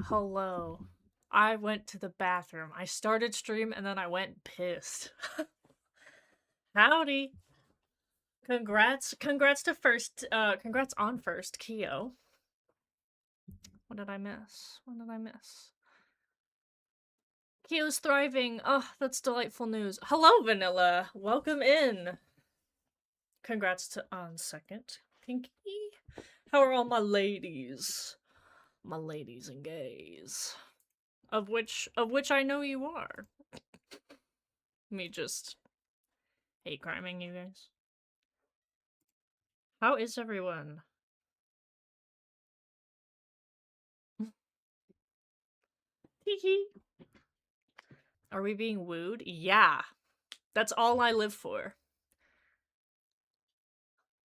Hello. I went to the bathroom. I started stream and then I went pissed. Howdy. Congrats to first congrats on first, Keo. What did I miss? What did I miss? Keo's thriving. Oh, that's delightful news. Hello, Vanilla. Welcome in. Congrats to on second, Pinky. How are all my ladies? My ladies and gays. Of which I know you are. Me just hate criming you guys. How is everyone? Hee. Are we being wooed? Yeah. That's all I live for.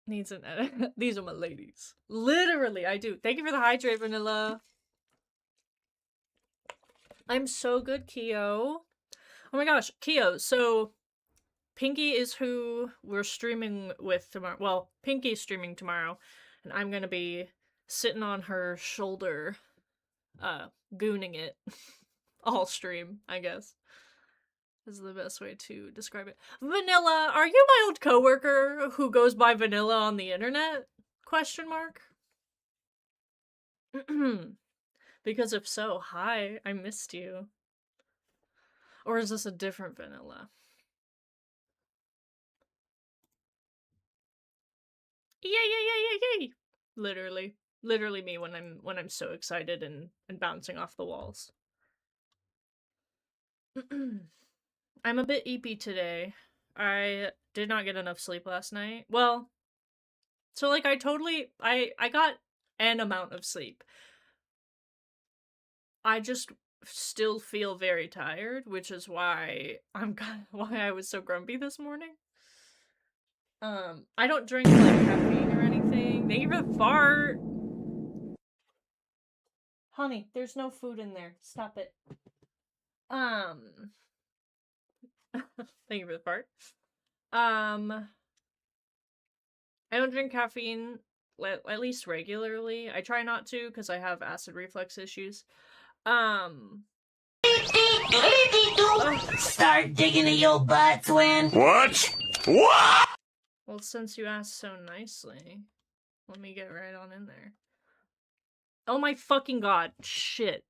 Needs an edit. These are my ladies. Literally, I do. Thank you for the hydrate, Vanilla. I'm so good, Keo. Oh my gosh, Keo. So, Pinky is who we're streaming with tomorrow. Well, Pinky's streaming tomorrow, and I'm gonna be sitting on her shoulder, gooning it all stream, I guess. Is the best way to describe it. Vanilla, are you my old coworker who goes by Vanilla on the internet? Question mark. Because if so, hi, I missed you. Or is this a different Vanilla? Yay! Literally me when I'm so excited and bouncing off the walls. I'm a bit eepy today. I did not get enough sleep last night. Well, so like I got an amount of sleep. I just still feel very tired, which is why why I was so grumpy this morning. I don't drink like caffeine or anything. Thank you for the fart. Honey, there's no food in there. Stop it. Thank you for the fart. I don't drink caffeine at least regularly. I try not to because I have acid reflux issues. Start digging in your butt, twin. What? What? Well, since you asked so nicely, let me get right on in there. Oh my fucking god. Shit.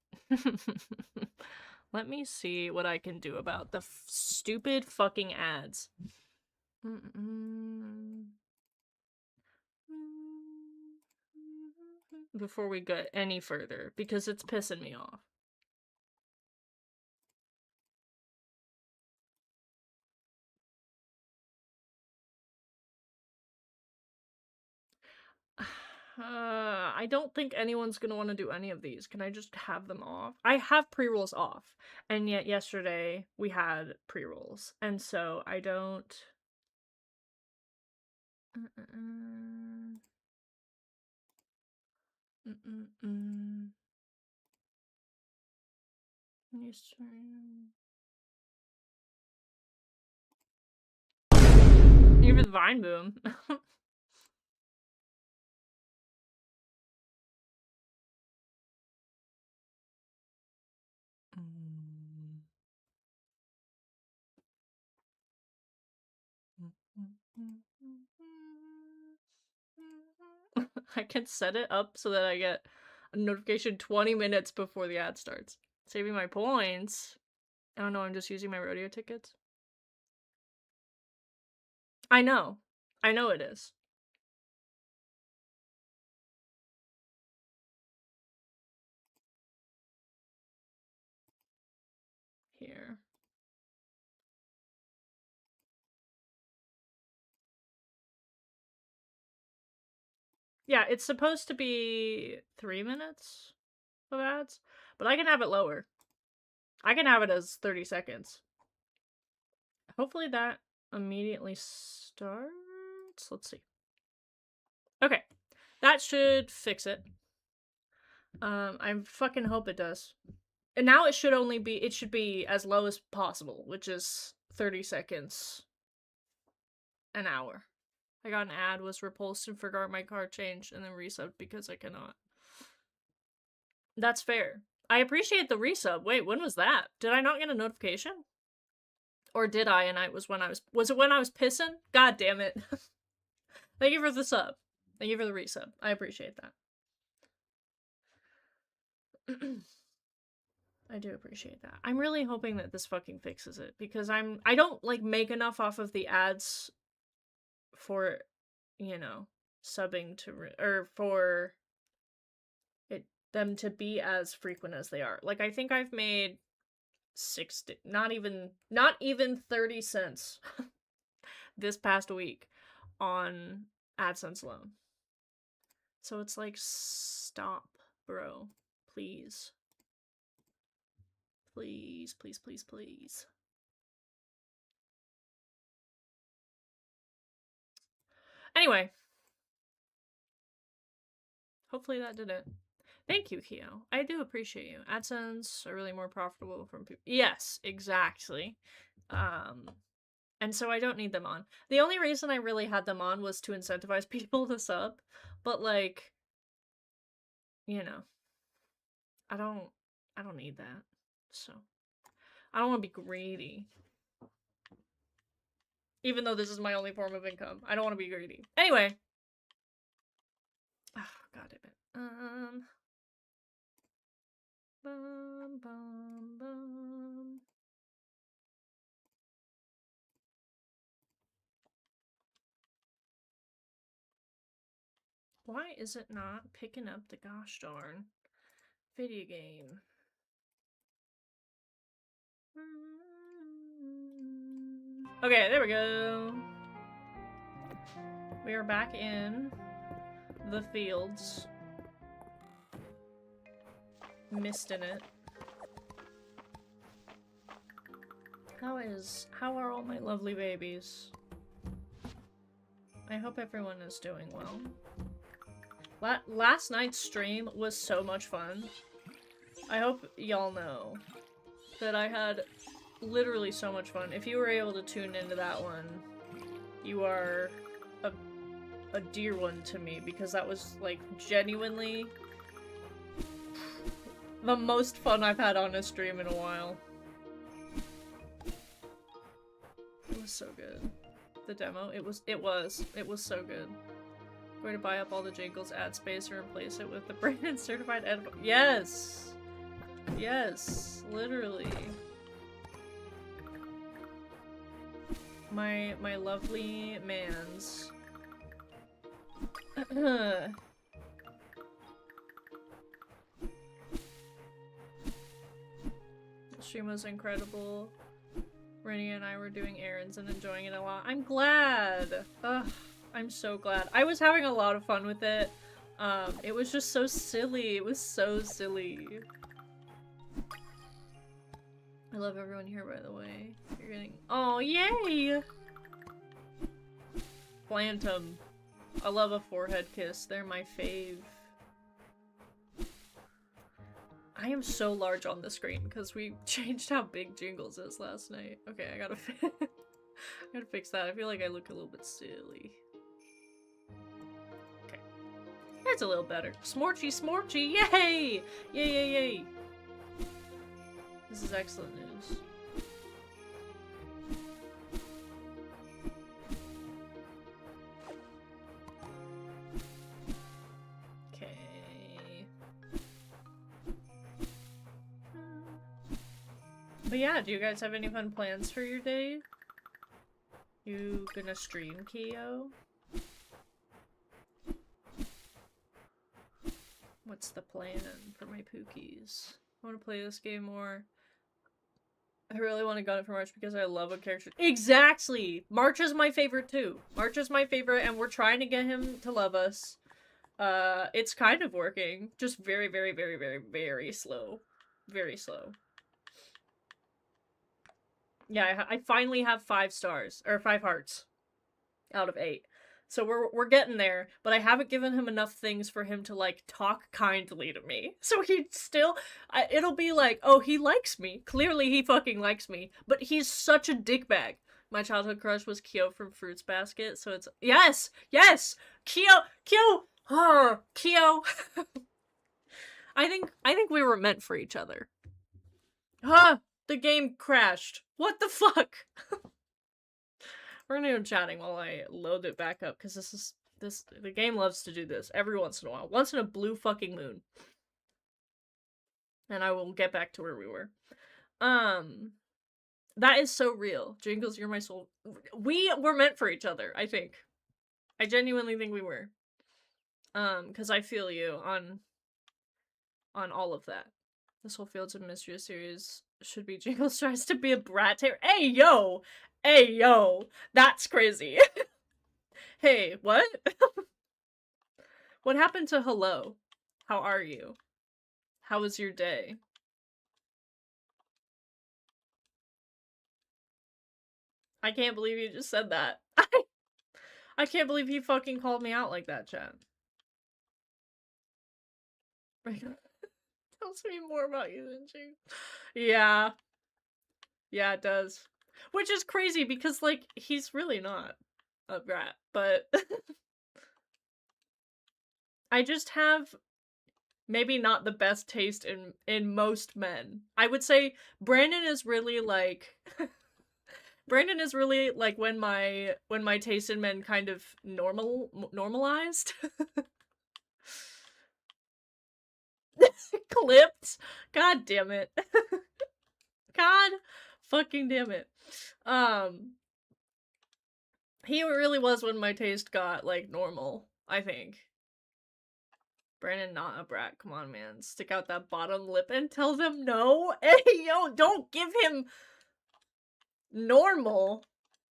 Let me see what I can do about the stupid fucking ads. Before we get any further, because it's pissing me off. I don't think anyone's gonna want to do any of these. Can I just have them off? I have pre-rolls off, and yet yesterday we had pre-rolls, and so I don't... Even Vine Boom. I can set it up so that I get a notification 20 minutes before the ad starts. Saving my points. I don't know, I'm just using my rodeo tickets. I know it is. Here. Yeah, it's supposed to be 3 minutes of ads, but I can have it lower. I can have it as 30 seconds. Hopefully that immediately starts. Let's see. Okay. That should fix it. I fucking hope it does. And now it should be as low as possible, which is 30 seconds an hour. I got an ad, was repulsed and forgot my card changed, and then resubbed because I cannot. That's fair. I appreciate the resub. Wait, when was that? Did I not get a notification? Or did I, and was it when I was pissing? God damn it. Thank you for the sub. Thank you for the resub. I appreciate that. I do appreciate that. I'm really hoping that this fucking fixes it, because I don't, like, make enough off of the ads for, you know, subbing to, or for them to be as frequent as they are. Like, I think I've made 60, not even 30 cents this past week on AdSense alone. So it's like, stop, bro. Please. Please, please, please, please. Anyway. Hopefully that did it. Thank you, Keo. I do appreciate you. AdSense are really more profitable from people. Yes, exactly. And so I don't need them on. The only reason I really had them on was to incentivize people to sub. But, like, you know, I don't need that. So I don't want to be greedy. Even though this is my only form of income. I don't want to be greedy. Anyway. Oh, God damn it. Bum, bum, bum. Why is it not picking up the gosh darn video game? Okay, there we go. We are back in the fields. Mist in it. How are all my lovely babies? I hope everyone is doing well. Last night's stream was so much fun. I hope y'all know that I had literally so much fun. If you were able to tune into that one, you are a dear one to me, because that was, like, genuinely the most fun I've had on a stream in a while. It was so good. The demo, it was so good. Going to buy up all the Jingles ad space and replace it with the Brandon certified edible. Yes! Yes, literally. My lovely mans. The stream was incredible. Rennie and I were doing errands and enjoying it a lot. I'm glad! Ugh, I'm so glad. I was having a lot of fun with it. It was just so silly. It was so silly. I love everyone here, by the way. You're getting— oh, yay! Plantum. I love a forehead kiss. They're my fave. I am so large on the screen because we changed how big Jingles is last night. Okay, I gotta fix that. I feel like I look a little bit silly. Okay. That's a little better. Smorchy, smorchy! Yay! Yay, yay, yay! This is excellent news. But yeah, do you guys have any fun plans for your day? You gonna stream, Keo? What's the plan for my pookies? I want to play this game more. I really want to gun it for March because I love a character. Exactly! March is my favorite too. March is my favorite, and we're trying to get him to love us. It's kind of working. Just very, very, very, very, very slow. Very slow. Yeah, I finally have 5 stars, or 5 hearts out of 8. So we're getting there, but I haven't given him enough things for him to, like, talk kindly to me. So he still, it'll be like, oh, he likes me. Clearly he fucking likes me, but he's such a dickbag. My childhood crush was Kyo from Fruits Basket, so it's, yes! Yes! Kyo! I think we were meant for each other. Huh! The game crashed. What the fuck? We're not even chatting while I load it back up, because the game loves to do this every once in a while. Once in a blue fucking moon. And I will get back to where we were. That is so real. Jingles, you're my soul. We were meant for each other, I think. I genuinely think we were. Because I feel you on all of that. This whole Fields of Mistria series should be Jingles tries to be a brat tamer. Hey, yo! Hey, yo! That's crazy. Hey, what? What happened to hello? How are you? How was your day? I can't believe you just said that. I can't believe he fucking called me out like that, chat. Tells me more about you than you. Yeah. Yeah, it does. Which is crazy because, like, he's really not a brat, but I just have maybe not the best taste in most men. I would say Brandon is really like Brandon is really like when my taste in men kind of normalized. Clipped. God damn it. God fucking damn it. He really was when my taste got like normal, I think. Brandon, not a brat. Come on, man. Stick out that bottom lip and tell them no. Hey, yo, don't give him normal.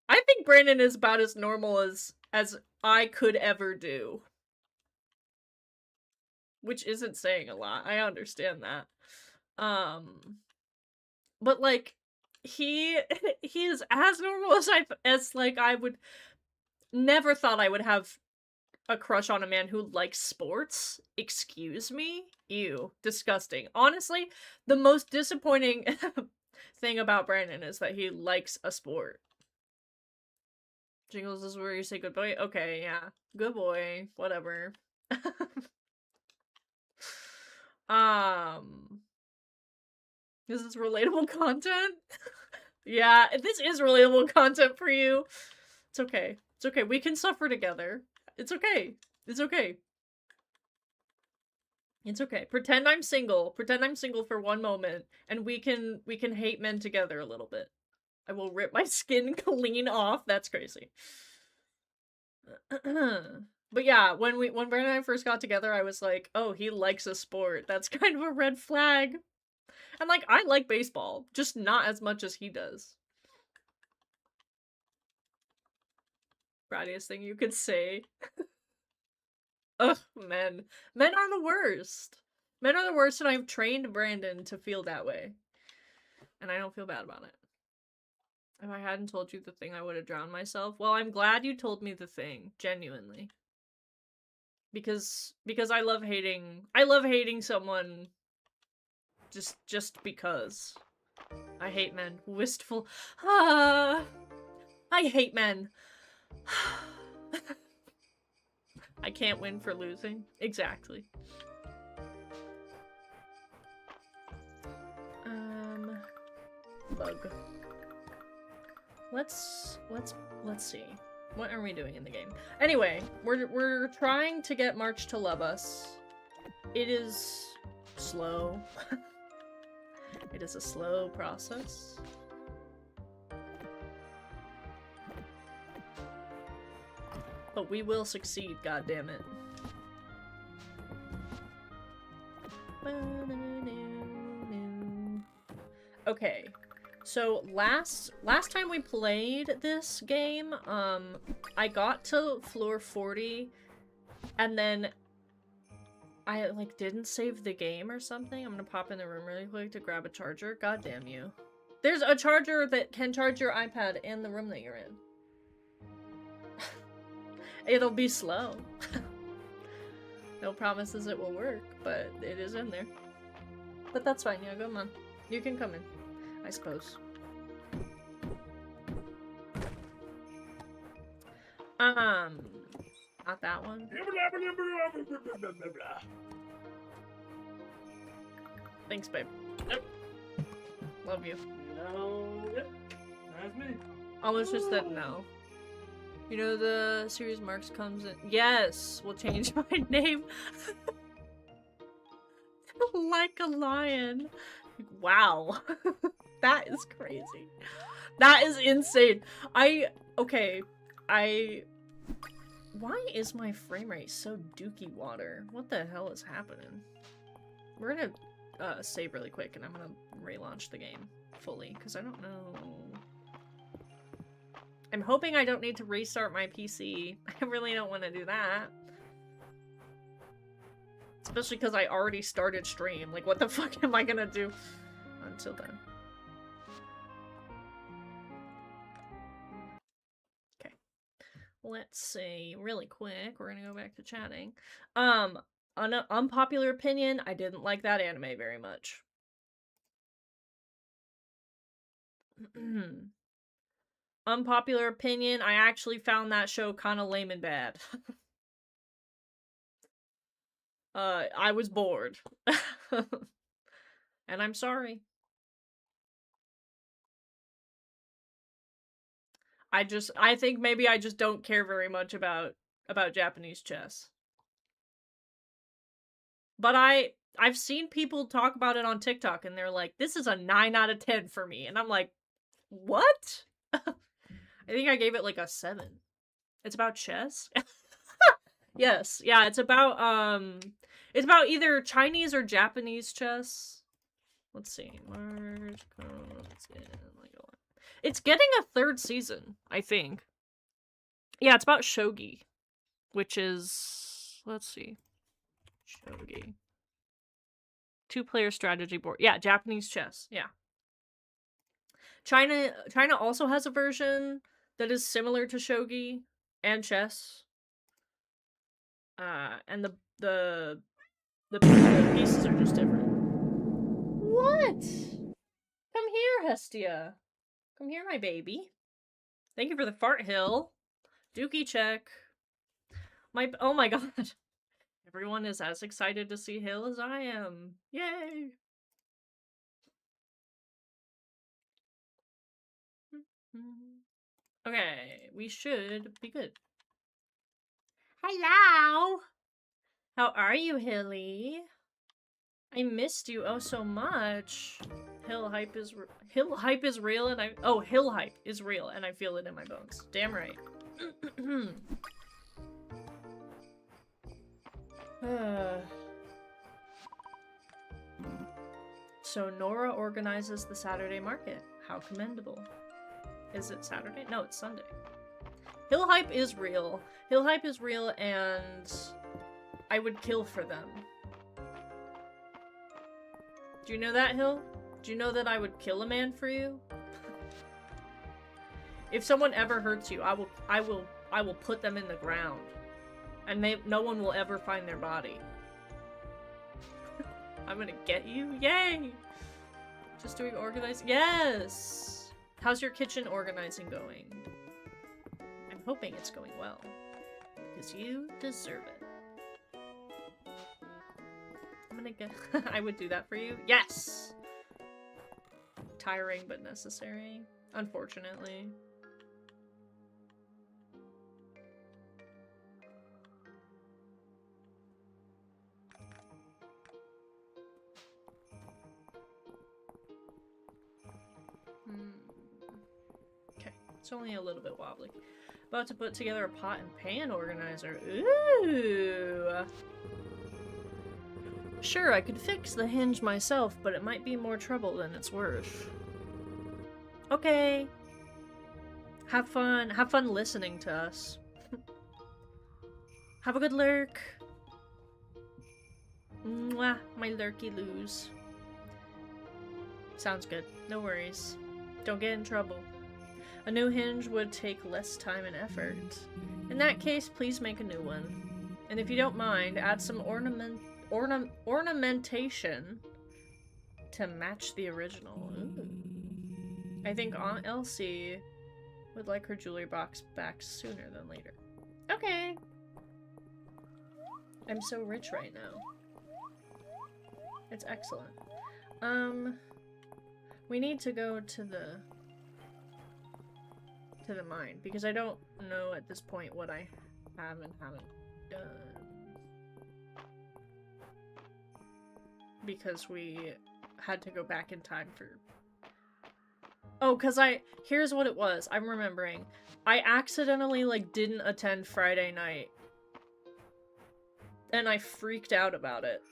I think Brandon is about as normal as I could ever do. Which isn't saying a lot. I understand that. But like he is as normal as like I would never thought I would have a crush on a man who likes sports. Excuse me? Ew. Disgusting. Honestly, the most disappointing thing about Brandon is that he likes a sport. Jingles is where you say goodbye? Okay, yeah. Good boy. Whatever. This is relatable content? Yeah, this is relatable content for you. It's okay. It's okay. We can suffer together. It's okay. It's okay. It's okay. Pretend I'm single. Pretend I'm single for one moment, and we can hate men together a little bit. I will rip my skin clean off. That's crazy. But yeah, when Brandon and I first got together, I was like, oh, he likes a sport. That's kind of a red flag. And like, I like baseball, just not as much as he does. Brattiest thing you could say. Ugh, men. Men are the worst. Men are the worst, and I've trained Brandon to feel that way. And I don't feel bad about it. If I hadn't told you the thing, I would have drowned myself. Well, I'm glad you told me the thing, genuinely. Because I love hating someone just because. I hate men. Wistful. Ah, I hate men. I can't win for losing. Exactly. Bug. Let's see. What are we doing in the game? Anyway, we're trying to get March to love us. It is slow. It is a slow process. But we will succeed, goddammit. Okay. So last time we played this game, I got to floor 40 and then I like didn't save the game or something. I'm gonna pop in the room really quick to grab a charger. God damn you. There's a charger that can charge your iPad in the room that you're in. It'll be slow. No promises it will work, but it is in there. But that's fine, yeah, come on. You can come in, I suppose. Not that one. Thanks, babe. Yep. Love you. No, yep. That's me. Almost just said no. You know the series Marks comes in. Yes, we'll change my name. Like a lion. Wow. That is crazy. That is insane. Okay. Why is my frame rate so dookie water? What the hell is happening? We're gonna save really quick and I'm gonna relaunch the game fully because I don't know. I'm hoping I don't need to restart my PC. I really don't want to do that. Especially because I already started stream. Like, what the fuck am I gonna do until then? Okay. Let's see. Really quick. We're gonna go back to chatting. Unpopular opinion, I didn't like that anime very much. Unpopular opinion, I actually found that show kind of lame and bad. I was bored. And I'm sorry. I think maybe I just don't care very much about Japanese chess. But I've seen people talk about it on TikTok and they're like, this is a 9 out of 10 for me. And I'm like, what? I think I gave it like a 7. It's about chess? Yes. Yeah, it's about either Chinese or Japanese chess. Let's see. March comes in like a... It's getting a 3rd season, I think. Yeah, it's about shogi, which is, let's see. Shogi. 2-player strategy board. Yeah, Japanese chess. Yeah. China also has a version that is similar to shogi and chess. And the pieces are just different. What? Come here, Hestia. Come here, my baby. Thank you for the fart hill. Dookie check. Oh my god. Everyone is as excited to see Hill as I am. Yay! Okay, we should be good. Hello! How are you, Hilly? I missed you oh so much. Hill hype is real and Hill hype is real and I feel it in my bones. Damn right. So Nora organizes the Saturday market. How commendable. Is it Saturday? No, it's Sunday. Hill hype is real. Hill hype is real and I would kill for them. Do you know that, Hill? Do you know that I would kill a man for you? If someone ever hurts you, I will put them in the ground. And no one will ever find their body. I'm gonna get you? Yay! Just doing organizing? Yes! How's your kitchen organizing going? I'm hoping it's going well. Because you deserve it. I'm gonna get... I would do that for you? Yes! Tiring but necessary. Unfortunately. Okay, it's only a little bit wobbly. About to put together a pot and pan organizer. Ooh! Sure, I could fix the hinge myself, but it might be more trouble than it's worth. Okay. Have fun listening to us. Have a good lurk. Mwah, my lurky-loos. Sounds good. No worries. Don't get in trouble. A new hinge would take less time and effort. In that case, please make a new one. And if you don't mind, add some ornamentation to match the original. Ooh. I think Aunt Elsie would like her jewelry box back sooner than later. Okay. I'm so rich right now. It's excellent. We need to go to the mine, because I don't know at this point what I have and haven't done. Because we had to go back in time for... Oh, because here's what it was. I'm remembering. I accidentally, like, didn't attend Friday night. And I freaked out about it.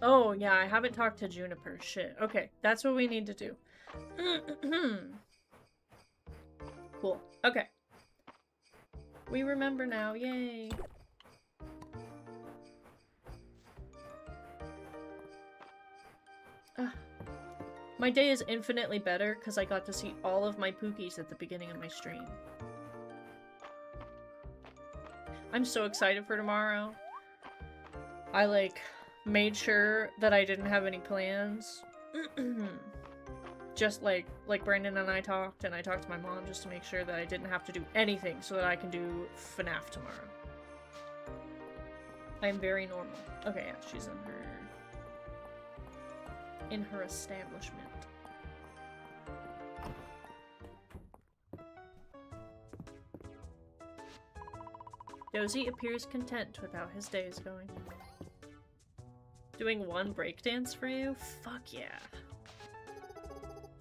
Oh, yeah, I haven't talked to Juniper. Shit. Okay, that's what we need to do. Cool. Okay. We remember now. Yay. My day is infinitely better because I got to see all of my Pookies at the beginning of my stream. I'm so excited for tomorrow. I, like, made sure that I didn't have any plans. Just like Brandon and I talked, and I talked to my mom just to make sure that I didn't have to do anything so that I can do FNAF tomorrow. I'm very normal. Okay, yeah, she's in her establishment. Dozy appears content with how his day is going. Doing one breakdance for you? Fuck yeah.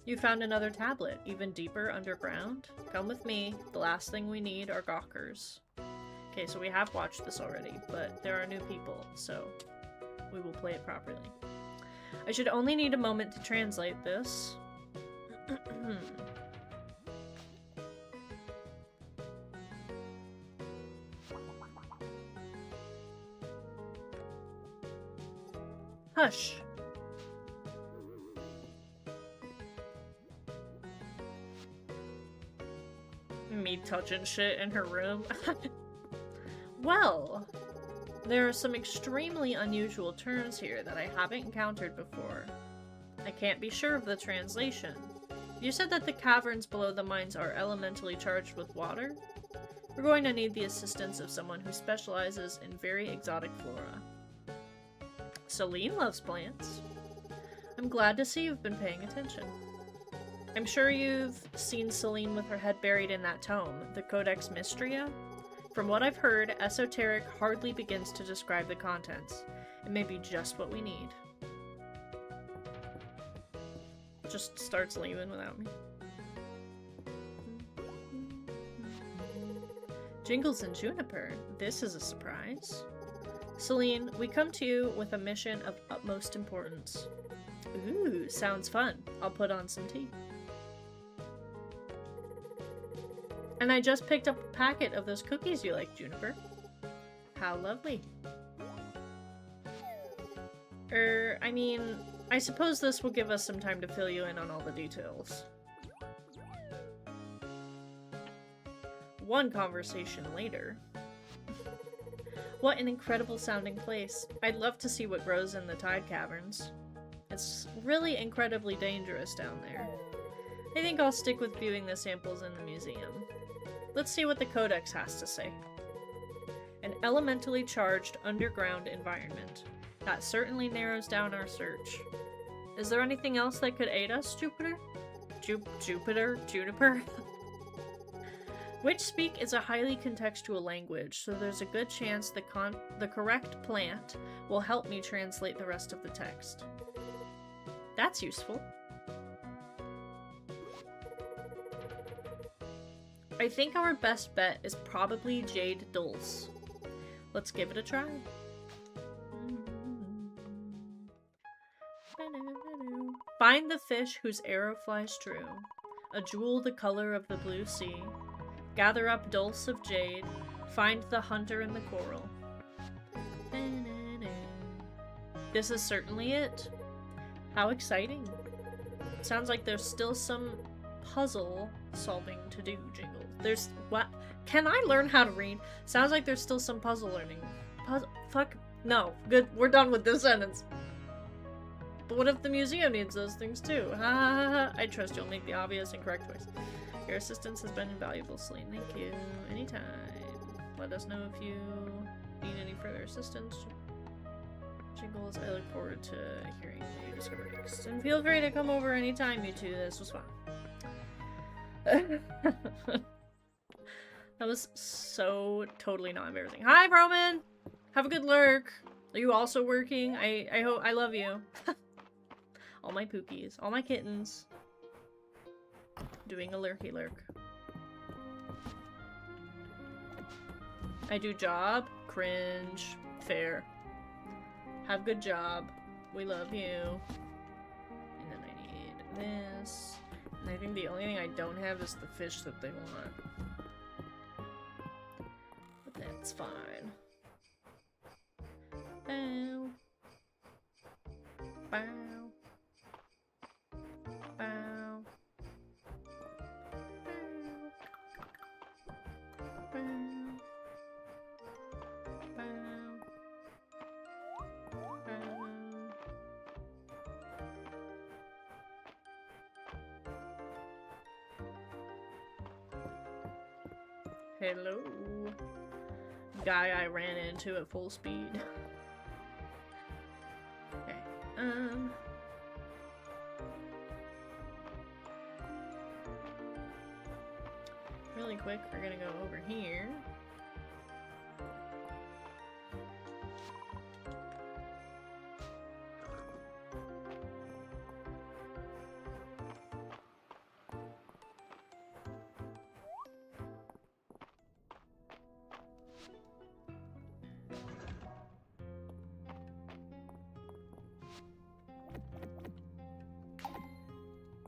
You found another tablet, even deeper underground? Come with me. The last thing we need are gawkers. Okay, so we have watched this already, but there are new people, so we will play it properly. I should only need a moment to translate this. Hush. Me touching shit in her room. Well, there are some extremely unusual terms here that I haven't encountered before. I can't be sure of the translation. You said that the caverns below the mines are elementally charged with water? We're going to need the assistance of someone who specializes in very exotic flora. Celine loves plants. I'm glad to see you've been paying attention. I'm sure you've seen Celine with her head buried in that tome, the Codex Mistria? From what I've heard, esoteric hardly begins to describe the contents. It may be just what we need. Just starts leaving without me. Jingles and Juniper, this is a surprise. Celine, we come to you with a mission of utmost importance. Ooh, sounds fun. I'll put on some tea. And I just picked up a packet of those cookies you like, Juniper. How lovely. I mean, I suppose this will give us some time to fill you in on all the details. One conversation later. What an incredible sounding place. I'd love to see what grows in the Tide Caverns. It's really incredibly dangerous down there. I think I'll stick with viewing the samples in the museum. Let's see what the Codex has to say. An elementally charged underground environment. That certainly narrows down our search. Is there anything else that could aid us, Juniper? Witch speak is a highly contextual language, so there's a good chance the correct plant will help me translate the rest of the text. That's useful. I think our best bet is probably Jade Dulce. Let's give it a try. Find the fish whose arrow flies true, a jewel the color of the blue sea. Gather up dulse of jade, find the hunter in the coral. This is certainly it. How exciting. Sounds like there's still some puzzle solving to do, Jingle. There's what? Can I learn how to read? Sounds like there's still some puzzle learning. Fuck. No. Good. We're done with this sentence. But what if the museum needs those things too? Ha ha ha ha. I trust you'll make the obvious and correct choice. Your assistance has been invaluable, Celine. Thank you. Anytime. Let us know if you need any further assistance. Jingles, I look forward to hearing what you discover next. And feel free to come over anytime, you two. This was fun. That was so totally not embarrassing. Hi, Broman! Have a good lurk. Are you also working? I hope I love you. All my pookies. All my kittens. Doing a lurky lurk. I do job. Cringe. Fair. Have good job. We love you. And then I need this. And I think the only thing I don't have is the fish that they want. But that's fine. Bow. Bow. Bow. Bow. Bow. Hello. Guy I ran into at full speed. Okay. Really quick, we're gonna go over here.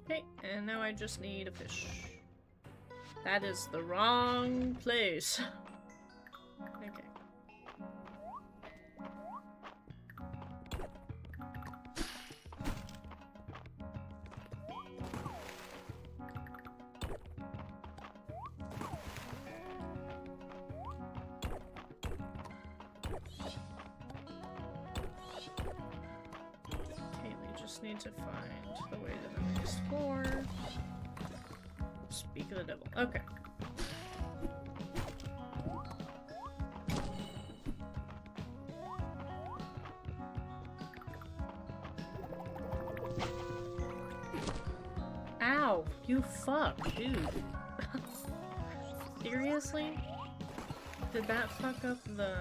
Okay, and now I just need a fish. That is the wrong place. Okay. Okay, we just need to find the way to the next floor. Speak of the devil. Okay. Ow! You fuck, dude. Seriously? Did that fuck up the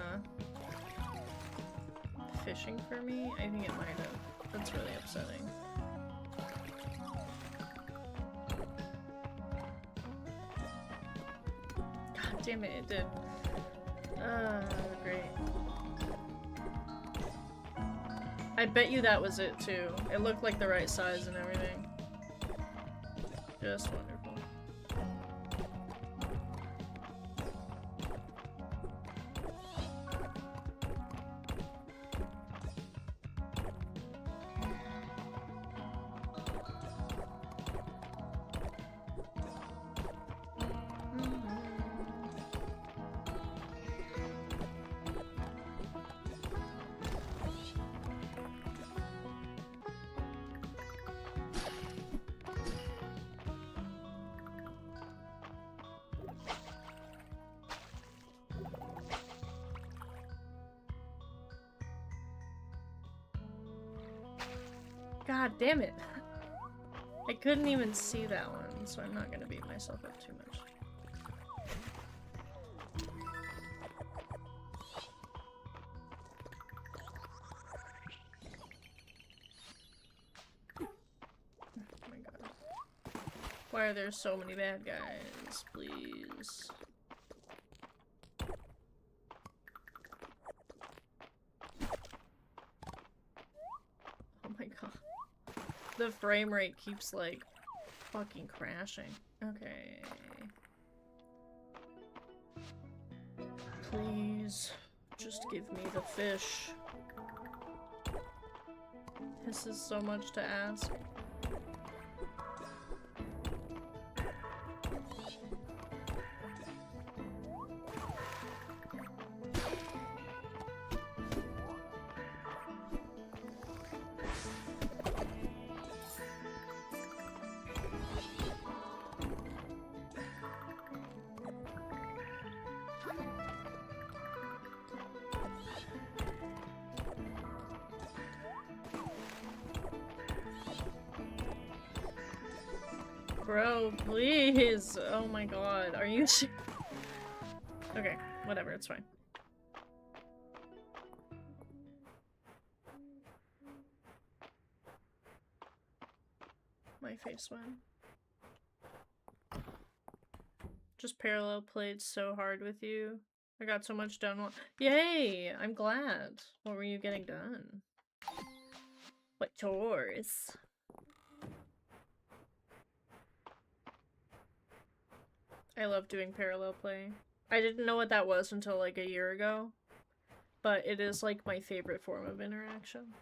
fishing for me? I think it might have. That's really upsetting. God damn it, it did. Great. I bet you that was it too. It looked like the right size and everything. Just wonderful. God damn it. I couldn't even see that one, so I'm not gonna beat myself up too much. Oh my god. Why are there so many bad guys? Please. Oh my god. The frame rate keeps, like, fucking crashing. Okay. Please, just give me the fish. This is so much to ask. Bro, please. Oh my god. Are you serious? Okay, whatever, it's fine. My face went. Just parallel played so hard with you. I got so much done. Yay! I'm glad. What were you getting done? What chores? I love doing parallel play. I didn't know what that was until like a year ago, but it is like my favorite form of interaction.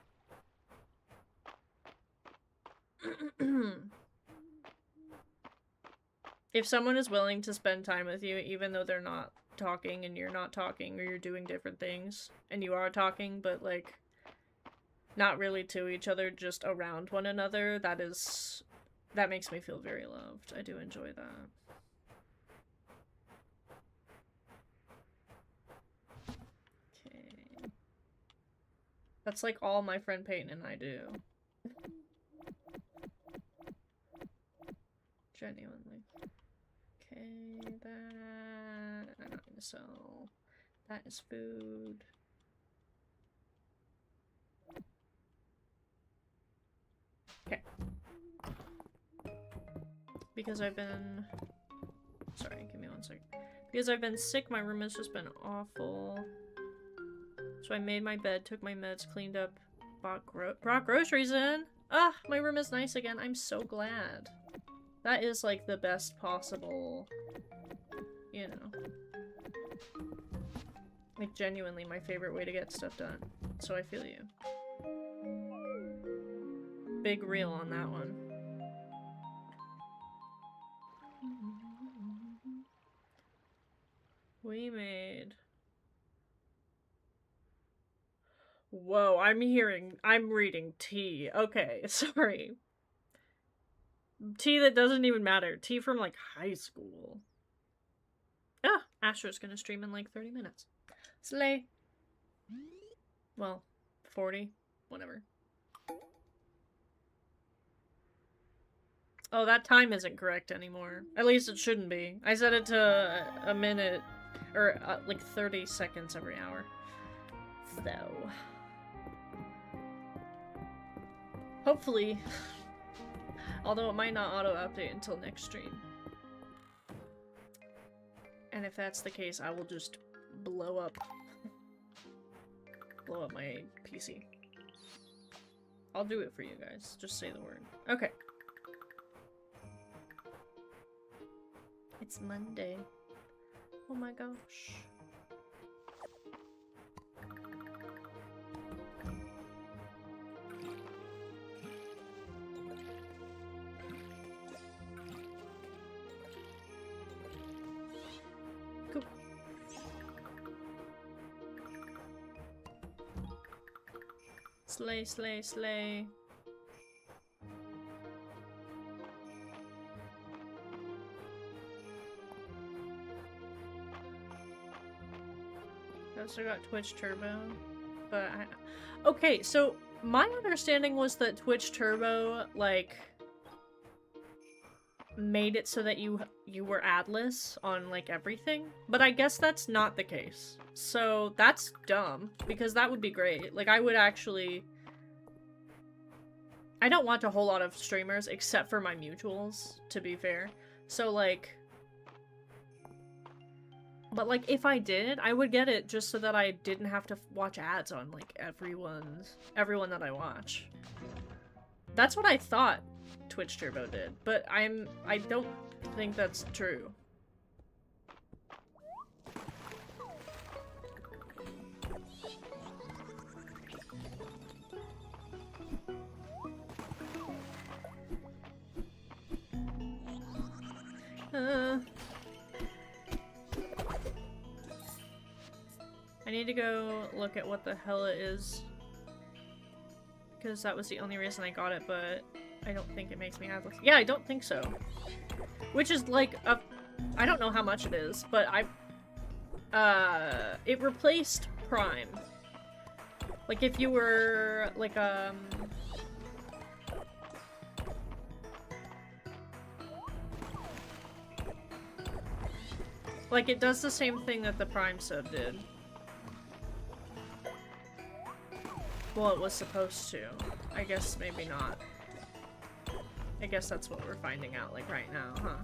If someone is willing to spend time with you, even though they're not talking and you're not talking, or you're doing different things, and you are talking, but like not really to each other, just around one another, that makes me feel very loved. I do enjoy that. Okay. That's like all my friend Peyton and I do. Genuinely. Okay, that I'm not gonna sell. That is food. Okay. Because I've been... Sorry, give me one second. Because I've been sick, my room has just been awful. So I made my bed, took my meds, cleaned up, brought groceries in. Ah, my room is nice again. I'm so glad. That is like the best possible, you know. Like genuinely my favorite way to get stuff done. So I feel you. Big reel on that one. We made... Whoa, I'm reading tea. Okay, sorry. Tea that doesn't even matter. Tea from, like, high school. Ah, Astro's gonna stream in, like, 30 minutes. Slay. Well, 40. Whatever. Oh, that time isn't correct anymore. At least it shouldn't be. I set it to a minute, or, like, 30 seconds every hour. So... Hopefully... Although it might not auto-update until next stream. And if that's the case, I will just blow up my PC. I'll do it for you guys. Just say the word. Okay. It's Monday. Oh my gosh. Cool. Slay, slay, slay. I also got Twitch Turbo, but okay, so my understanding was that Twitch Turbo, like, made it so that you were adless on, like, everything, but I guess that's not the case. So that's dumb, because that would be great. Like, I would actually... I don't watch a whole lot of streamers, except for my mutuals, to be fair. So, like... But, like, if I did, I would get it just so that I didn't have to watch ads on, like, everyone that I watch. That's what I thought Twitch Turbo did, but I don't think that's true. I need to go look at what the hell it is, because that was the only reason I got it, but I don't think it makes me adless. Yeah, I don't think so. Which is like I don't know how much it is, but it replaced Prime. Like if you were like Like, it does the same thing that the Prime sub did. Well, it was supposed to. I guess maybe not. I guess that's what we're finding out, like, right now, huh?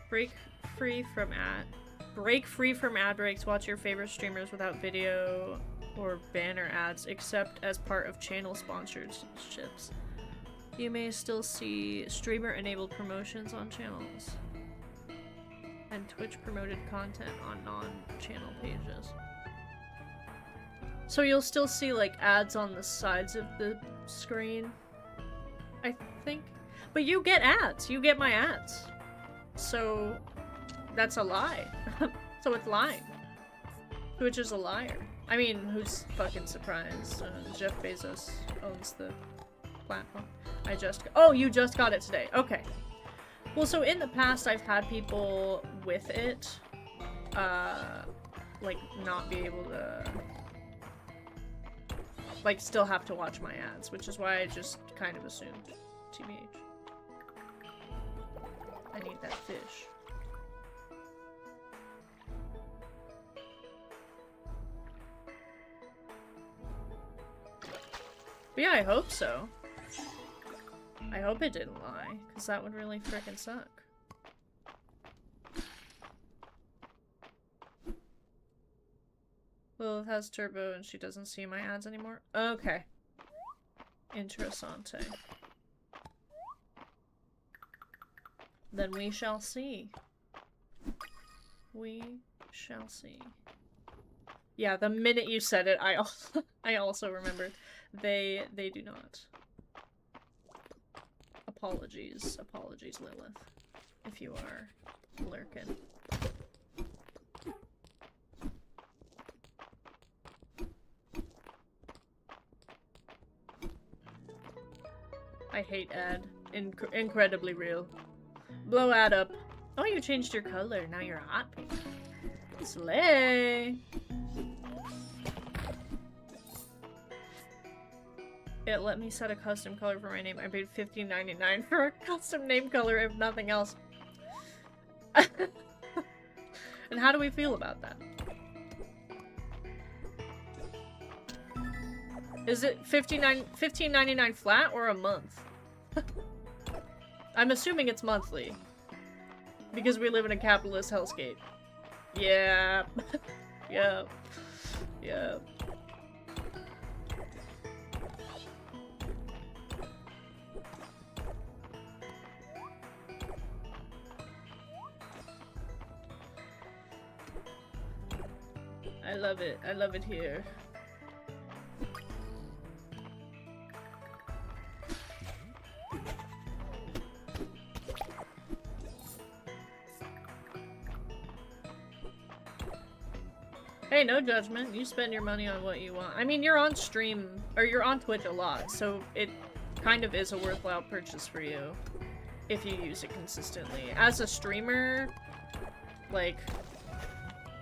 Break free from ad breaks. Watch your favorite streamers without video or banner ads, except as part of channel sponsorships. You may still see streamer-enabled promotions on channels and Twitch-promoted content on non-channel pages. So you'll still see, like, ads on the sides of the screen, I think. But you get ads. You get my ads. So that's a lie. So it's lying. Twitch is a liar. I mean, who's fucking surprised? Jeff Bezos owns the platform. Oh, you just got it today. Okay. Well, so in the past, I've had people with it, like, not be able to, like, still have to watch my ads, which is why I just kind of assumed. TBH. I need that fish. But yeah, I hope so. I hope it didn't lie, because that would really frickin' suck. Lilith has turbo and she doesn't see my ads anymore? Okay. Interessante. Then we shall see. We shall see. Yeah, the minute you said it, I also remembered. They do not. Apologies, Lilith, if you are lurking. I hate ad. Incredibly real. Blow ad up. Oh, you changed your color. Now you're hot pink. Slay! It let me set a custom color for my name. I paid $15.99 for a custom name color, if nothing else. And how do we feel about that? Is it $15.99 flat or a month? I'm assuming it's monthly. Because we live in a capitalist hellscape. Yeah. Yep. Yep. I love it. I love it here. Hey, no judgment. You spend your money on what you want. I mean, you're on stream, or you're on Twitch a lot, so it kind of is a worthwhile purchase for you if you use it consistently. As a streamer, like,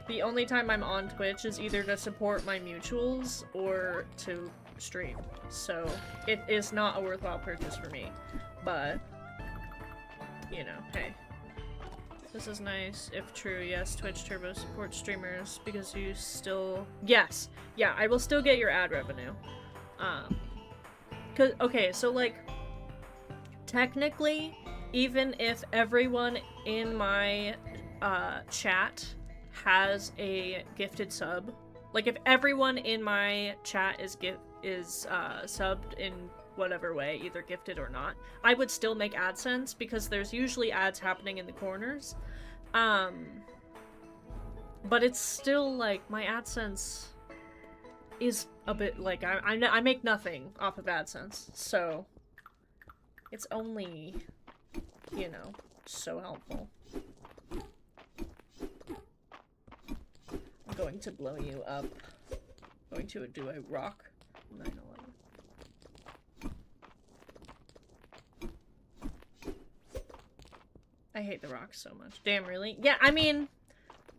the only time I'm on Twitch is either to support my mutuals or to stream. So, it is not a worthwhile purchase for me. But, you know, hey. This is nice. If true, yes, Twitch Turbo supports streamers because you still... Yes! Yeah, I will still get your ad revenue. Okay, so, like, technically, even if everyone in my chat has a gifted sub, like, if everyone in my chat is subbed in whatever way, either gifted or not, I would still make AdSense because there's usually ads happening in the corners. But it's still, like, my AdSense is a bit, like, I make nothing off of AdSense, so it's only, you know, so helpful. I'm going to blow you up. I'm going to do a rock 9/11. I hate the rocks so much. Damn, really? Yeah, I mean,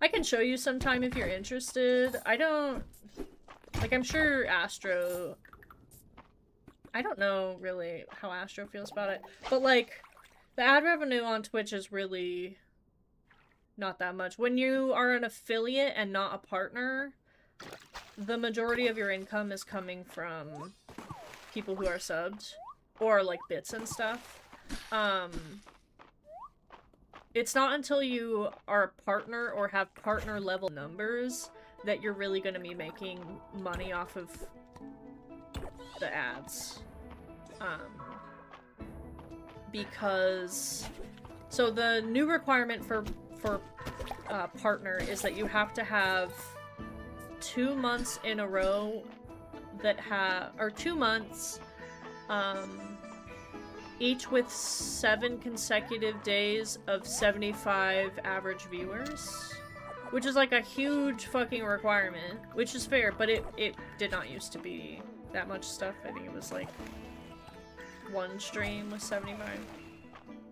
I can show you sometime if you're interested. I don't... Like, I'm sure Astro... I don't know, really, how Astro feels about it. But, like, The ad revenue on Twitch is really not that much. When you are an affiliate and not a partner, the majority of your income is coming from people who are subbed or like bits and stuff. It's not until you are a partner or have partner level numbers that you're really going to be making money off of the ads. Because so the new requirement for partner is that you have to have 2 months in a row that or 2 months each with 7 consecutive days of 75 average viewers, which is like a huge fucking requirement, which is fair, but it did not used to be that much stuff. I think it was like one stream with 75.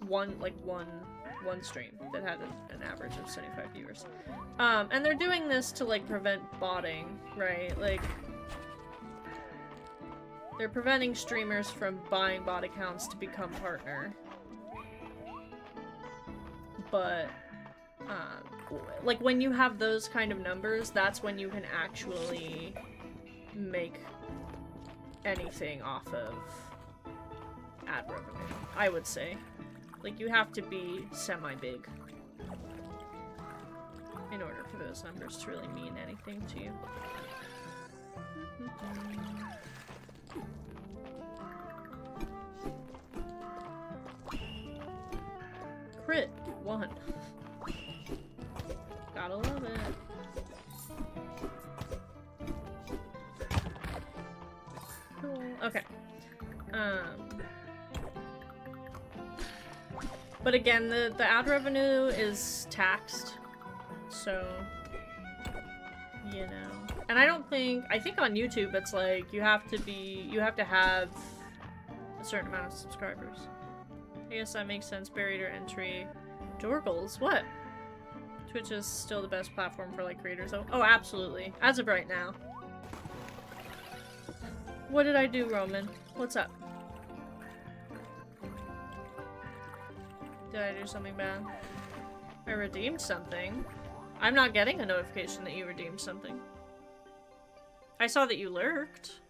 One stream that had an average of 75 viewers. And they're doing this to like prevent botting, right? Like they're preventing streamers from buying bot accounts to become partner. But like when you have those kind of numbers, that's when you can actually make anything off of ad revenue, I would say. Like, you have to be semi-big in order for those numbers to really mean anything to you. Crit 1. Gotta love it. Cool. Okay. But again, the ad revenue is taxed, so, you know. And I think on YouTube it's like, you have to have a certain amount of subscribers. I guess that makes sense. Barrier to entry. Jingles? What? Twitch is still the best platform for like creators. Oh, absolutely. As of right now. What did I do, Roman? What's up? Did I do something bad? I redeemed something. I'm not getting a notification that you redeemed something. I saw that you lurked.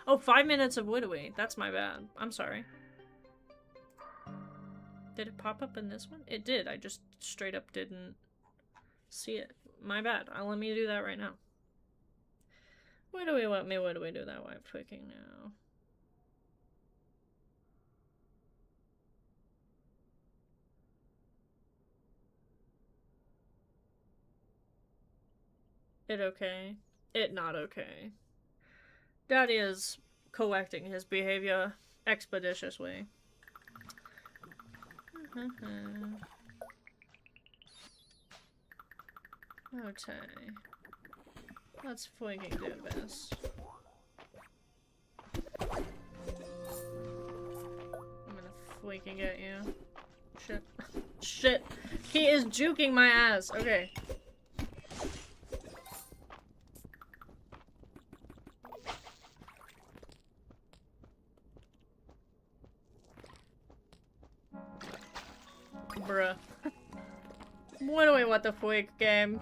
Oh, 5 minutes of Widowy. That's my bad. I'm sorry. Did it pop up in this one? It did. I just straight up didn't see it. My bad. Let me do that right now. What do we want me? What do we do that way? Freaking now. It okay? It not okay. Daddy is correcting his behavior expeditiously. Okay. Let's fucking do this. I'm gonna fucking get you. Shit. Shit! He is juking my ass! Okay. Bruh. What the freak game?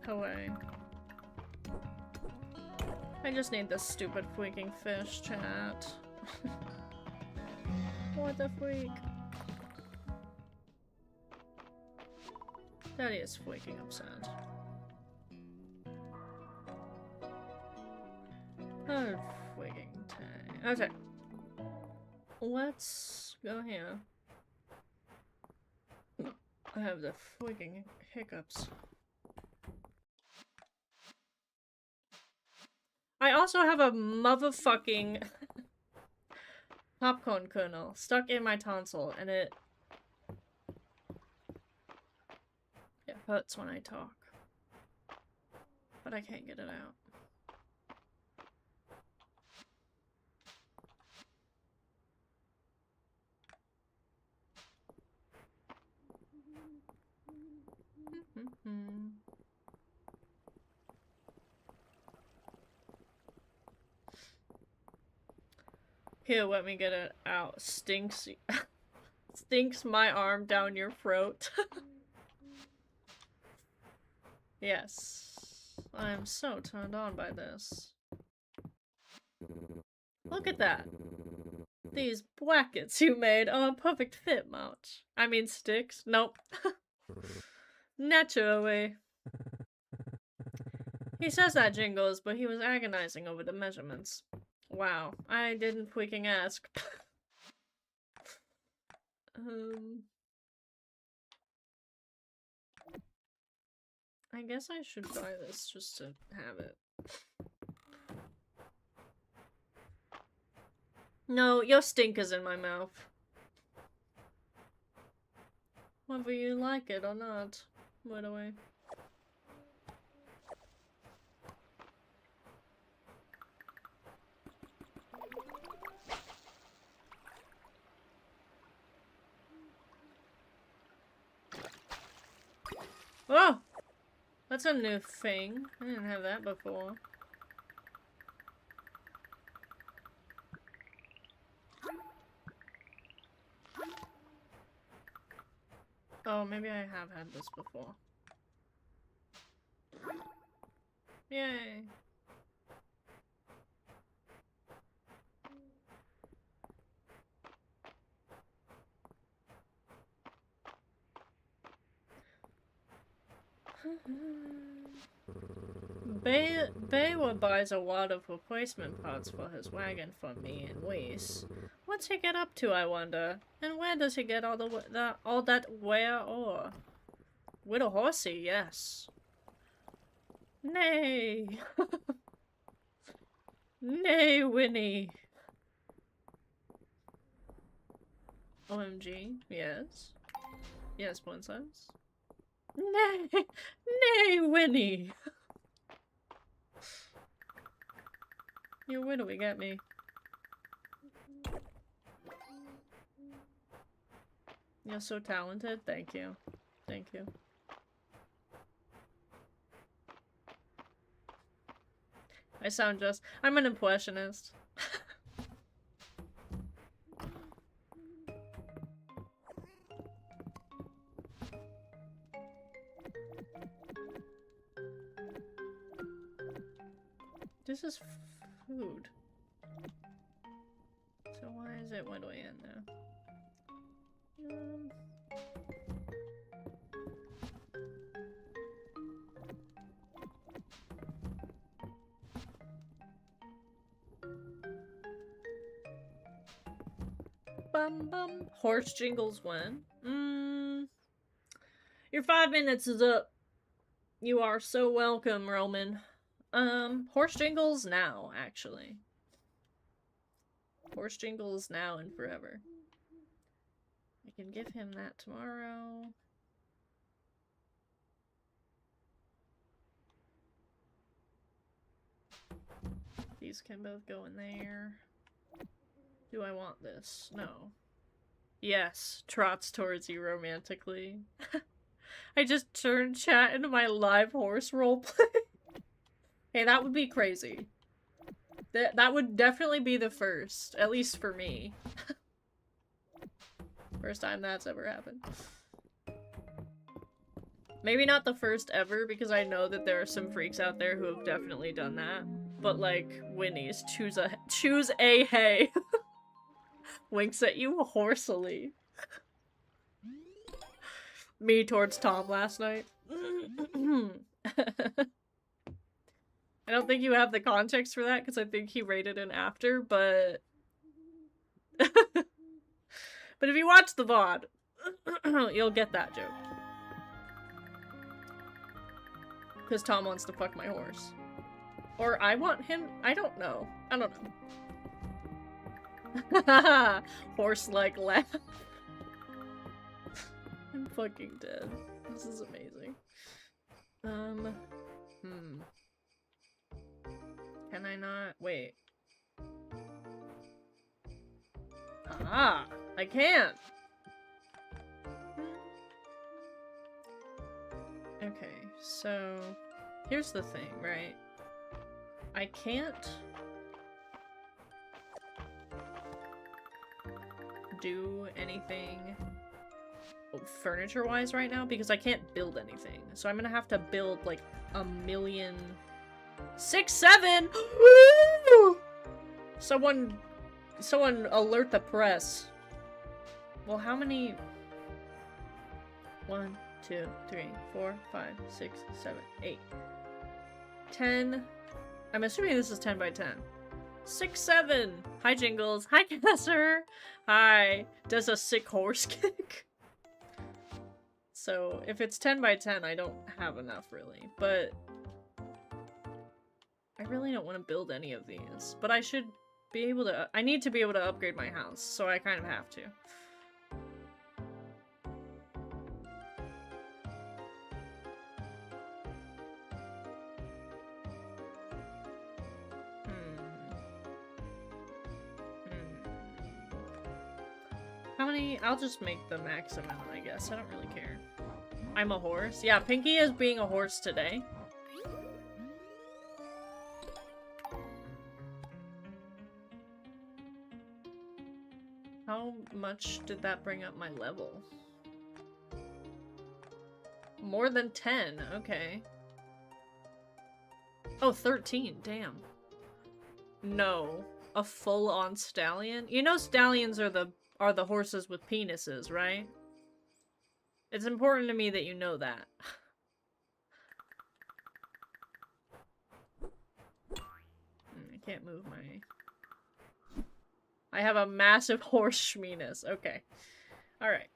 Away. I just need this stupid freaking fish, chat. What the freak? Daddy is freaking upset. Oh, freaking time. Okay. Let's go here. I have the freaking hiccups. I also have a motherfucking popcorn kernel stuck in my tonsil, and it hurts when I talk. But I can't get it out. Here, let me get it out. Stinks. Stinks my arm down your throat. Yes. I'm so turned on by this. Look at that. These brackets you made are a perfect fit, March. I mean sticks. Nope. Naturally. He says that, Jingles, but he was agonizing over the measurements. Wow, I didn't freaking ask. I guess I should buy this just to have it. No, your stink is in my mouth. Whether you like it or not, by the way. Oh! That's a new thing. I didn't have that before. Oh, maybe I have had this before. Yay! Baywa buys a wad of replacement parts for his wagon from me and Weiss. What's he get up to, I wonder? And where does he get all that wear ore? With a horsey, yes. Nay. Nay, Winnie. OMG, yes. Yes, princess. Nay, nay, Winnie. You widowy get me. You're so talented. Thank you. Thank you. I sound just... I'm an impressionist. This is food. So why is it widowy in there? Bum bum. Horse Jingles when? Your 5 minutes is up. You are so welcome, Roman. Horse Jingles now, actually. Horse Jingles now and forever. I can give him that tomorrow. These can both go in there. Do I want this? No. Yes, trots towards you romantically. I just turned chat into my live horse roleplay. Hey, that would be crazy. That would definitely be the first, at least for me. First time that's ever happened. Maybe not the first ever, because I know that there are some freaks out there who have definitely done that. But like, Winnie's choose a hey. Winks at you horsily. Me towards Tom last night. I don't think you have the context for that, because I think he rated in after, but... But if you watch the VOD, you'll get that joke. Because Tom wants to fuck my horse. Or I want him? I don't know. I don't know. Horse-like laugh. I'm fucking dead. This is amazing. Can I not? Wait. Ah! I can't! Okay, so... Here's the thing, right? I can't... do anything furniture-wise right now because I can't build anything. So I'm gonna have to build like a million... 6, 7! Someone alert the press. Well, how many... 1, 2, 3, 4, 5, 6, 7, 8. 10. I'm assuming this is 10 by 10. 6, 7. Hi, Jingles. Hi, Casser. Hi. Does a sick horse kick? So, if it's 10 by 10, I don't have enough, really. But I really don't want to build any of these. But I should be able to... I need to be able to upgrade my house, so I kind of have to. How many? I'll just make the max amount, I guess. I don't really care. I'm a horse. Yeah, Pinky is being a horse today. How much did that bring up my level? More than 10. Okay. Oh, 13. Damn. No. A full-on stallion? You know stallions are the horses with penises, right? It's important to me that you know that. I can't move my... I have a massive horse schmenis. Okay. Alright.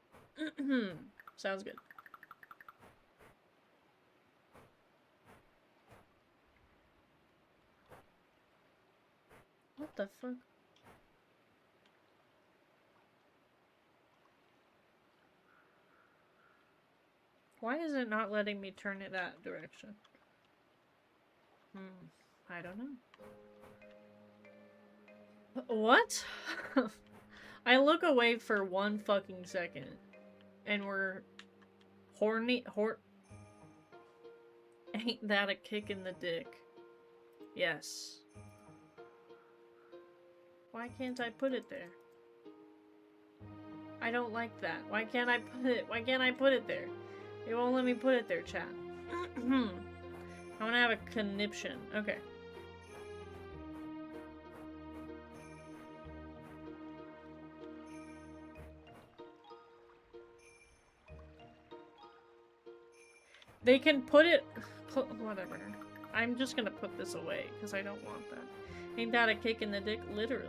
Sounds good. What the fuck? Why is it not letting me turn it that direction? I don't know. What? I look away for 1 fucking second. And we're... Ain't that a kick in the dick? Yes. Why can't I put it there? I don't like that. Why can't I put it? Why can't I put it there? It won't let me put it there, chat. I wanna have a conniption. Okay. They can put it... Whatever. I'm just gonna put this away, because I don't want that. Ain't that a kick in the dick? Literally.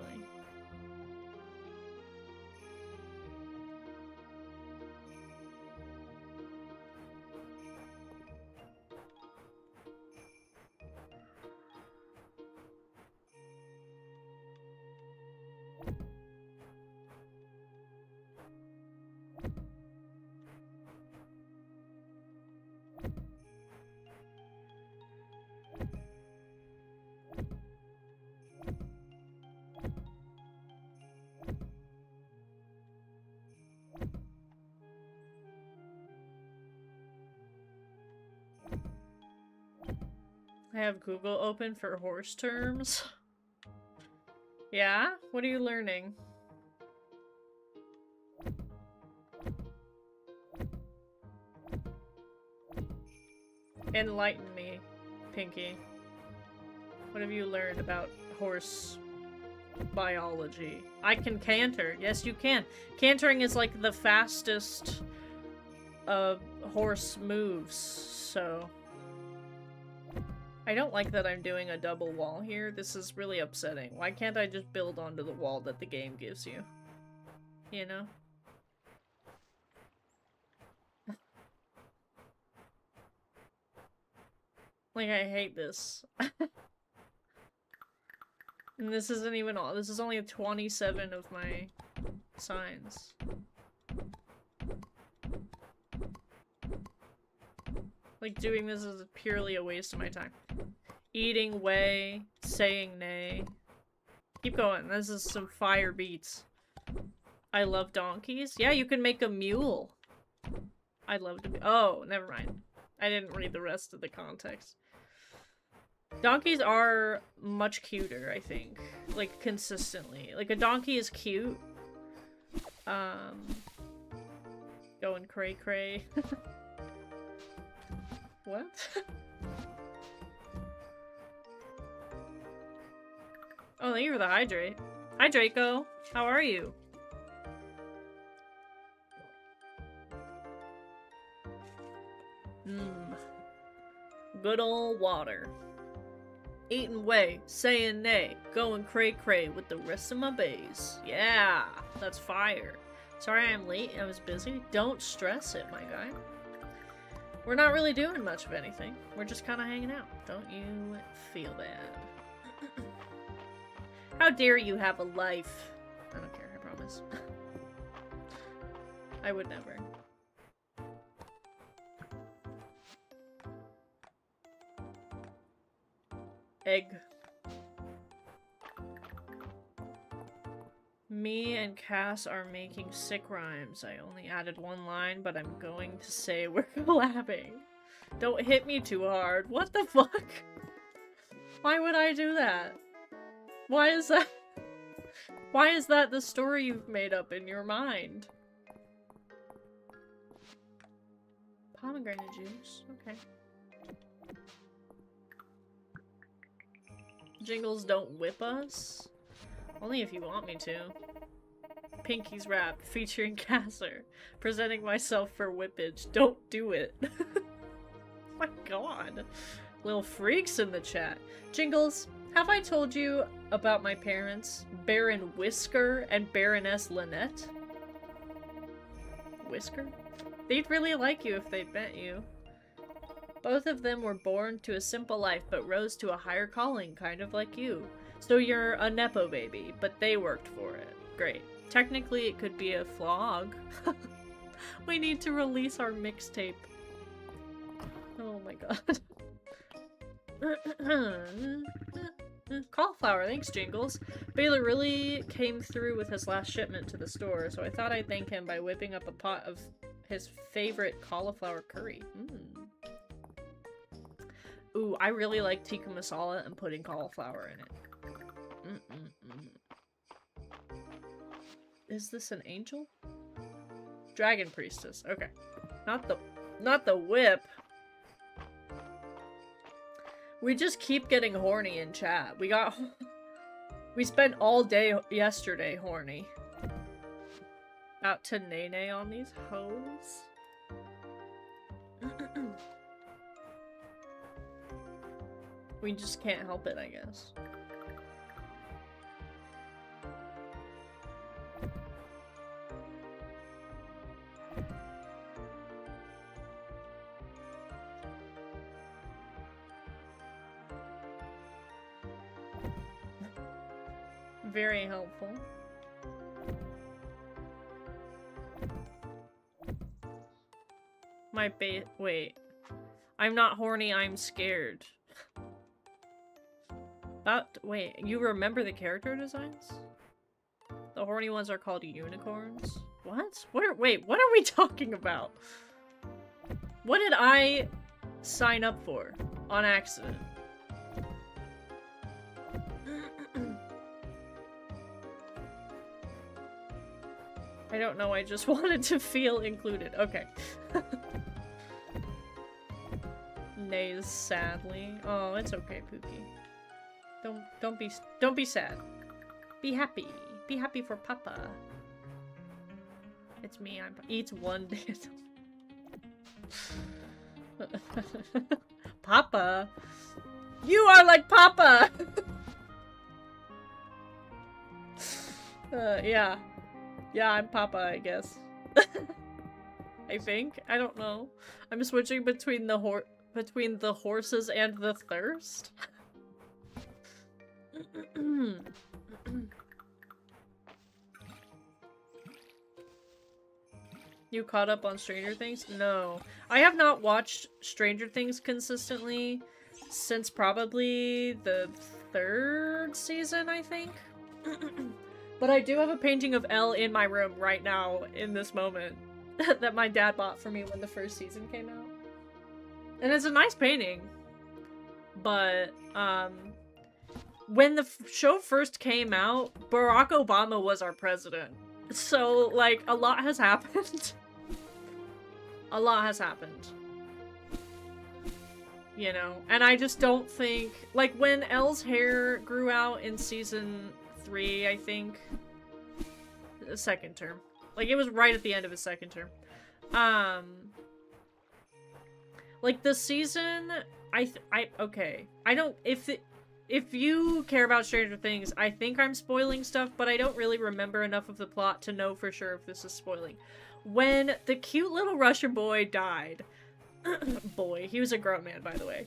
I have Google open for horse terms. Yeah? What are you learning? Enlighten me, Pinky. What have you learned about horse biology? I can canter. Yes, you can. Cantering is like the fastest horse moves, so... I don't like that I'm doing a double wall here. This is really upsetting. Why can't I just build onto the wall that the game gives you? You know? Like, I hate this. And this isn't even all. This is only 27 of my signs. Like, doing this is purely a waste of my time. Eating way, saying nay. Keep going. This is some fire beats. I love donkeys. Yeah, you can make a mule. I'd love to be- Oh, never mind. I didn't read the rest of the context. Donkeys are much cuter, I think. Like, consistently. Like, a donkey is cute. Going cray cray. What? Oh, thank you for the hydrate. Hi, Draco. How are you? Good old water. Eating way, saying nay, going cray cray with the rest of my bays. Yeah, that's fire. Sorry I'm late, I was busy. Don't stress it, my guy. We're not really doing much of anything. We're just kind of hanging out. Don't you feel bad? How dare you have a life? I don't care, I promise. I would never. Egg. Me and Cass are making sick rhymes. I only added one line, but I'm going to say we're collabing. Don't hit me too hard. What the fuck? Why would I do that? Why is that? Why is that the story you've made up in your mind? Pomegranate juice. Okay. Jingles don't whip us? Only if you want me to. Pinky's Rap, featuring Casser. Presenting myself for whippage. Don't do it. My god. Little freaks in the chat. Jingles, have I told you about my parents? Baron Whisker and Baroness Lynette? Whisker? They'd really like you if they'd met you. Both of them were born to a simple life, but rose to a higher calling, kind of like you. So you're a Nepo baby, but they worked for it. Great. Technically, it could be a vlog. We need to release our mixtape. Oh my god. Cauliflower, thanks, Jingles. Baylor really came through with his last shipment to the store, so I thought I'd thank him by whipping up a pot of his favorite cauliflower curry. Ooh, I really like tikka masala and putting cauliflower in it. Is this an angel? Dragon priestess. Okay. Not the whip. We just keep getting horny in chat. We spent all day yesterday horny. Out to nay on these hoes. We just can't help it, I guess. Very helpful. Wait. I'm not horny, I'm scared. Wait, you remember the character designs? The horny ones are called unicorns? What? Wait, what are we talking about? What did I sign up for on accident? I don't know, I just wanted to feel included. Okay. Nays sadly. Oh, it's okay, Pookie. Don't be sad. Be happy. Be happy for Papa. It's me, eats one day. Papa? You are like Papa! Yeah. Yeah, I'm Papa, I guess. I think? I don't know. I'm switching between the horses and the thirst. You caught up on Stranger Things? No. I have not watched Stranger Things consistently since probably the 3rd season, I think. But I do have a painting of Elle in my room right now, in this moment, that my dad bought for me when the 1st season came out. And it's a nice painting. But, when the show first came out, Barack Obama was our president. So, like, a lot has happened. A lot has happened. You know? And I just don't think... Like, when Elle's hair grew out in season 3, I think... The second term. Like, it was right at the end of his second term. Like, the season... okay. I don't... If you care about Stranger Things, I think I'm spoiling stuff, but I don't really remember enough of the plot to know for sure if this is spoiling. When the cute little Russian boy died... boy, he was a grown man, by the way.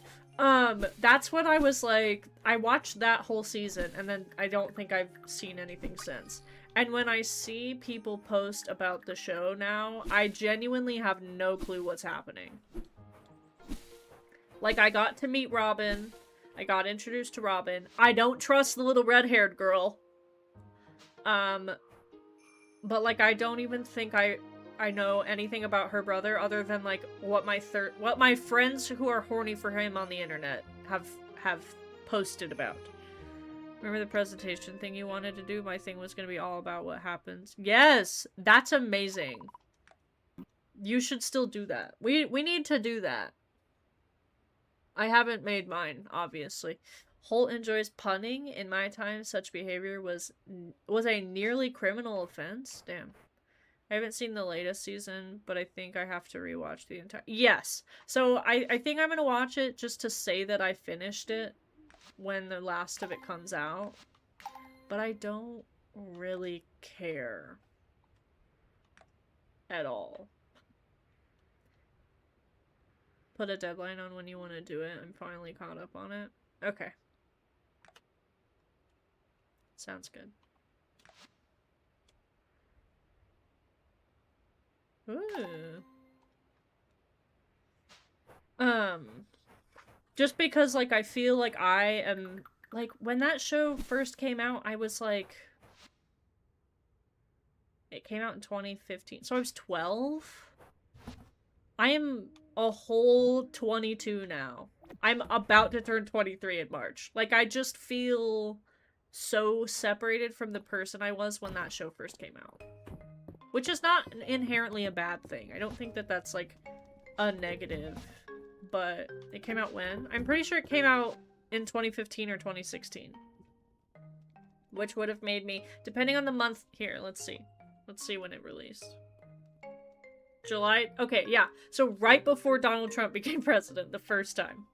That's when I was like... I watched that whole season, and then I don't think I've seen anything since. And when I see people post about the show now, I genuinely have no clue what's happening. Like, I got to meet Robin... I got introduced to Robin. I don't trust the little red-haired girl. But, like, I don't even think I know anything about her brother other than, like, what my friends who are horny for him on the internet have posted about. Remember the presentation thing you wanted to do? My thing was gonna be all about what happens. Yes! That's amazing. You should still do that. We need to do that. I haven't made mine, obviously. Holt enjoys punning. In my time, such behavior was a nearly criminal offense. Damn. I haven't seen the latest season, but I think I have to rewatch the entire... Yes! So, I think I'm gonna watch it just to say that I finished it when the last of it comes out. But I don't really care. At all. Put a deadline on when you want to do it. I'm finally caught up on it. Okay. Sounds good. Ooh. Just because, like, I feel like I am... Like, when that show first came out, I was, like... It came out in 2015. So I was 12? I am... a whole 22 now. I'm about to turn 23 in March. Like, I just feel so separated from the person I was when that show first came out. Which is not inherently a bad thing. I don't think that that's, like, a negative. But it came out when? I'm pretty sure it came out in 2015 or 2016. Which would have made me, depending on the month... Here, let's see. Let's see when it released. July? Okay, yeah. So right before Donald Trump became president the first time.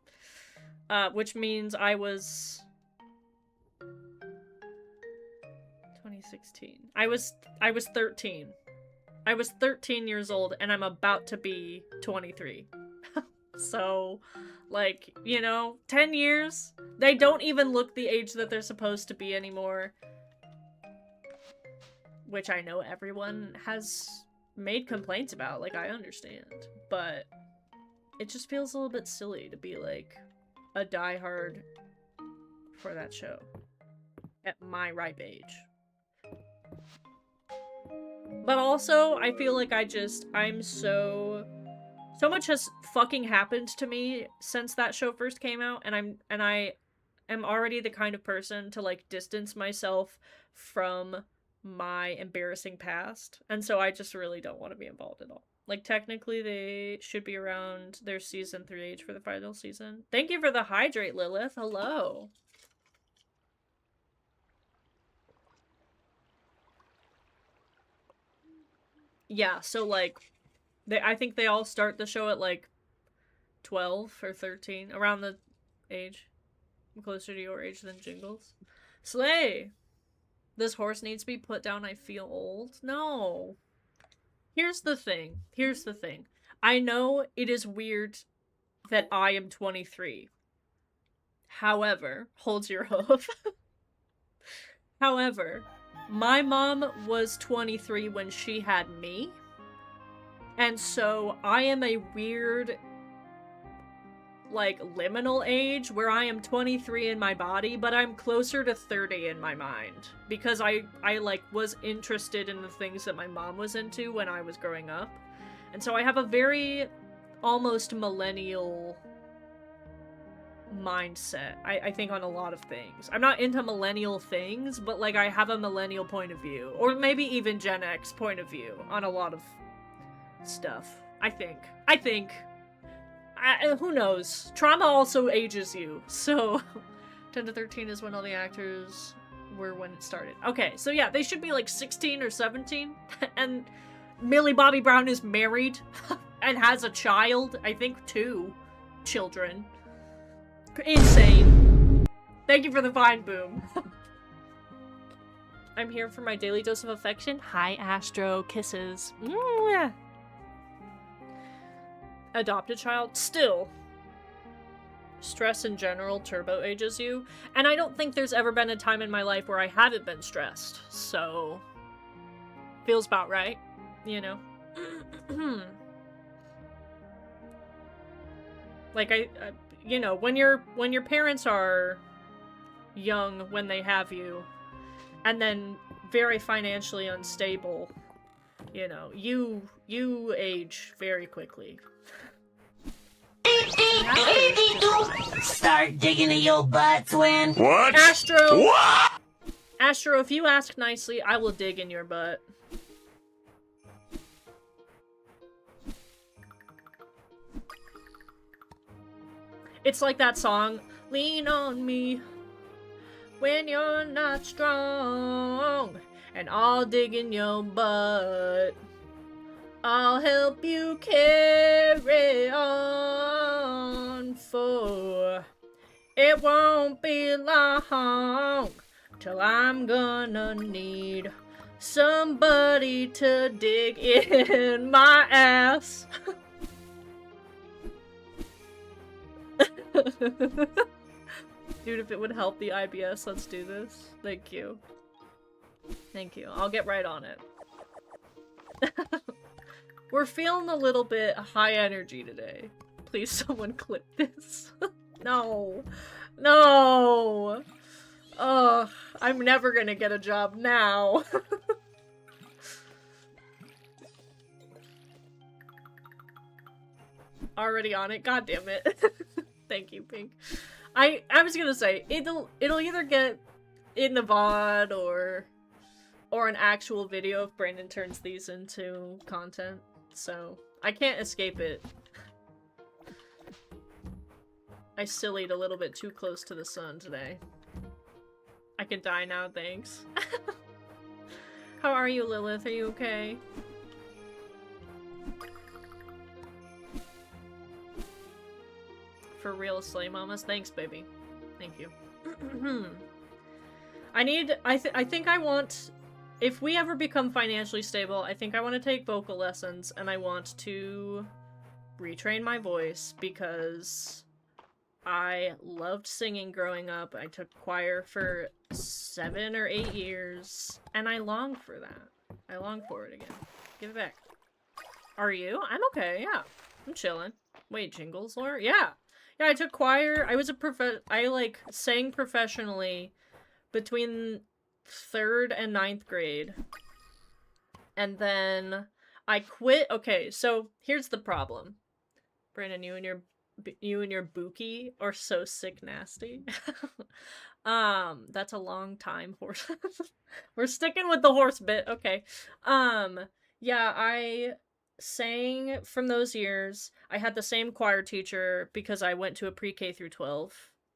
Which means I was... 2016. I was 13. I was 13 years old and I'm about to be 23. So, like, you know, 10 years? They don't even look the age that they're supposed to be anymore. Which I know everyone has... made complaints about, like, I understand, but it just feels a little bit silly to be, like, a diehard for that show at my ripe age. But also, I feel like I'm so much has fucking happened to me since that show first came out, and I am already the kind of person to, like, distance myself from my embarrassing past, and so I just really don't want to be involved at all. Like, technically they should be around their season 3 age for the final season. Thank you for the hydrate, Lilith. Hello. Yeah, so, like, I think they all start the show at, like, 12 or 13, around the age. I'm closer to your age than Jingles. Slay! This horse needs to be put down, I feel old. No. Here's the thing. Here's the thing. I know it is weird that I am 23. However, hold your hoof. However, my mom was 23 when she had me. And so I am a weird, like, liminal age where I am 23 in my body, but I'm closer to 30 in my mind. Because I like, was interested in the things that my mom was into when I was growing up. And so I have a very almost millennial mindset, I think, on a lot of things. I'm not into millennial things, but, like, I have a millennial point of view. Or maybe even Gen X point of view on a lot of stuff. I think. Who knows? Trauma also ages you, so 10 to 13 is when all the actors were when it started. Okay, so yeah, they should be like 16 or 17, and Millie Bobby Brown is married and has a child. I think 2 children. Insane. Thank you for the fine boom. I'm here for my daily dose of affection. Hi, Astro. Kisses. Mwah. Adopted child. Still. Stress in general turbo ages you. And I don't think there's ever been a time in my life where I haven't been stressed. So, feels about right, you know? Like, you know, when your parents are young when they have you, and then very financially unstable, you know, you age very quickly. Start digging in your butt, twin. What? Astro! What? Astro, if you ask nicely, I will dig in your butt. It's like that song, lean on me when you're not strong, and I'll dig in your butt. I'll help you carry on, for it won't be long till I'm gonna need somebody to dig in my ass. Dude, if it would help the IBS, let's do this. Thank you. Thank you. I'll get right on it. We're feeling a little bit high energy today. Please, someone clip this. No. No! Ugh, I'm never gonna get a job now. Already on it? God damn it. Thank you, Pink. I was gonna say, it'll either get in the VOD or an actual video if Brandon turns these into content. So, I can't escape it. I sillied a little bit too close to the sun today. I could die now, thanks. How are you, Lilith? Are you okay? For real, Slay Mamas. Thanks, baby. Thank you. I think I want... If we ever become financially stable, I think I want to take vocal lessons, and I want to retrain my voice, because I loved singing growing up. I took choir for 7 or 8 years, and I long for that. I long for it again. Give it back. Are you? I'm okay, yeah. I'm chilling. Wait, Jingles lore? Yeah. Yeah, I took choir. I was I, like, sang professionally between 3rd and 9th grade. And then I quit. Okay, so here's the problem. Brandon, you and your Buki are so sick nasty. That's a long time horse. We're sticking with the horse bit. Okay. Yeah, I sang from those years. I had the same choir teacher because I went to a pre-K through 12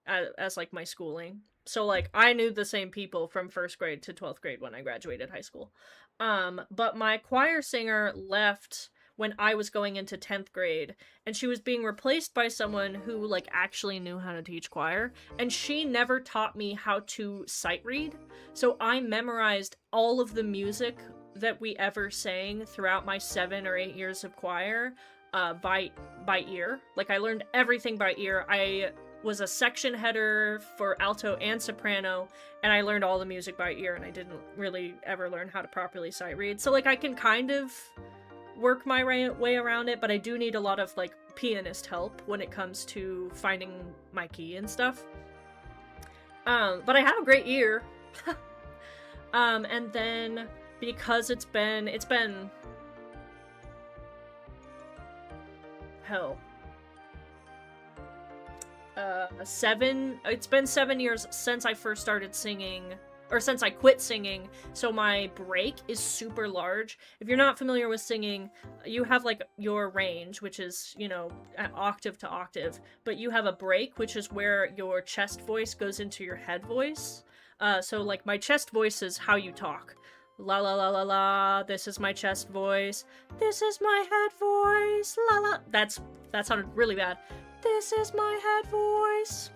as like my schooling. So like I knew the same people from 1st grade to 12th grade when I graduated high school. But my choir singer left when I was going into 10th grade, and she was being replaced by someone who like actually knew how to teach choir, and she never taught me how to sight read. So I memorized all of the music that we ever sang throughout my 7 or 8 years of choir by ear. Like I learned everything by ear. I was a section header for alto and soprano, and I learned all the music by ear, and I didn't really ever learn how to properly sight read. So like I can kind of work my way around it, but I do need a lot of like pianist help when it comes to finding my key and stuff. But I have a great ear. And then because it's been hell. it's been 7 years since I first started singing, or since I quit singing, so my break is super large. If you're not familiar with singing, you have like your range, which is, you know, octave to octave, but you have a break, which is where your chest voice goes into your head voice. So like my chest voice is how you talk. La la la la la, this is my chest voice. This is my head voice. La la. That sounded really bad. This is my head voice.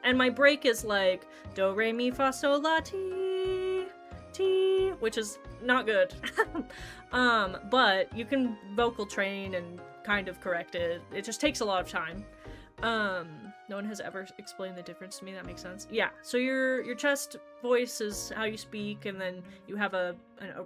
And my break is like do re mi fa sol la ti, which is not good. But you can vocal train and kind of correct it. It just takes a lot of time. No one has ever explained the difference to me. That makes sense. Yeah, so your chest voice is how you speak, and then you have a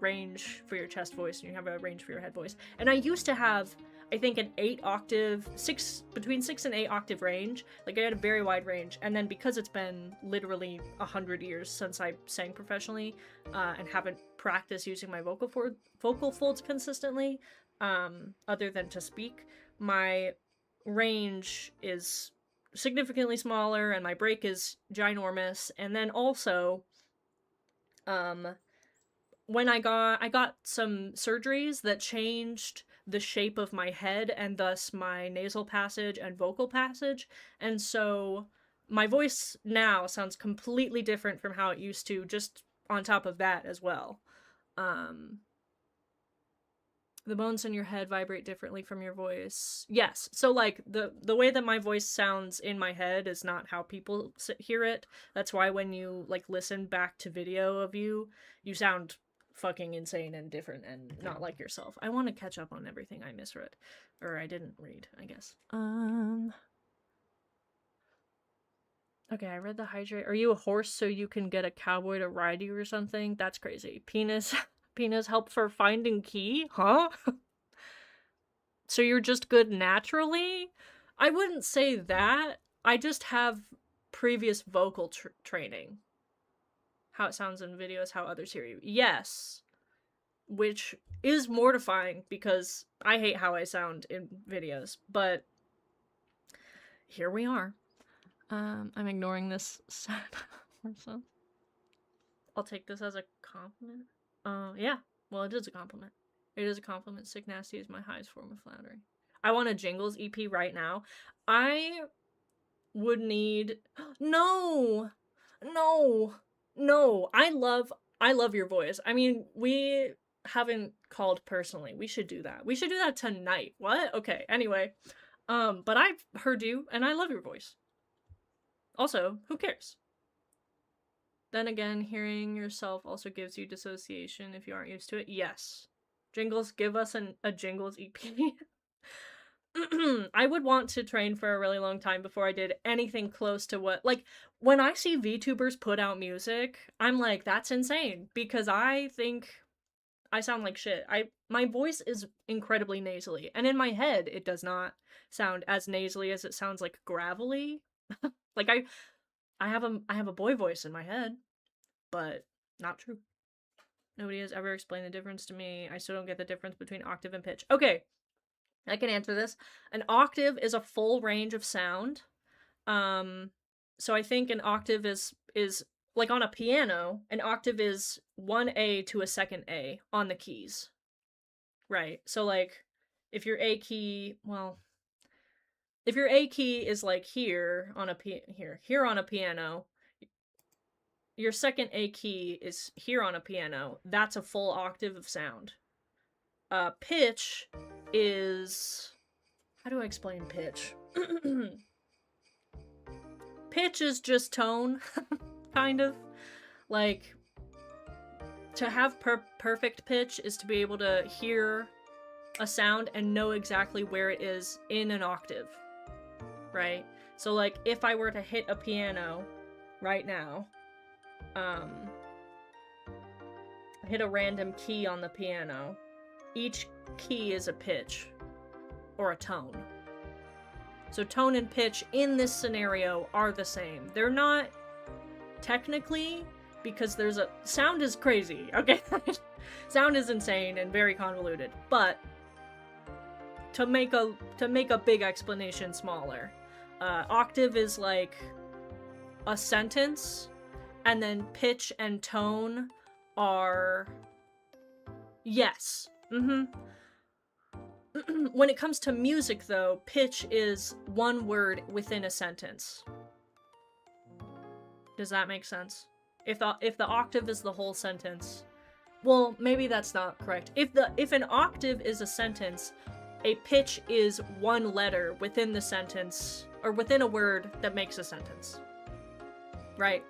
range for your chest voice, and you have a range for your head voice. And I used to have, I think, an between 6 and 8 octave range. Like, I had a very wide range, and then because it's been literally 100 years since I sang professionally, and haven't practiced using my vocal folds consistently, other than to speak, my range is significantly smaller and my break is ginormous. And then also when I got some surgeries that changed the shape of my head and thus my nasal passage and vocal passage, and so my voice now sounds completely different from how it used to, just on top of that as well. The bones in your head vibrate differently from your voice. Yes, so like the way that my voice sounds in my head is not how people hear it. That's why when you like listen back to video of you sound fucking insane and different and not like yourself. I want to catch up on everything I misread, or I didn't read, I guess. Okay, I read the hydrate. Are you a horse so you can get a cowboy to ride you or something? That's crazy. Penis help for finding key? Huh? So you're just good naturally? I wouldn't say that. I just have previous vocal training. How it sounds in videos, how others hear you. Yes. Which is mortifying because I hate how I sound in videos. But here we are. I'm ignoring this sad person. I'll take this as a compliment. Yeah. Well, it is a compliment. It is a compliment. Sick Nasty is my highest form of flattery. I want a Jingles EP right now. I would need... No! I love your voice. I mean, we haven't called personally. We should do that. We should do that tonight. What? Okay, anyway. But I've heard you, and I love your voice. Also, who cares? Then again, hearing yourself also gives you dissociation if you aren't used to it. Yes. Jingles, give us a Jingles EP. I would want to train for a really long time before I did anything close to what... Like, when I see VTubers put out music, I'm like, that's insane. Because I think I sound like shit. My voice is incredibly nasally. And in my head, it does not sound as nasally as it sounds like gravelly. Like, I have a boy voice in my head, but not true. Nobody has ever explained the difference to me. I still don't get the difference between octave and pitch. Okay, I can answer this. An octave is a full range of sound. So I think an octave is like on a piano, an octave is one A to a second A on the keys. Right. So like if your A key, well, if your A key is like here on a here on a piano, your second A key is here on a piano. That's a full octave of sound. Pitch is... How do I explain pitch? Pitch is just tone, kind of. Like, to have perfect pitch is to be able to hear a sound and know exactly where it is in an octave. Right? So like if I were to hit a piano right now, hit a random key on the piano, each key is a pitch or a tone. So tone and pitch in this scenario are the same. They're not technically, because there's a... Sound is crazy, okay? Sound is insane and very convoluted, but to make a big explanation smaller, octave is like a sentence, and then pitch and tone are... Yes. Mm-hmm. When it comes to music, though, pitch is one word within a sentence. Does that make sense? If the octave is the whole sentence... Well, maybe that's not correct. If an octave is a sentence, a pitch is one letter within the sentence, or within a word that makes a sentence. Right?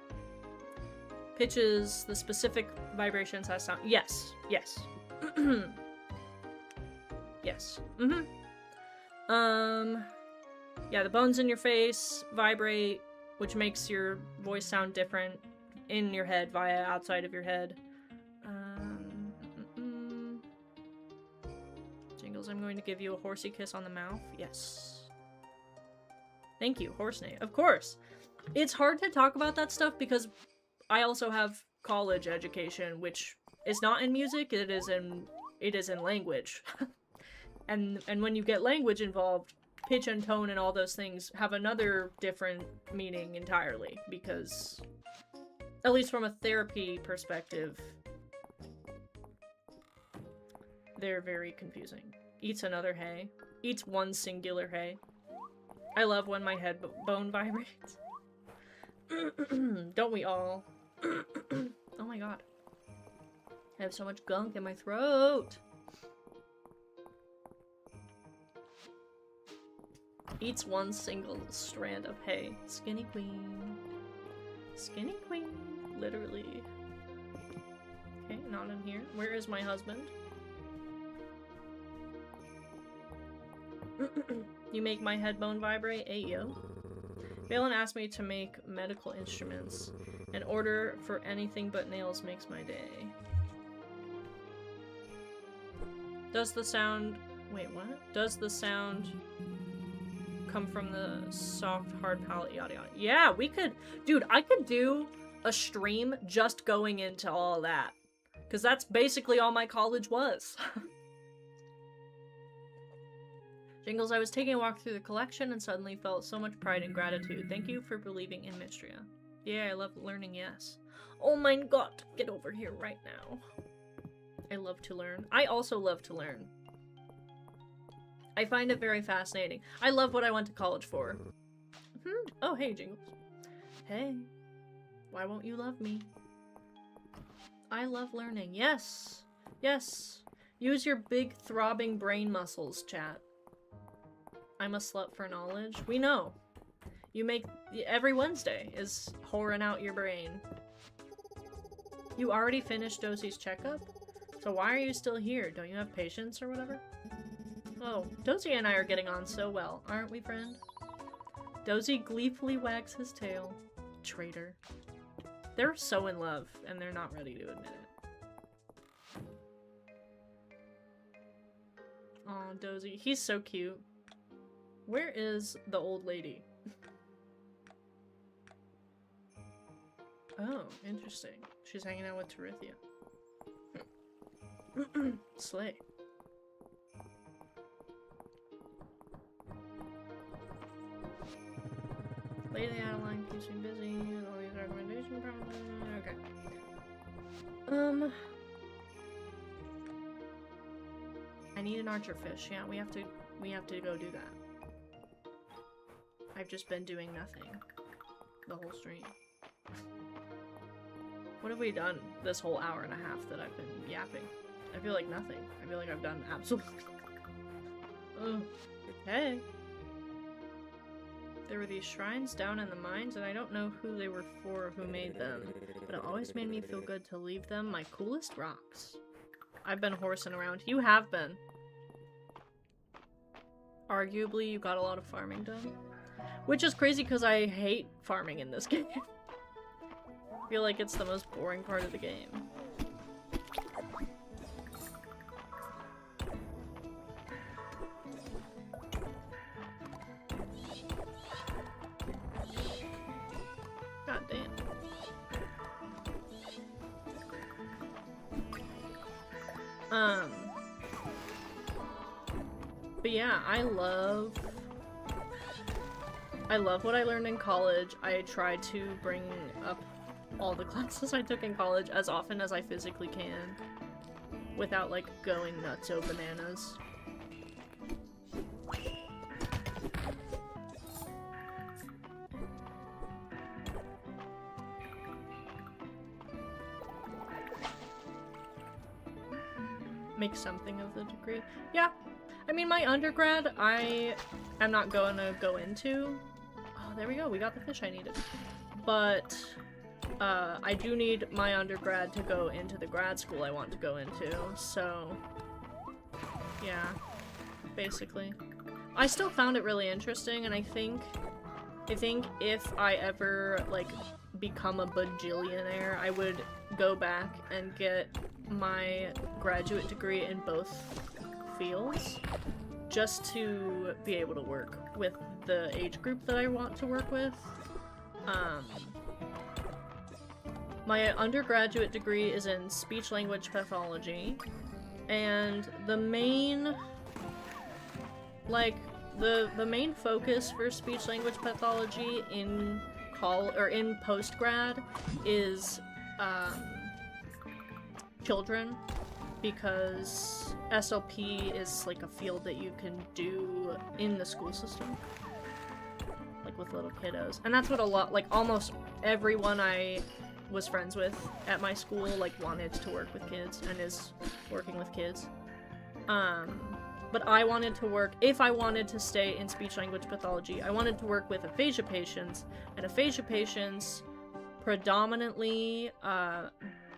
Pitch is the specific vibrations that sound... Yes. Yes. Yes. Mm-hmm. Yeah, the bones in your face vibrate, which makes your voice sound different in your head via outside of your head. Jingles, I'm going to give you a horsey kiss on the mouth. Yes. Thank you, Horsenate. Of course. It's hard to talk about that stuff because I also have college education, which is not in music, it is in language. And when you get language involved, pitch and tone and all those things have another different meaning entirely, because, at least from a therapy perspective, they're very confusing. Eats another hay. Eats one singular hay. I love when my head bone vibrates. Don't we all? Oh my god. I have so much gunk in my throat. Eats one single strand of hay. Skinny queen. Skinny queen. Literally. Okay, not in here. Where is my husband? You make my head bone vibrate? Ayo. Valen asked me to make medical instruments. An order for anything but nails makes my day. Does the sound... Wait, what? Does the sound come from the soft, hard palate, yada yada? Yeah, we could... Dude, I could do a stream just going into all that. Because that's basically all my college was. Jingles, I was taking a walk through the collection and suddenly felt so much pride and gratitude. Thank you for believing in Mistria. Yeah, I love learning, yes. Oh my god, get over here right now. I love to learn. I also love to learn. I find it very fascinating. I love what I went to college for. Oh, hey, Jingles. Hey. Why won't you love me? I love learning. Yes. Yes. Use your big throbbing brain muscles, chat. I'm a slut for knowledge. We know. You make... Every Wednesday is whoring out your brain. You already finished Dosie's checkup? So why are you still here? Don't you have patience or whatever? Oh, Dosie and I are getting on so well, aren't we, friend? Dosie gleefully wags his tail. Traitor. They're so in love, and they're not ready to admit it. Aw, Dosie. He's so cute. Where is the old lady? Oh, interesting. She's hanging out with Terithia. Slay. Lately, Adeline keeps me busy with all these recommendation problems. Okay. I need an archer fish. Yeah, we have to go do that. I've just been doing nothing the whole stream. What have we done this whole hour and a half that I've been yapping? I feel like nothing. I feel like I've done absolutely nothing. Hey. There were these shrines down in the mines, and I don't know who they were for or who made them, but it always made me feel good to leave them my coolest rocks. I've been horsing around. You have been. Arguably, you got a lot of farming done. Which is crazy because I hate farming in this game. I feel like it's the most boring part of the game. God damn. But yeah, I love I love what I learned in college. I try to bring up all the classes I took in college as often as I physically can without, like, going nutso bananas. Make something of the degree. Yeah. I mean, my undergrad, I am not going to go into. Oh, there we go. We got the fish I needed. But I do need my undergrad to go into the grad school I want to go into. So, yeah. Basically. I still found it really interesting, and I think if I ever, like, become a bajillionaire, I would go back and get my graduate degree in both fields just to be able to work with the age group that I want to work with. My undergraduate degree is in speech-language pathology, and the main, like, the main focus for speech-language pathology in in post-grad is children, because SLP is like a field that you can do in the school system, like with little kiddos, and that's what almost everyone I was friends with at my school, like, wanted to work with kids and is working with kids. But I wanted to work, if I wanted to stay in speech-language pathology, I wanted to work with aphasia patients, and aphasia patients predominantly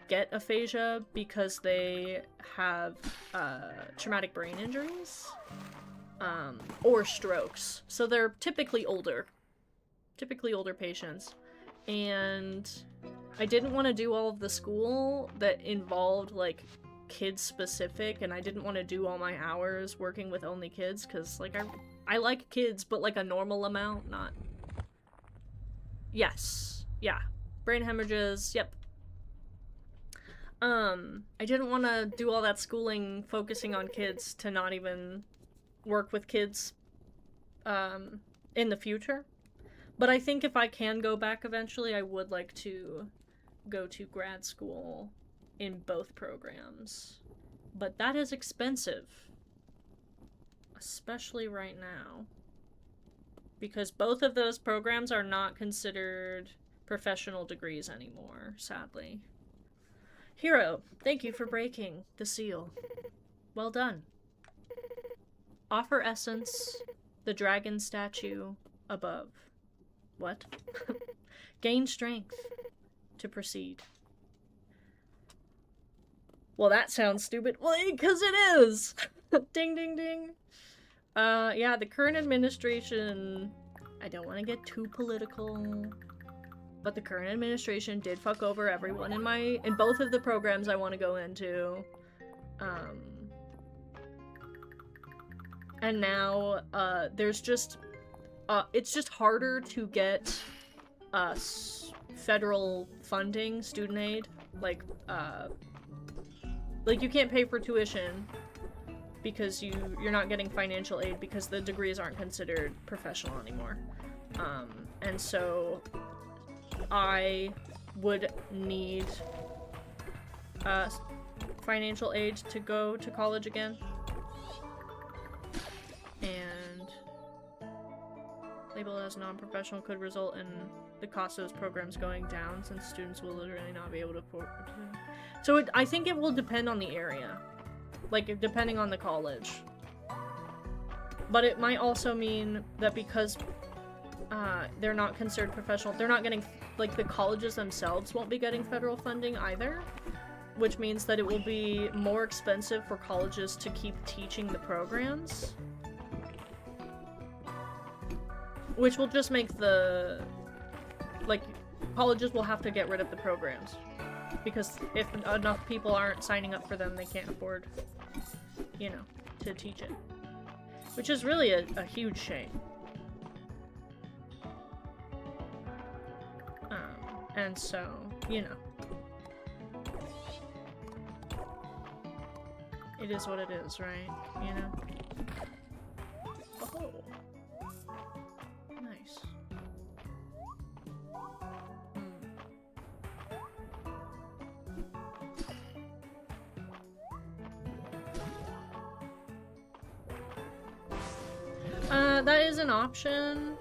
get aphasia because they have traumatic brain injuries or strokes. So they're typically older patients. And I didn't want to do all of the school that involved, like, kids specific, and I didn't want to do all my hours working with only kids, because, like, I like kids, but, like, a normal amount, not... Yes. Yeah. Brain hemorrhages, yep. I didn't want to do all that schooling focusing on kids to not even work with kids, in the future. But I think if I can go back eventually, I would like to go to grad school in both programs. But that is expensive. Especially right now. Because both of those programs are not considered professional degrees anymore, sadly. Hero, thank you for breaking the seal. Well done. Offer essence, the dragon statue above. What? Gain strength to proceed. Well, that sounds stupid. Well, because it is! Ding, ding, ding. Yeah, the current administration... I don't want to get too political, but the current administration did fuck over everyone in both of the programs I want to go into. And now, there's just... it's just harder to get federal funding, student aid. Like, you can't pay for tuition because you're not getting financial aid because the degrees aren't considered professional anymore. And so I would need financial aid to go to college again. And label as non-professional could result in the cost of those programs going down since students will literally not be able to afford it. So I think it will depend on the area. Like, depending on the college. But it might also mean that because they're not considered professional, they're not getting, like, the colleges themselves won't be getting federal funding either. Which means that it will be more expensive for colleges to keep teaching the programs. Which will just make the... like, colleges will have to get rid of the programs. Because if enough people aren't signing up for them, they can't afford, you know, to teach it. Which is really a huge shame. And so, you know. It is what it is, right? You know? Oh. Nice. that is an option.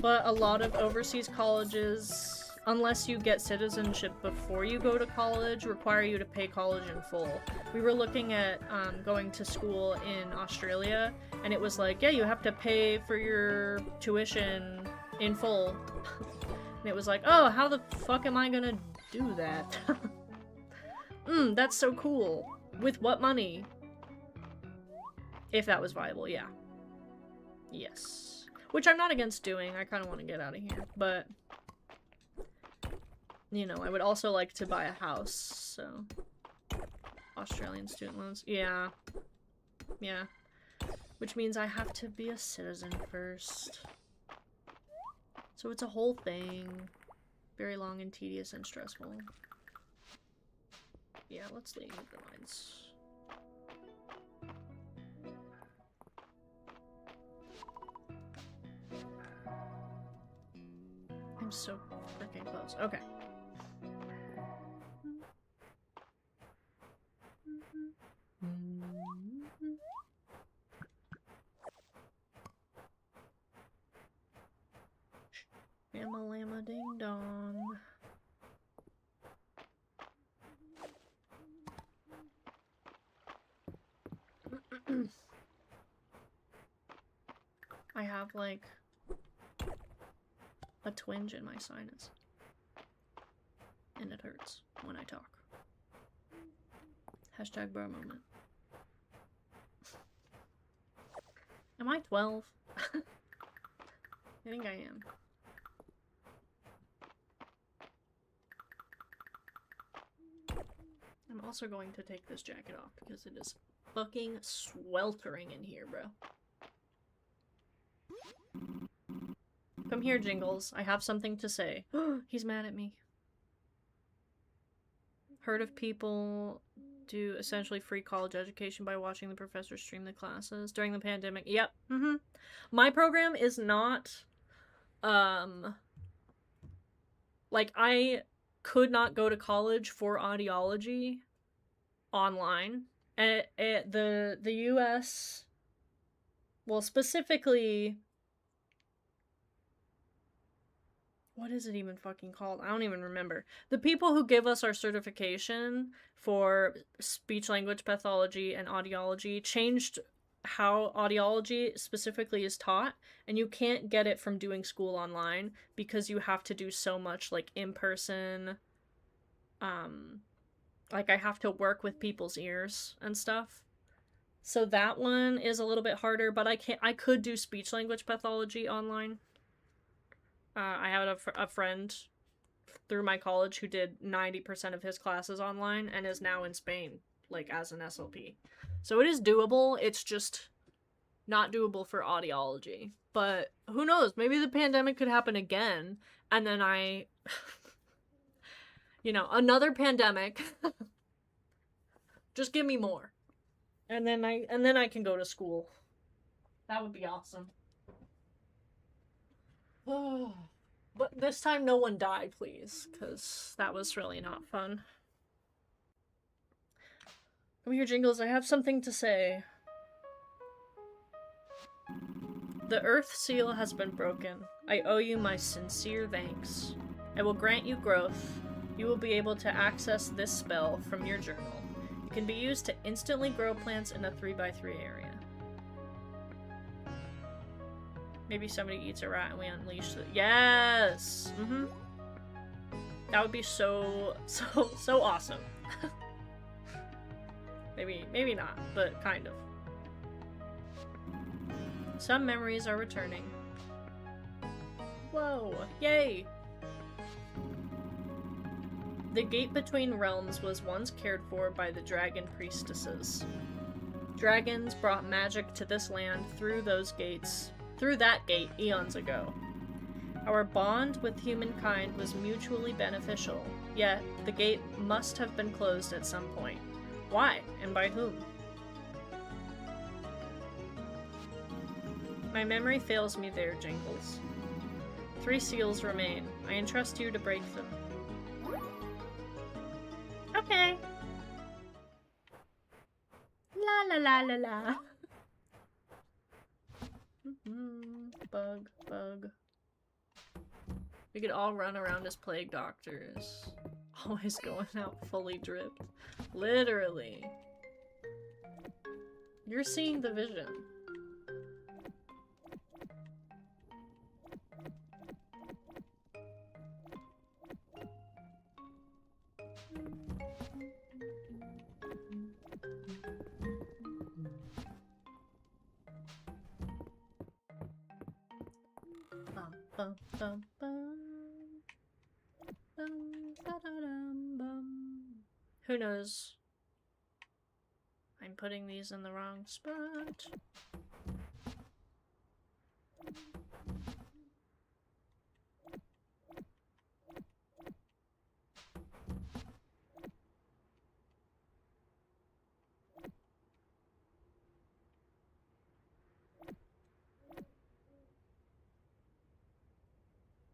But a lot of overseas colleges, unless you get citizenship before you go to college, require you to pay college in full. We were looking at going to school in Australia, and it was like, yeah, you have to pay for your tuition in full. And it was like, oh, how the fuck am I gonna do that? That's so cool. With what money? If that was viable, yeah. Yes. Which I'm not against doing. I kind of want to get out of here. But, you know, I would also like to buy a house, so. Australian student loans. Yeah. Yeah. Which means I have to be a citizen first. So it's a whole thing. Very long and tedious and stressful. Yeah, let's leave the lines. I'm so freaking close. Okay. Llama llama ding dong. I have like a twinge in my sinus. And it hurts when I talk. Hashtag bro moment. Am I 12? I think I am. I'm also going to take this jacket off because it is fucking sweltering in here, bro. Come here, Jingles. I have something to say. He's mad at me. Heard of people do essentially free college education by watching the professor stream the classes during the pandemic? Yep. My program is not, like, I could not go to college for audiology online. The US, well, specifically, what is it even fucking called? I don't even remember. The people who give us our certification for speech language pathology and audiology changed how audiology specifically is taught, and you can't get it from doing school online because you have to do so much like in-person, like I have to work with people's ears and stuff. So that one is a little bit harder, but I could do speech language pathology online. I had a friend through my college who did 90% of his classes online and is now in Spain, like, as an SLP. So it is doable, it's just not doable for audiology. But who knows, maybe the pandemic could happen again, and then I... you know, another pandemic. Just give me more. And then I can go to school. That would be awesome. But this time no one died, please, because that was really not fun. Come here, Jingles, I have something to say. The Earth Seal has been broken. I owe you my sincere thanks. I will grant you growth. You will be able to access this spell from your journal. It can be used to instantly grow plants in a 3x3 area. Maybe somebody eats a rat and we unleash the— yes! That would be so awesome. Maybe not, but kind of. Some memories are returning. Whoa, yay! The gate between realms was once cared for by the dragon priestesses. Dragons brought magic to this land through that gate eons ago. Our bond with humankind was mutually beneficial, yet the gate must have been closed at some point. Why, and by whom? My memory fails me there, Jingles. 3 seals remain. I entrust you to break them. Okay. La la la la. Bug, bug. We could all run around as plague doctors. Always going out fully dripped. Literally. You're seeing the vision. Bum, bum, bum, bum. Bum, ba-da-dum, bum. Who knows? I'm putting these in the wrong spot.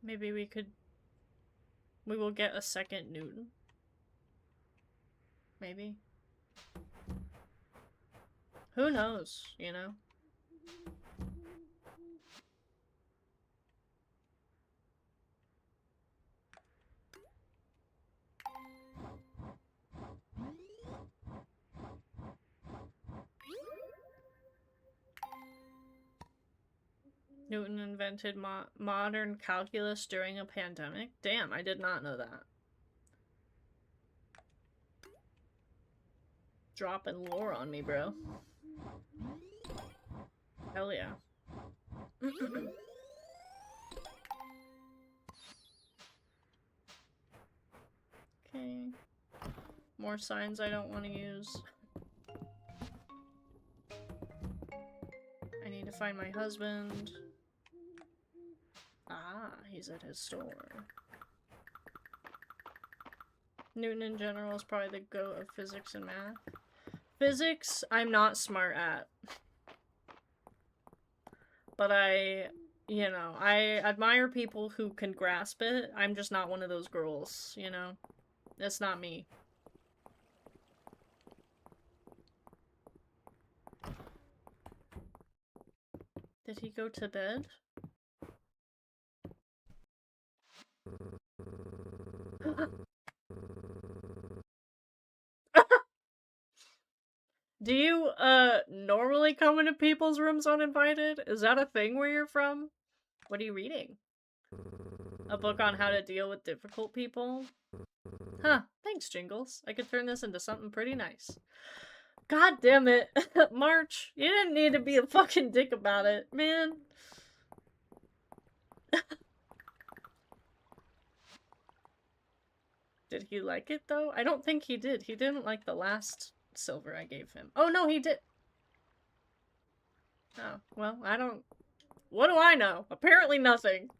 Maybe we will get a second Newton. Maybe. Who knows, you know? Newton invented modern calculus during a pandemic? Damn, I did not know that. Dropping lore on me, bro. Hell yeah. Okay. More signs I don't want to use. I need to find my husband. Ah, he's at his store. Newton in general is probably the goat of physics and math. Physics, I'm not smart at. But I admire people who can grasp it. I'm just not one of those girls, you know? That's not me. Did he go to bed? Do you, normally come into people's rooms uninvited? Is that a thing where you're from? What are you reading? A book on how to deal with difficult people? Huh, thanks, Jingles. I could turn this into something pretty nice. God damn it. March, you didn't need to be a fucking dick about it, man. Did he like it, though? I don't think he did. He didn't like the last silver I gave him. Oh, no, he did. Oh, well, I don't... What do I know? Apparently nothing.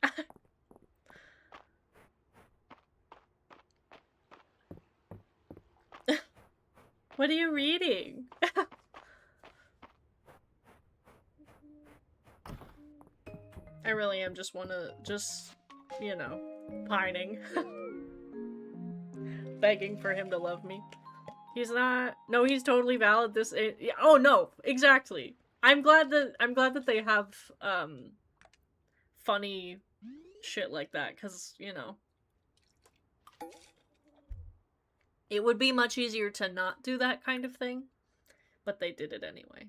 What are you reading? I really am just you know, pining. Begging for him to love me. He's not... No, he's totally valid. Oh, no, exactly. I'm glad that they have, funny shit like that, because, you know, it would be much easier to not do that kind of thing, but they did it anyway.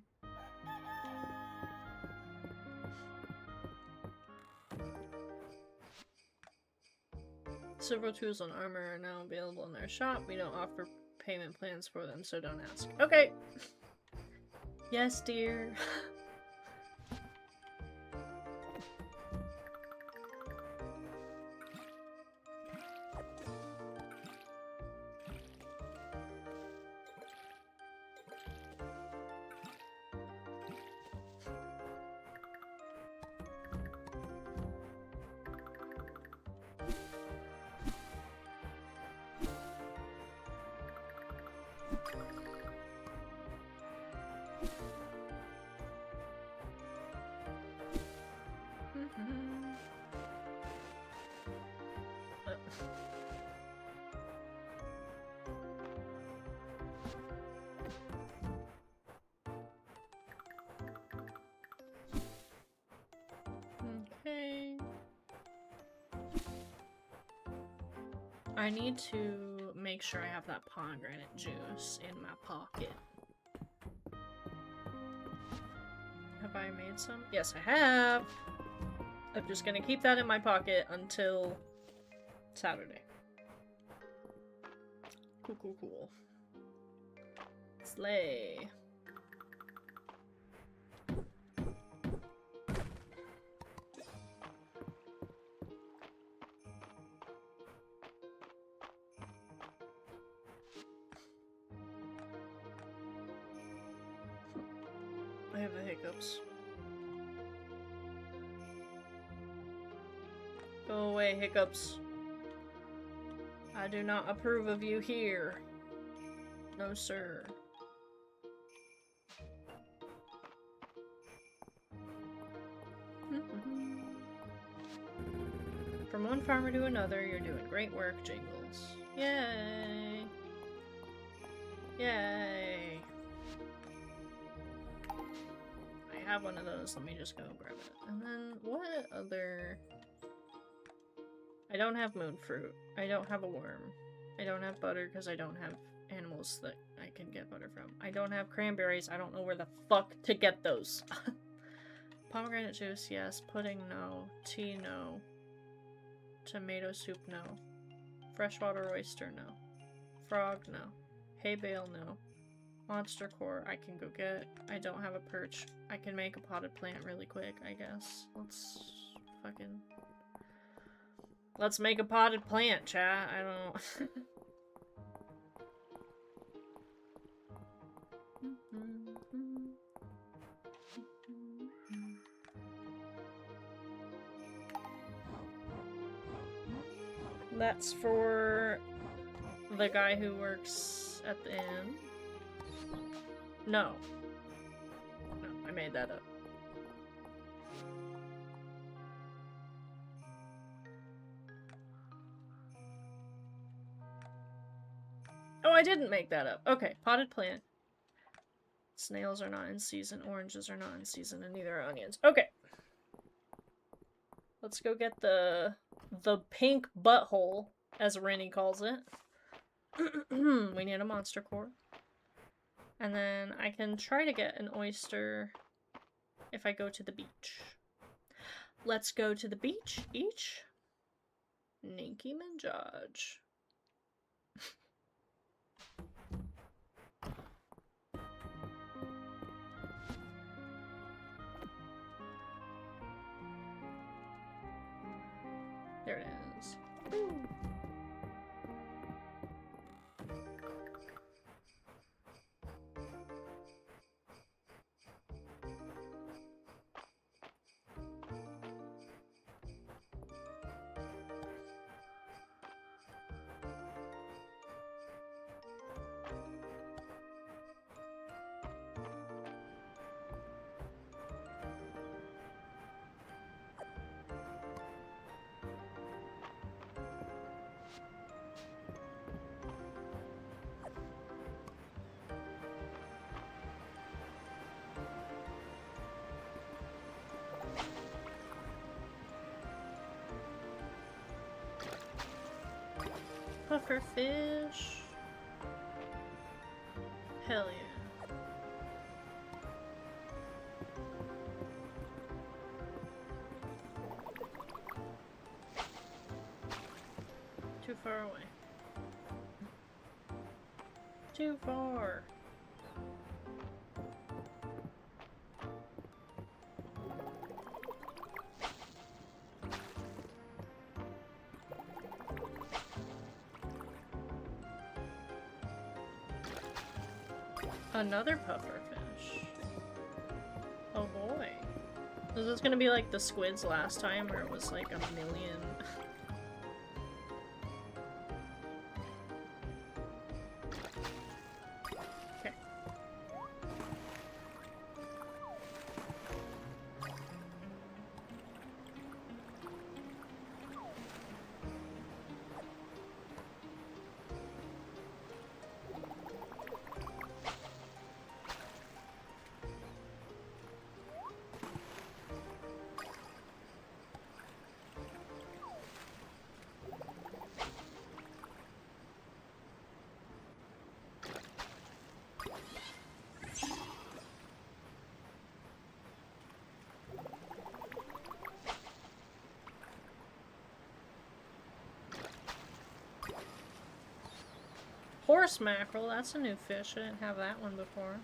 Several tools and armor are now available in our shop. We don't offer payment plans for them, so don't ask. Okay. Yes, dear. I need to make sure I have that pomegranate juice in my pocket. Have I made some? Yes, I have! I'm just gonna keep that in my pocket until Saturday. Cool. Slay. I have the hiccups. Go away, hiccups. I do not approve of you here. No, sir. From one farmer to another, you're doing great work, Jingles. Yay! Yay! I have one of those. Let me just go grab it. And then, what other... I don't have moon fruit. I don't have a worm. I don't have butter because I don't have animals that I can get butter from. I don't have cranberries. I don't know where the fuck to get those. Pomegranate juice, yes. Pudding, no. Tea, no. Tomato soup, no. Freshwater oyster, no. Frog, no. Hay bale, no. Monster core, I can go get. I don't have a perch. I can make a potted plant really quick, I guess. Let's make a potted plant, chat. I don't... That's for the guy who works at the inn. No. No, I made that up. Oh, I didn't make that up. Okay, potted plant. Snails are not in season, oranges are not in season, and neither are onions. Okay. Let's go get the pink butthole, as Rennie calls it. We need a monster core. And then I can try to get an oyster if I go to the beach. Let's go to the beach each. Ninky Minjaj. There it is. Woo. Puffer fish. Hell yeah. Too far away. Too far. Another puffer fish. Oh boy. Is this gonna be like the squids last time where it was like a million? Okay. Horse mackerel, that's a new fish. I didn't have that one before.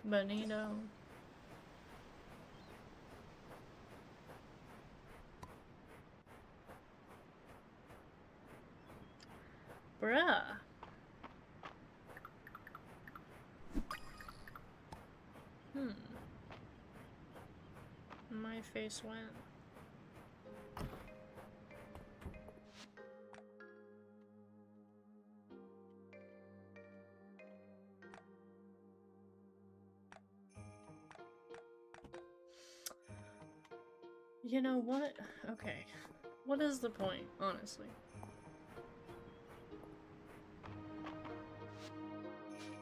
Bonito. Bruh. My face went. You know what? Okay. What is the point, honestly?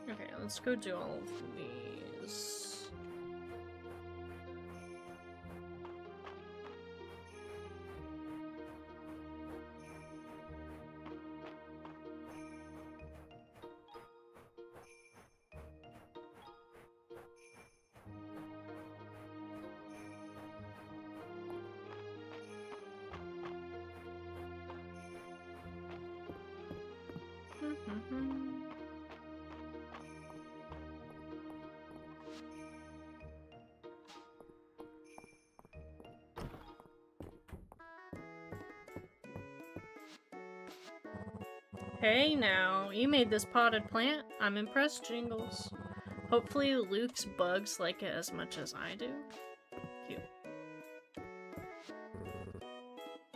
Okay, let's go do all of these. Hey now, you made this potted plant? I'm impressed, Jingles. Hopefully Luke's bugs like it as much as I do. Cute.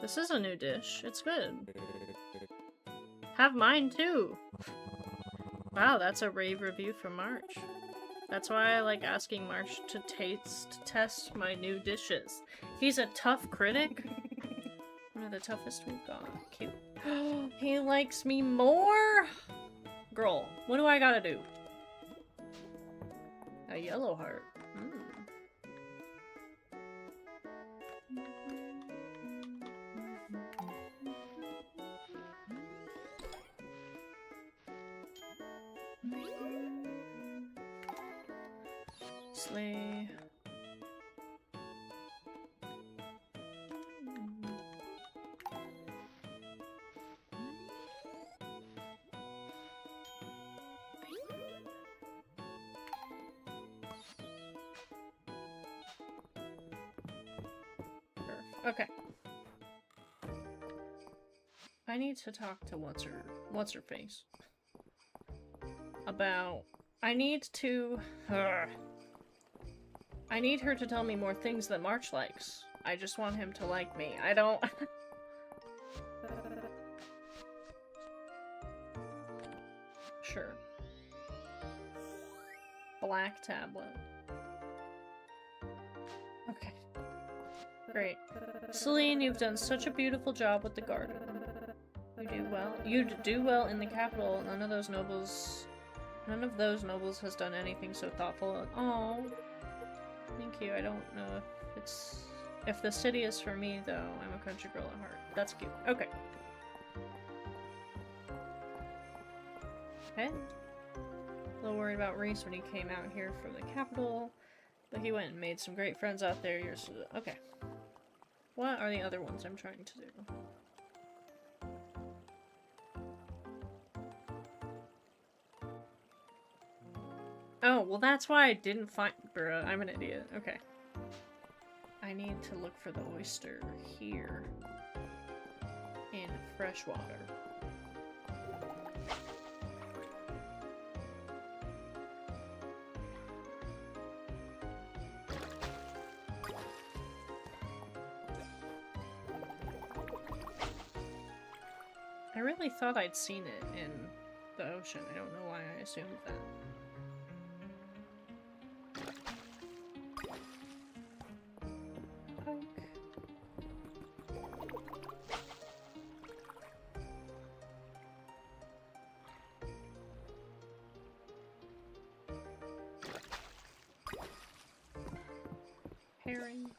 This is a new dish. It's good. Have mine too! Wow, that's a rave review from March. That's why I like asking March to test my new dishes. He's a tough critic. One of the toughest we've got. Cute. He likes me more? Girl, what do I gotta do? A yellow heart. Slay. Okay. I need to talk to what's her face about. I need her to tell me more things that March likes. I just want him to like me. I don't. Sure. Black tablet. Okay. Great. Celine, you've done such a beautiful job with the garden. You do well. You do well in the capital. None of those nobles has done anything so thoughtful. Oh, thank you. I don't know if the city is for me though. I'm a country girl at heart. That's cute. Okay. Okay. A little worried about Reese when he came out here from the capital, but he went and made some great friends out there. Okay. What are the other ones I'm trying to do? Oh, well that's why I didn't find- Bruh, I'm an idiot. Okay. I need to look for the oyster here. In freshwater. I really thought I'd seen it in the ocean. I don't know why I assumed that. Herring.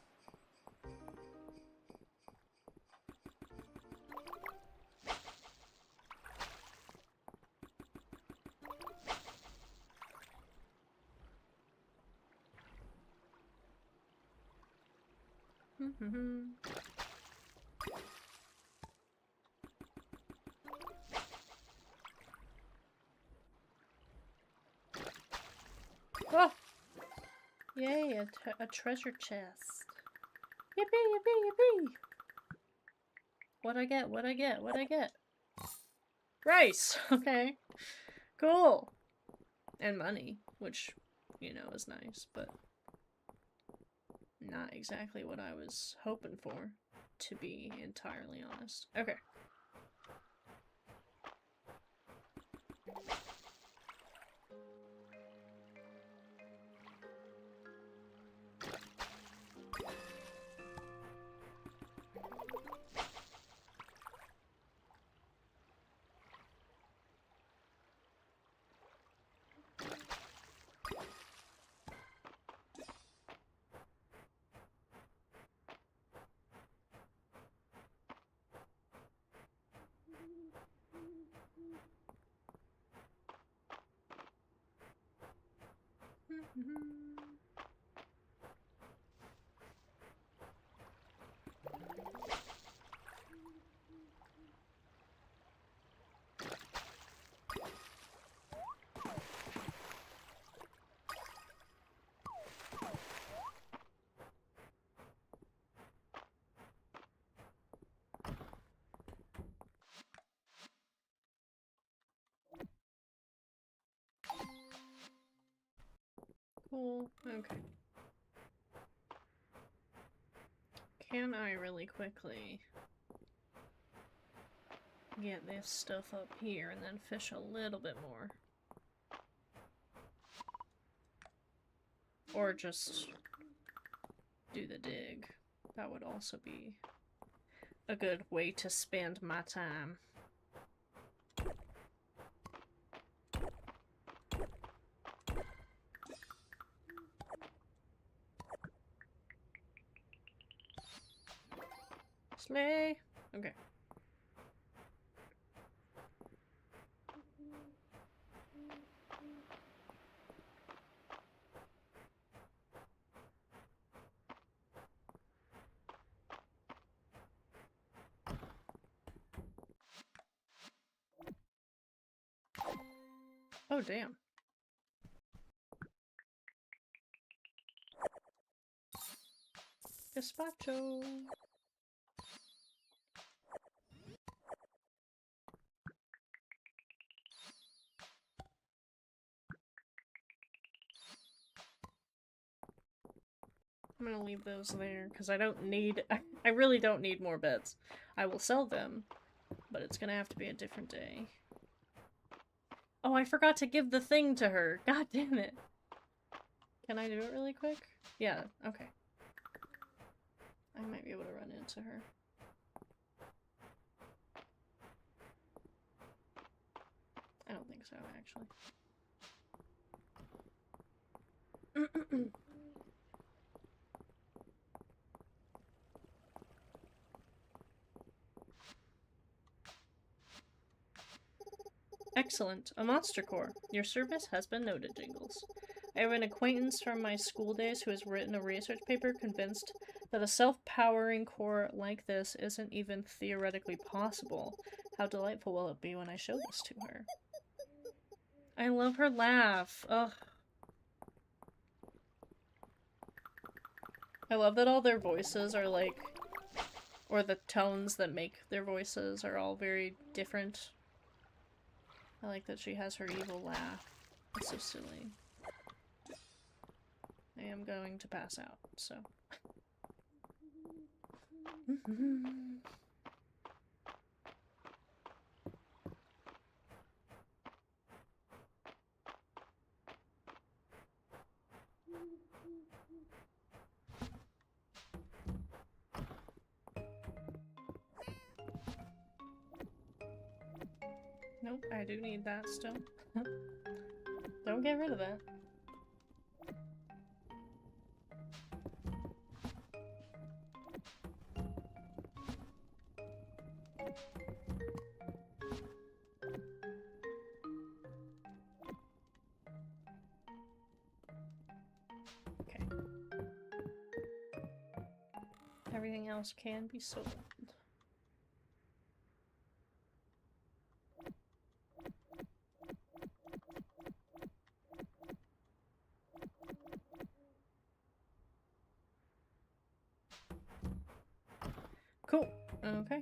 Oh! Yay, a treasure chest. Yippee, yippee, yippee! What'd I get? What'd I get? What'd I get? Rice! Okay. Cool! And money, which, you know, is nice, but not exactly what I was hoping for, to be entirely honest. Okay. Cool. Okay. Can I really quickly get this stuff up here and then fish a little bit more? Or just do the dig. That would also be a good way to spend my time. Slay! Okay. Oh, damn. Gazpacho. I'm gonna leave those there, because I don't need- I really don't need more beds. I will sell them, but it's gonna have to be a different day. Oh, I forgot to give the thing to her! God damn it! Can I do it really quick? Yeah, okay. I might be able to run into her. I don't think so, actually. Excellent. A monster core. Your service has been noted, Jingles. I have an acquaintance from my school days who has written a research paper convinced that a self-powering core like this isn't even theoretically possible. How delightful will it be when I show this to her? I love her laugh. Ugh. I love that all their voices are like, or the tones that make their voices are all very different. I like that she has her evil laugh. It's so silly. I am going to pass out, so. Nope, I do need that still. Don't get rid of that. everything else can be sold. Cool. Okay.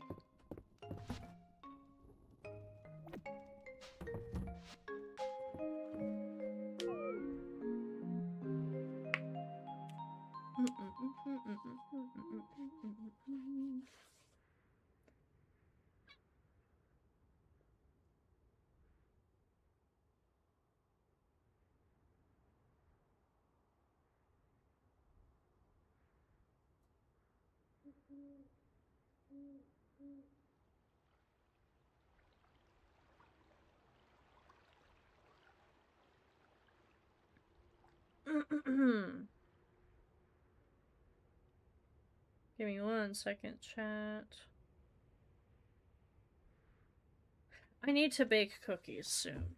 Give me 1 second, chat. I need to bake cookies soon.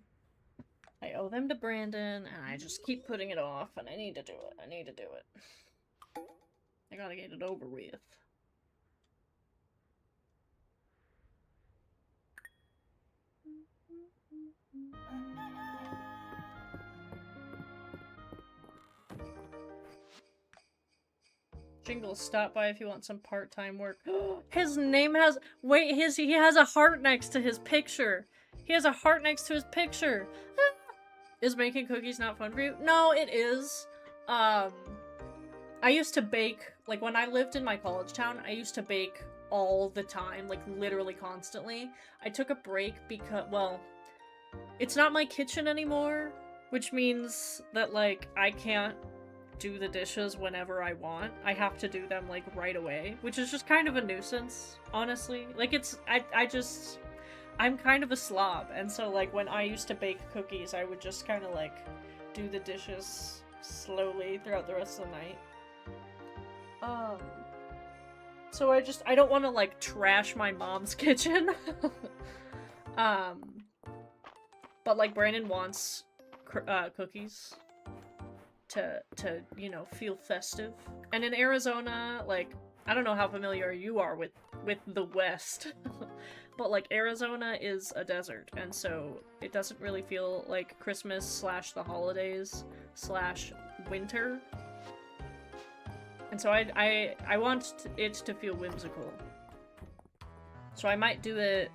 I owe them to Brandon, and I just keep putting it off, and I need to do it. I need to do it. I gotta get it over with. Jingles, stop by if you want some part-time work. His name has- wait, he has a heart next to his picture. He has a heart next to his picture. Is making cookies not fun for you? No, it is. I used to bake, like when I lived in my college town, I used to bake all the time, like literally constantly. I took a break because, well, it's not my kitchen anymore, which means that like I can't do the dishes whenever I want. I have to do them like right away, which is just kind of a nuisance, honestly. Like I'm kind of a slob, and so like when I used to bake cookies, I would just kind of like do the dishes slowly throughout the rest of the night. So I don't want to like trash my mom's kitchen. But like Brandon wants cookies to you know, feel festive. And in Arizona, like, I don't know how familiar you are with the West, but like Arizona is a desert, and so it doesn't really feel like Christmas / the holidays / winter. And so I want it to feel whimsical. So I might do it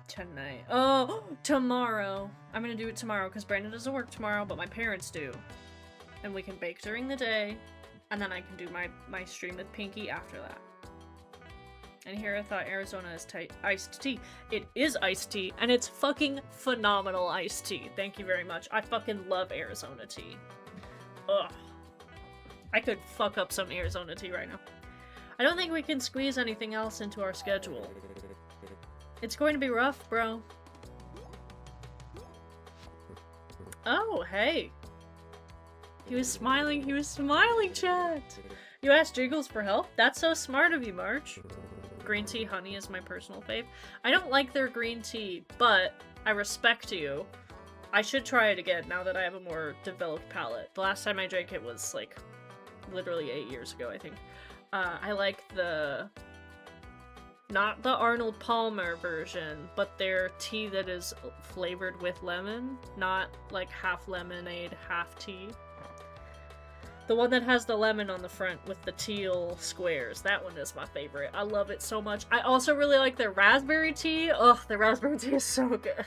tonight. Oh, tomorrow. I'm gonna do it tomorrow because Brandon doesn't work tomorrow, but my parents do. And we can bake during the day, and then I can do my stream with Pinky after that. And here I thought Arizona is iced tea. It is iced tea, and it's fucking phenomenal iced tea. Thank you very much. I fucking love Arizona tea. Ugh. I could fuck up some Arizona tea right now. I don't think we can squeeze anything else into our schedule. It's going to be rough, bro. Oh, hey. He was smiling, chat! You asked Jingles for help? That's so smart of you, March. Green tea honey is my personal fave. I don't like their green tea, but I respect you. I should try it again now that I have a more developed palate. The last time I drank it was, like, literally 8 years ago, I think. I like not the Arnold Palmer version, but their tea that is flavored with lemon, not like half lemonade, half tea. The one that has the lemon on the front with the teal squares. That one is my favorite. I love it so much. I also really like their raspberry tea. Ugh, the raspberry tea is so good.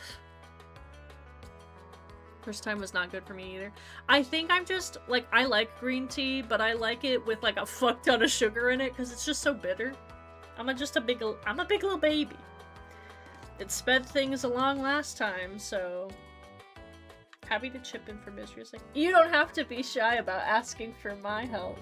First time was not good for me either. I think I'm just, like, I like green tea, but I like it with, like, a fuck ton of sugar in it, because it's just so bitter. I'm a big little baby. It sped things along last time, so... Happy to chip in for Mistria's sake. You don't have to be shy about asking for my help.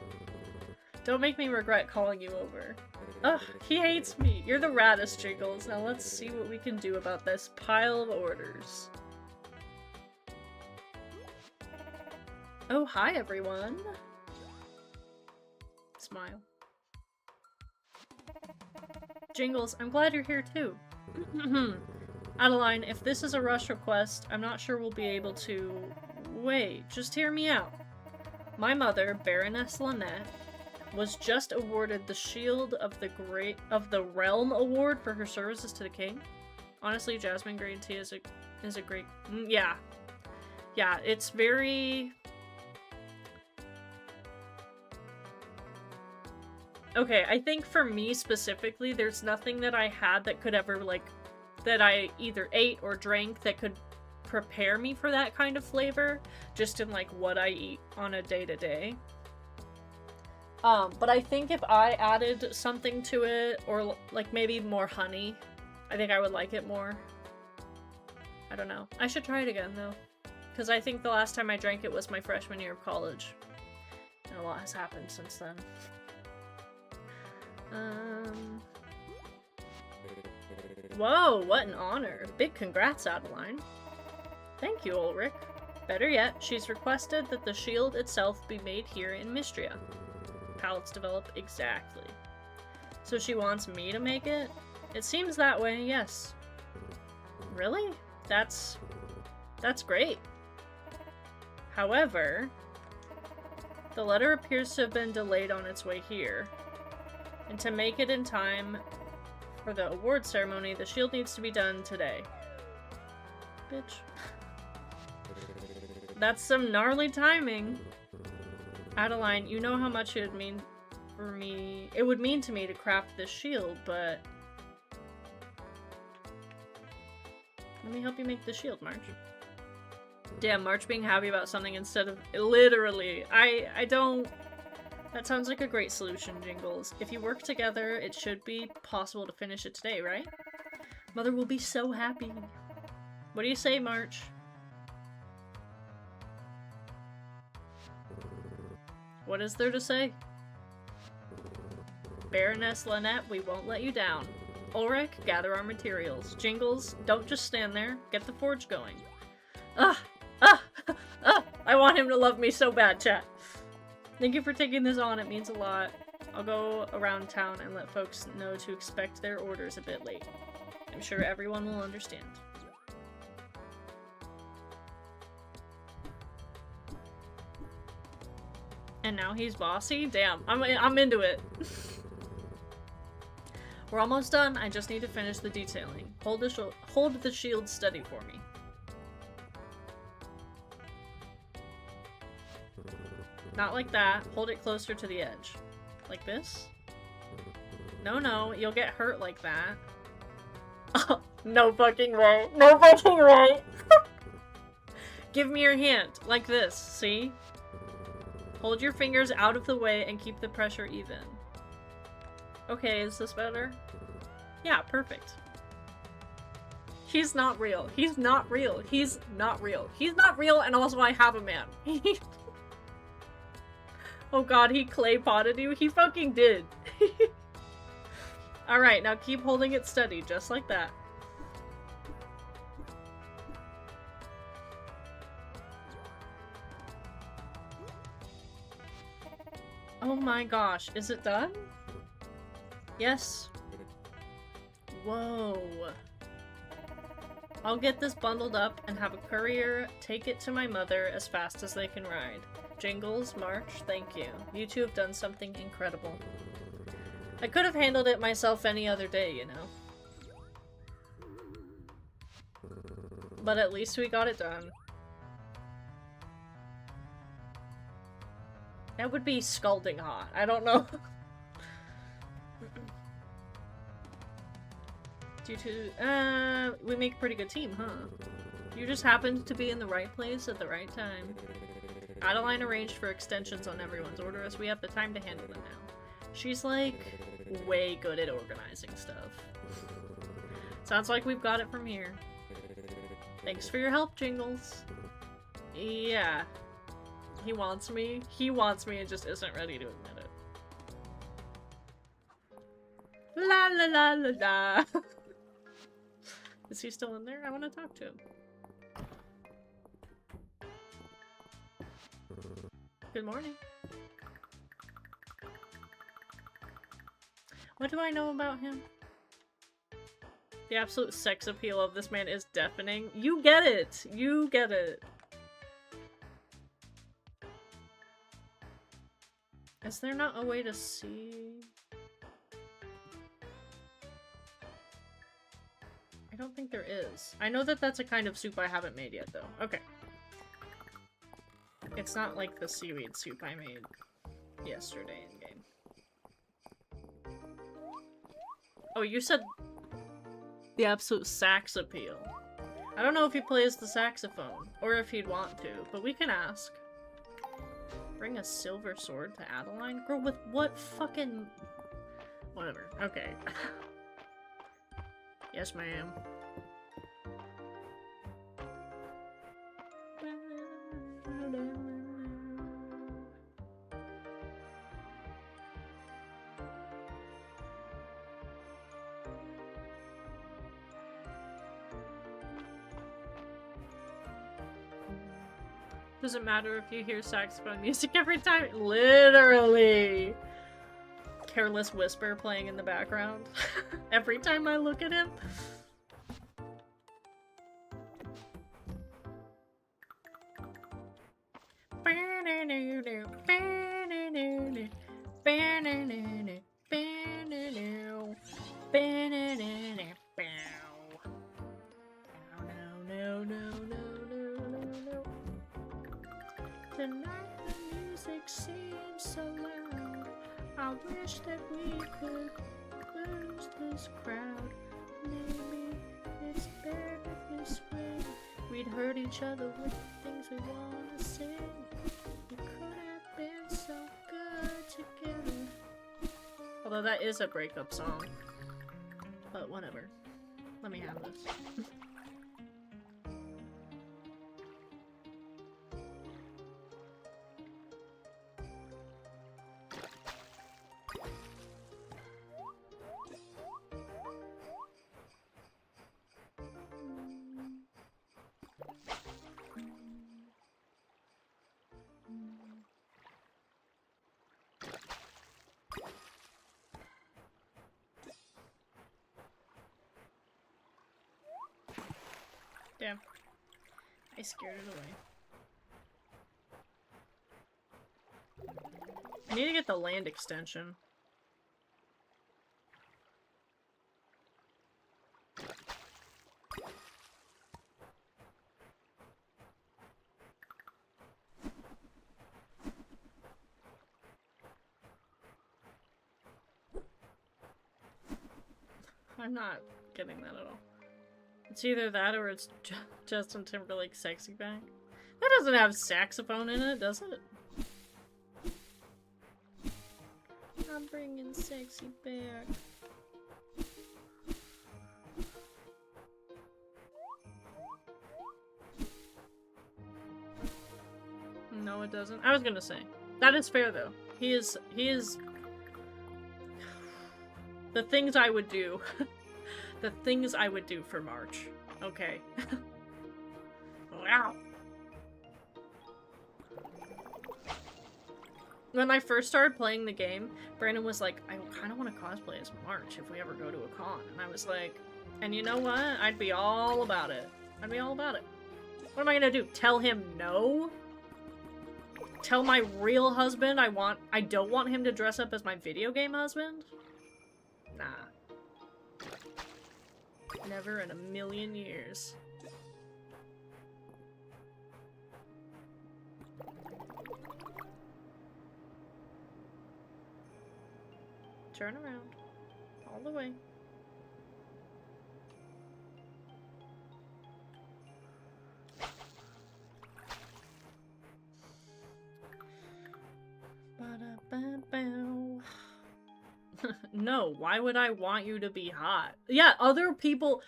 Don't make me regret calling you over. Ugh, he hates me. You're the raddest, Jingles. Now let's see what we can do about this pile of orders. Oh, hi everyone. Smile. Jingles, I'm glad you're here too. Adeline, if this is a rush request, I'm not sure we'll be able to... Wait, just hear me out. My mother, Baroness Lynette, was just awarded the Shield of the Realm Award for her services to the king. Honestly, Jasmine green tea is a great... yeah. Yeah, it's very... Okay, I think for me specifically, there's nothing that I had that could ever, like, that I either ate or drank that could prepare me for that kind of flavor, just in, like, what I eat on a day-to-day. But I think if I added something to it, or, like, maybe more honey, I think I would like it more. I don't know. I should try it again, though. Because I think the last time I drank it was my freshman year of college. And a lot has happened since then. Whoa, what an honor. Big congrats, Adeline. Thank you, Ulrich. Better yet, she's requested that the shield itself be made here in Mistria. Palettes develop exactly. So she wants me to make it? It seems that way, yes. Really? That's great. However, the letter appears to have been delayed on its way here. And to make it in time for the award ceremony, the shield needs to be done today. Bitch. That's some gnarly timing. Adeline, you know how much it would mean for me. It would mean to me to craft this shield, but let me help you make the shield, March. Damn, March being happy about something instead of literally. I don't. That sounds like a great solution, Jingles. If you work together, it should be possible to finish it today, right? Mother will be so happy. What do you say, March? What is there to say? Baroness Lynette, we won't let you down. Ulrich, gather our materials. Jingles, don't just stand there. Get the forge going. I want him to love me so bad, chat. Thank you for taking this on, it means a lot. I'll go around town and let folks know to expect their orders a bit late. I'm sure everyone will understand. And now he's bossy? Damn, I'm into it. We're almost done, I just need to finish the detailing. Hold the shield steady for me. Not like that. Hold it closer to the edge. Like this? No, you'll get hurt like that. Oh, no fucking way. No fucking way. Give me your hand. Like this, see? Hold your fingers out of the way and keep the pressure even. Okay, is this better? Yeah, perfect. He's not real. He's not real. He's not real. He's not real, and also I have a man. Oh god, he clay potted you? He fucking did. Alright, now keep holding it steady, just like that. Oh my gosh, is it done? Yes. Whoa. I'll get this bundled up and have a courier take it to my mother as fast as they can ride. Jingles, March, thank you. You two have done something incredible. I could have handled it myself any other day, you know. But at least we got it done. That would be scalding hot. I don't know. We make a pretty good team, huh? You just happened to be in the right place at the right time. Adeline arranged for extensions on everyone's order as we have the time to handle them now. She's like way good at organizing stuff. Sounds like we've got it from here. Thanks for your help, Jingles. Yeah. He wants me and just isn't ready to admit it. La la la la la. Is he still in there? I want to talk to him. Good morning. What do I know about him? The absolute sex appeal of this man is deafening. You get it! You get it. Is there not a way to see? I don't think there is. I know that that's a kind of soup I haven't made yet, though. Okay. It's not like the seaweed soup I made yesterday in game. Oh, you said the absolute sax appeal. I don't know if he plays the saxophone, or if he'd want to, but we can ask. Bring a silver sword to Adeline? Girl, with what fucking... Whatever. Okay. Yes, ma'am. Doesn't matter if you hear saxophone music every time. Literally. Careless whisper playing in the background. Every time I look at him. Tonight the music seems so loud. I wish that we could lose this crowd. Maybe it's better this way. We'd hurt each other with things we wanna sing. We could have been so good together. Although that is a breakup song. But whatever. Let me have this. Damn. I scared it away. I need to get the land extension. I'm not getting that at all. It's either that or it's Justin Timberlake's Sexy Back. That doesn't have saxophone in it, does it? I'm bringing sexy back. No, it doesn't. I was gonna say. That is fair, though. He is... The things I would do. The things I would do for March. Okay. Wow. When I first started playing the game, Brandon was like, I kind of want to cosplay as March if we ever go to a con. And I was like, and you know what? I'd be all about it. I'd be all about it. What am I gonna do? Tell him no? Tell my real husband I don't want him to dress up as my video game husband? Nah. Never in a million years. Turn around. All the way. Ba-da-ba-bow. No, why would I want you to be hot? Yeah, other people,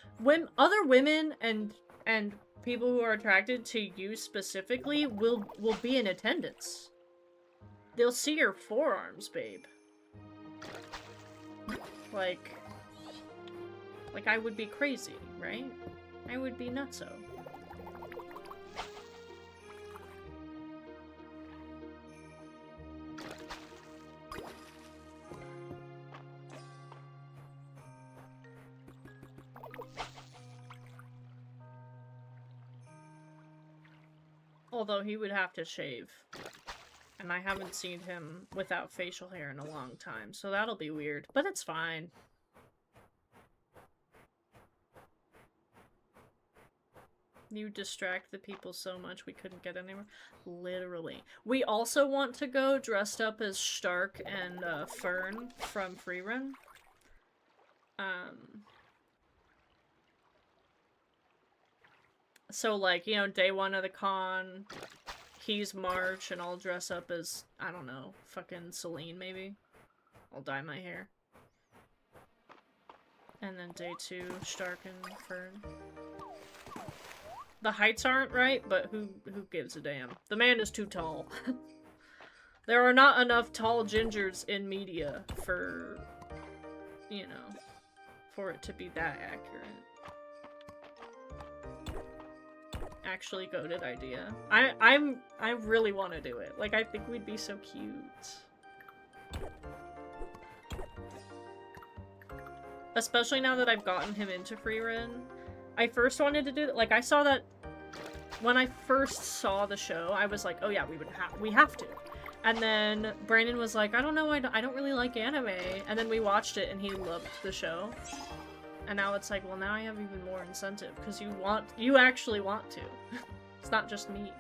other women and people who are attracted to you specifically will be in attendance. They'll see your forearms, babe. Like I would be crazy, right? I would be nutso. Although he would have to shave. And I haven't seen him without facial hair in a long time, so that'll be weird. But it's fine. You distract the people so much we couldn't get anywhere. Literally. We also want to go dressed up as Stark and Fern from Freerun. So like, you know, day one of the con, he's March and I'll dress up as, I don't know, fucking Celine maybe. I'll dye my hair. And then day two, Stark and Fern. The heights aren't right, but who gives a damn? The man is too tall. There are not enough tall gingers in media for, you know, for it to be that accurate. Actually goated idea. I really want to do it. Like, I think we'd be so cute. Especially now that I've gotten him into Freerun. I first wanted to do that. Like, I saw that when I first saw the show, I was like, oh yeah, we have to. And then Brandon was like, I don't know, I don't really like anime. And then we watched it and he loved the show. And now it's like, well, now I have even more incentive because you actually want to. It's not just me.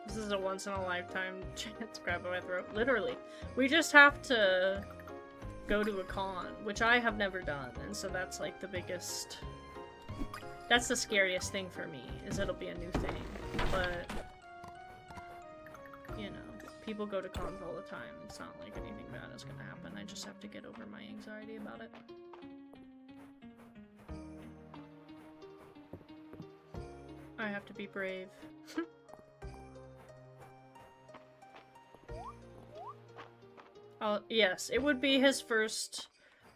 This is a once-in-a-lifetime chance to grab my throat. Literally. We just have to go to a con, which I have never done, and so that's like the biggest... That's the scariest thing for me, is it'll be a new thing. But, you know, people go to cons all the time. It's not like anything bad is gonna happen. I just have to get over my anxiety about it. I have to be brave. Yes, it would be his first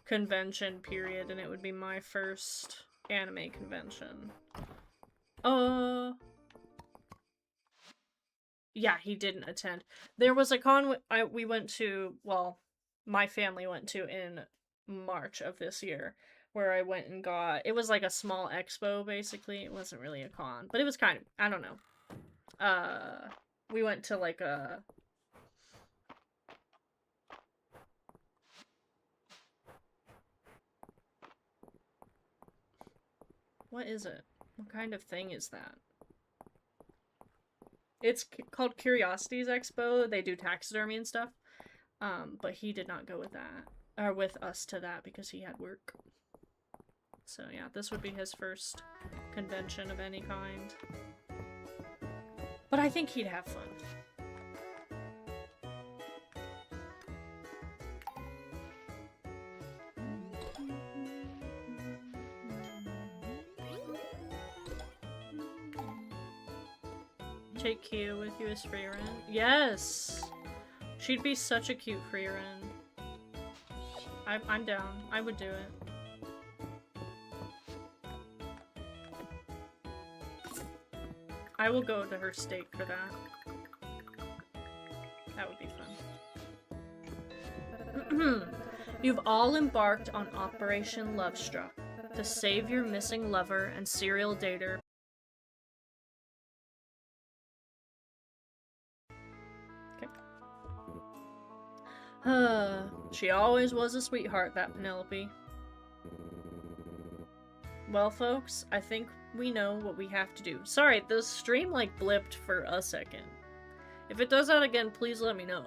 convention period, and it would be my first anime convention. Yeah, he didn't attend. There was a con we went to, well, my family went to in March of this year, where I went and got, it was like a small expo, basically. It wasn't really a con, but it was kind of, I don't know. We went to like a... What is it? What kind of thing is that? It's called Curiosities Expo. They do taxidermy and stuff. But he did not go with that. Or with us to that because he had work. So yeah, this would be his first convention of any kind. But I think he'd have fun. Take Kia with you as Freerun? Yes! She'd be such a cute Freerun. I'm down. I would do it. I will go to her state for that. That would be fun. You've all embarked on Operation Lovestruck to save your missing lover and serial dater. She always was a sweetheart, that Penelope. Well, folks, I think we know what we have to do. Sorry, the stream, like, blipped for a second. If it does that again, please let me know.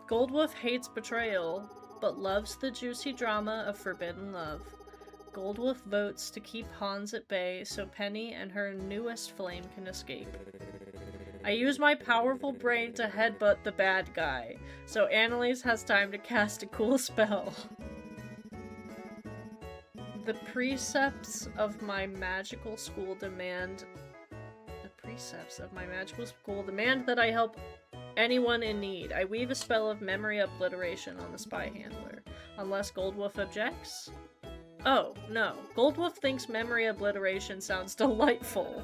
Goldwolf hates betrayal, but loves the juicy drama of forbidden love. Goldwolf votes to keep Hans at bay so Penny and her newest flame can escape. I use my powerful brain to headbutt the bad guy, so Annalise has time to cast a cool spell. The precepts of my magical school demand... The precepts of my magical school demand that I help Anyone in need. I weave a spell of memory obliteration on the spy handler. Unless Goldwolf objects? Oh, no. Goldwolf thinks memory obliteration sounds delightful.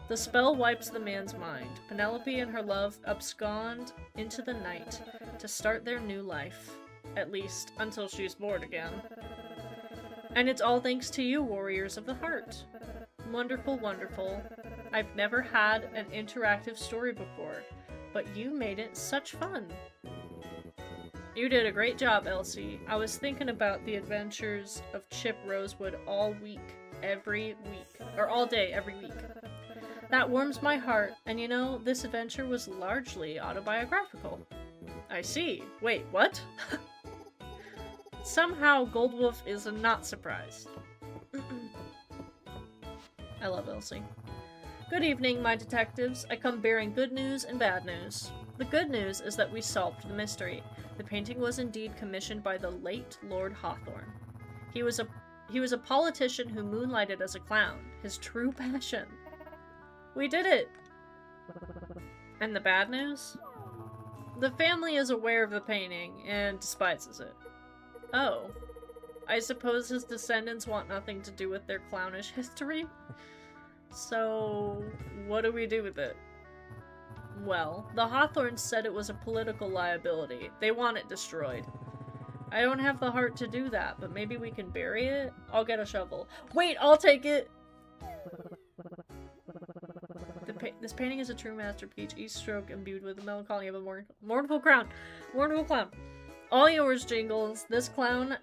The spell wipes the man's mind. Penelope and her love abscond into the night to start their new life. At least, until she's bored again. And it's all thanks to you, Warriors of the Heart. Wonderful, wonderful. I've never had an interactive story before, but you made it such fun. You did a great job, Elsie. I was thinking about the adventures of Chip Rosewood all week, every week. Or all day, every week. That warms my heart, and you know, this adventure was largely autobiographical. I see. Wait, what? Somehow, Goldwolf is not surprised. I love Elsie. Good evening, my detectives. I come bearing good news and bad news. The good news is that we solved the mystery. The painting was indeed commissioned by the late Lord Hawthorne. He was a politician who moonlighted as a clown, his true passion. We did it! And the bad news? The family is aware of the painting and despises it. Oh. I suppose his descendants want nothing to do with their clownish history? So, what do we do with it? Well, the Hawthorns said it was a political liability. They want it destroyed. I don't have the heart to do that, but maybe we can bury it? I'll get a shovel. Wait, I'll take it! This painting is a true masterpiece, each stroke imbued with the melancholy of a mournful crown. Mournful clown. All yours, Jingles. This clown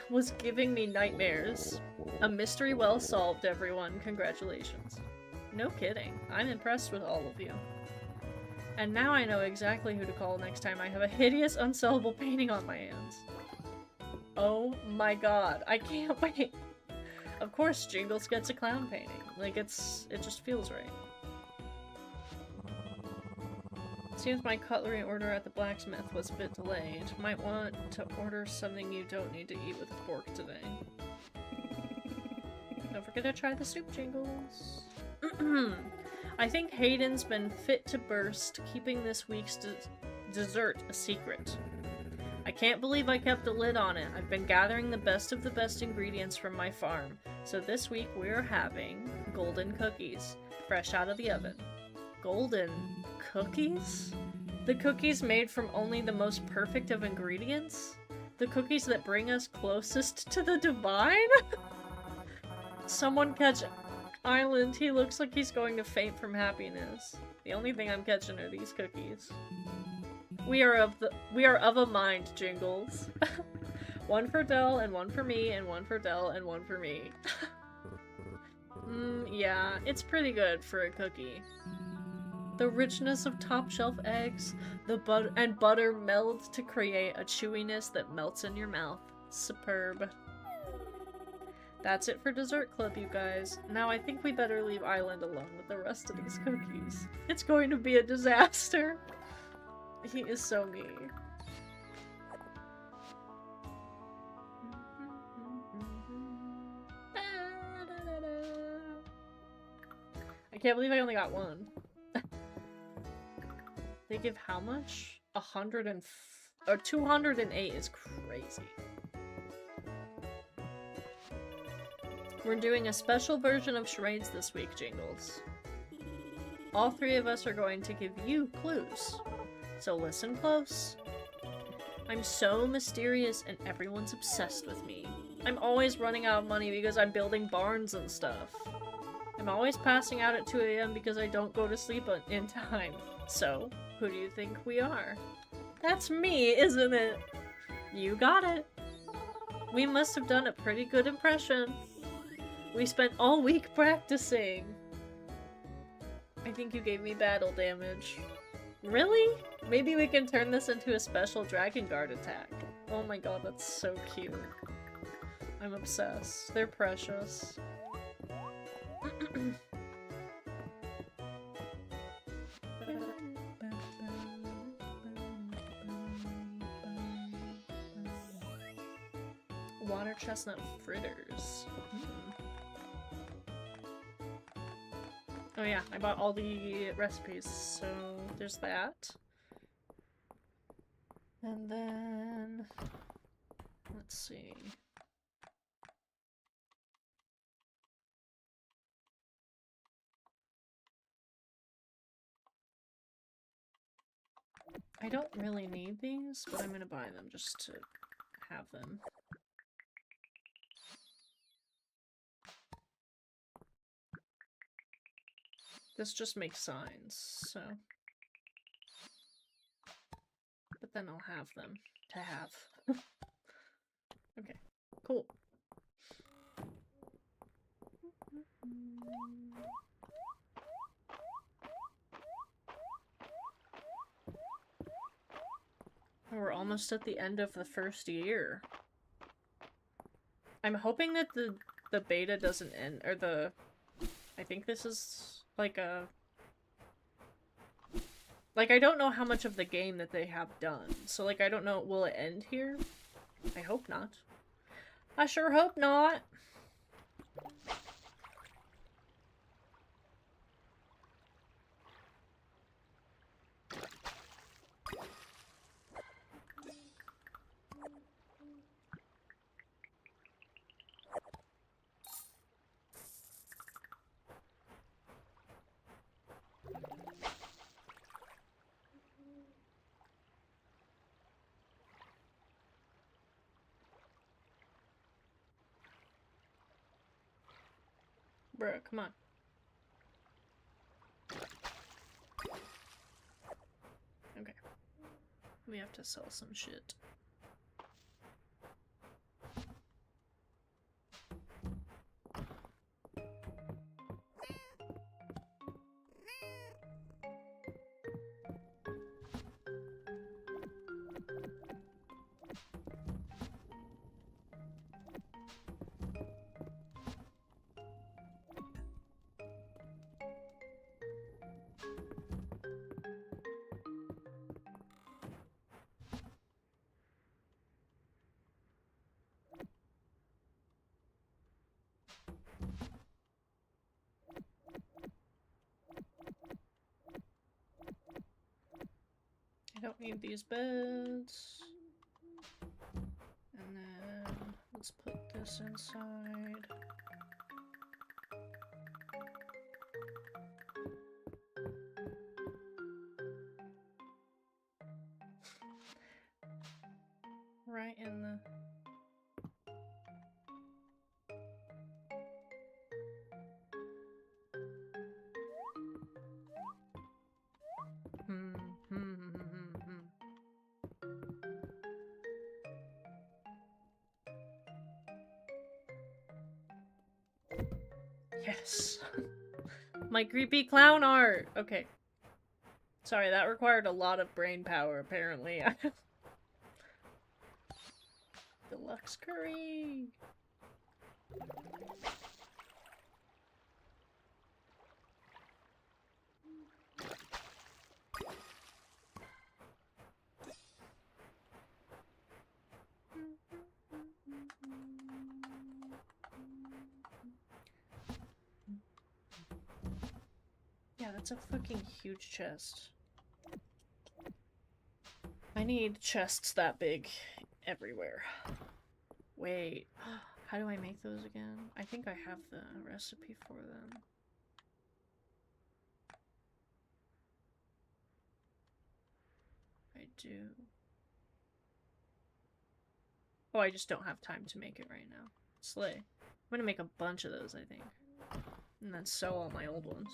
was giving me nightmares. A mystery well solved, everyone. Congratulations. No kidding. I'm impressed with all of you. And now I know exactly who to call next time I have a hideous, unsellable painting on my hands. Oh my god. I can't wait. Of course, Jingles gets a clown painting. Like, it just feels right. Seems my cutlery order at the blacksmith was a bit delayed. Might want to order something you don't need to eat with a fork today. Don't forget to try the soup, Jingles. I think Hayden's been fit to burst, keeping this week's dessert a secret. I can't believe I kept a lid on it. I've been gathering the best of the best ingredients from my farm. So this week we're having golden cookies, fresh out of the oven. Golden cookies? The cookies made from only the most perfect of ingredients? The cookies that bring us closest to the divine? Someone catch Island. He looks like he's going to faint from happiness. The only thing I'm catching are these cookies. We are of a mind, Jingles. One for Dell, and one for me, and one for Dell, and one for me. Yeah, it's pretty good for a cookie. The richness of top-shelf eggs, the butter meld to create a chewiness that melts in your mouth. Superb. That's it for Dessert Club, you guys. Now I think we better leave Island alone with the rest of these cookies. It's going to be a disaster. He is so mean. I can't believe I only got one. They give how much? 208 is crazy. We're doing a special version of charades this week, Jingles. All three of us are going to give you clues. So listen close. I'm so mysterious and everyone's obsessed with me. I'm always running out of money because I'm building barns and stuff. I'm always passing out at 2 AM because I don't go to sleep in time. So, who do you think we are? That's me, isn't it? You got it. We must have done a pretty good impression. We spent all week practicing. I think you gave me battle damage. Really? Maybe we can turn this into a special Dragon Guard attack. Oh my god, that's so cute. I'm obsessed. They're precious. Water chestnut fritters. Oh yeah, I bought all the recipes, so there's that. And then... let's see... I don't really need these, but I'm gonna buy them just to have them. This just makes signs, so... but then I'll have them to have. Okay, cool. We're almost at the end of the first year. I'm hoping that the beta doesn't end, or the... I think this is like a... like, I don't know how much of the game that they have done. So, like, I don't know, will it end here? I hope not. I sure hope not. Bruh, come on. Okay. We have to sell some shit. I don't need these beds. And then let's put this inside. Right in the... Yes. My creepy clown art! Okay. Sorry, that required a lot of brain power, apparently. Deluxe curry! Yeah, that's a fucking huge chest. I need chests that big everywhere. Wait, how do I make those again? I think I have the recipe for them. I do. Oh, I just don't have time to make it right now. Slay. I'm gonna make a bunch of those, I think. And then sell all my old ones.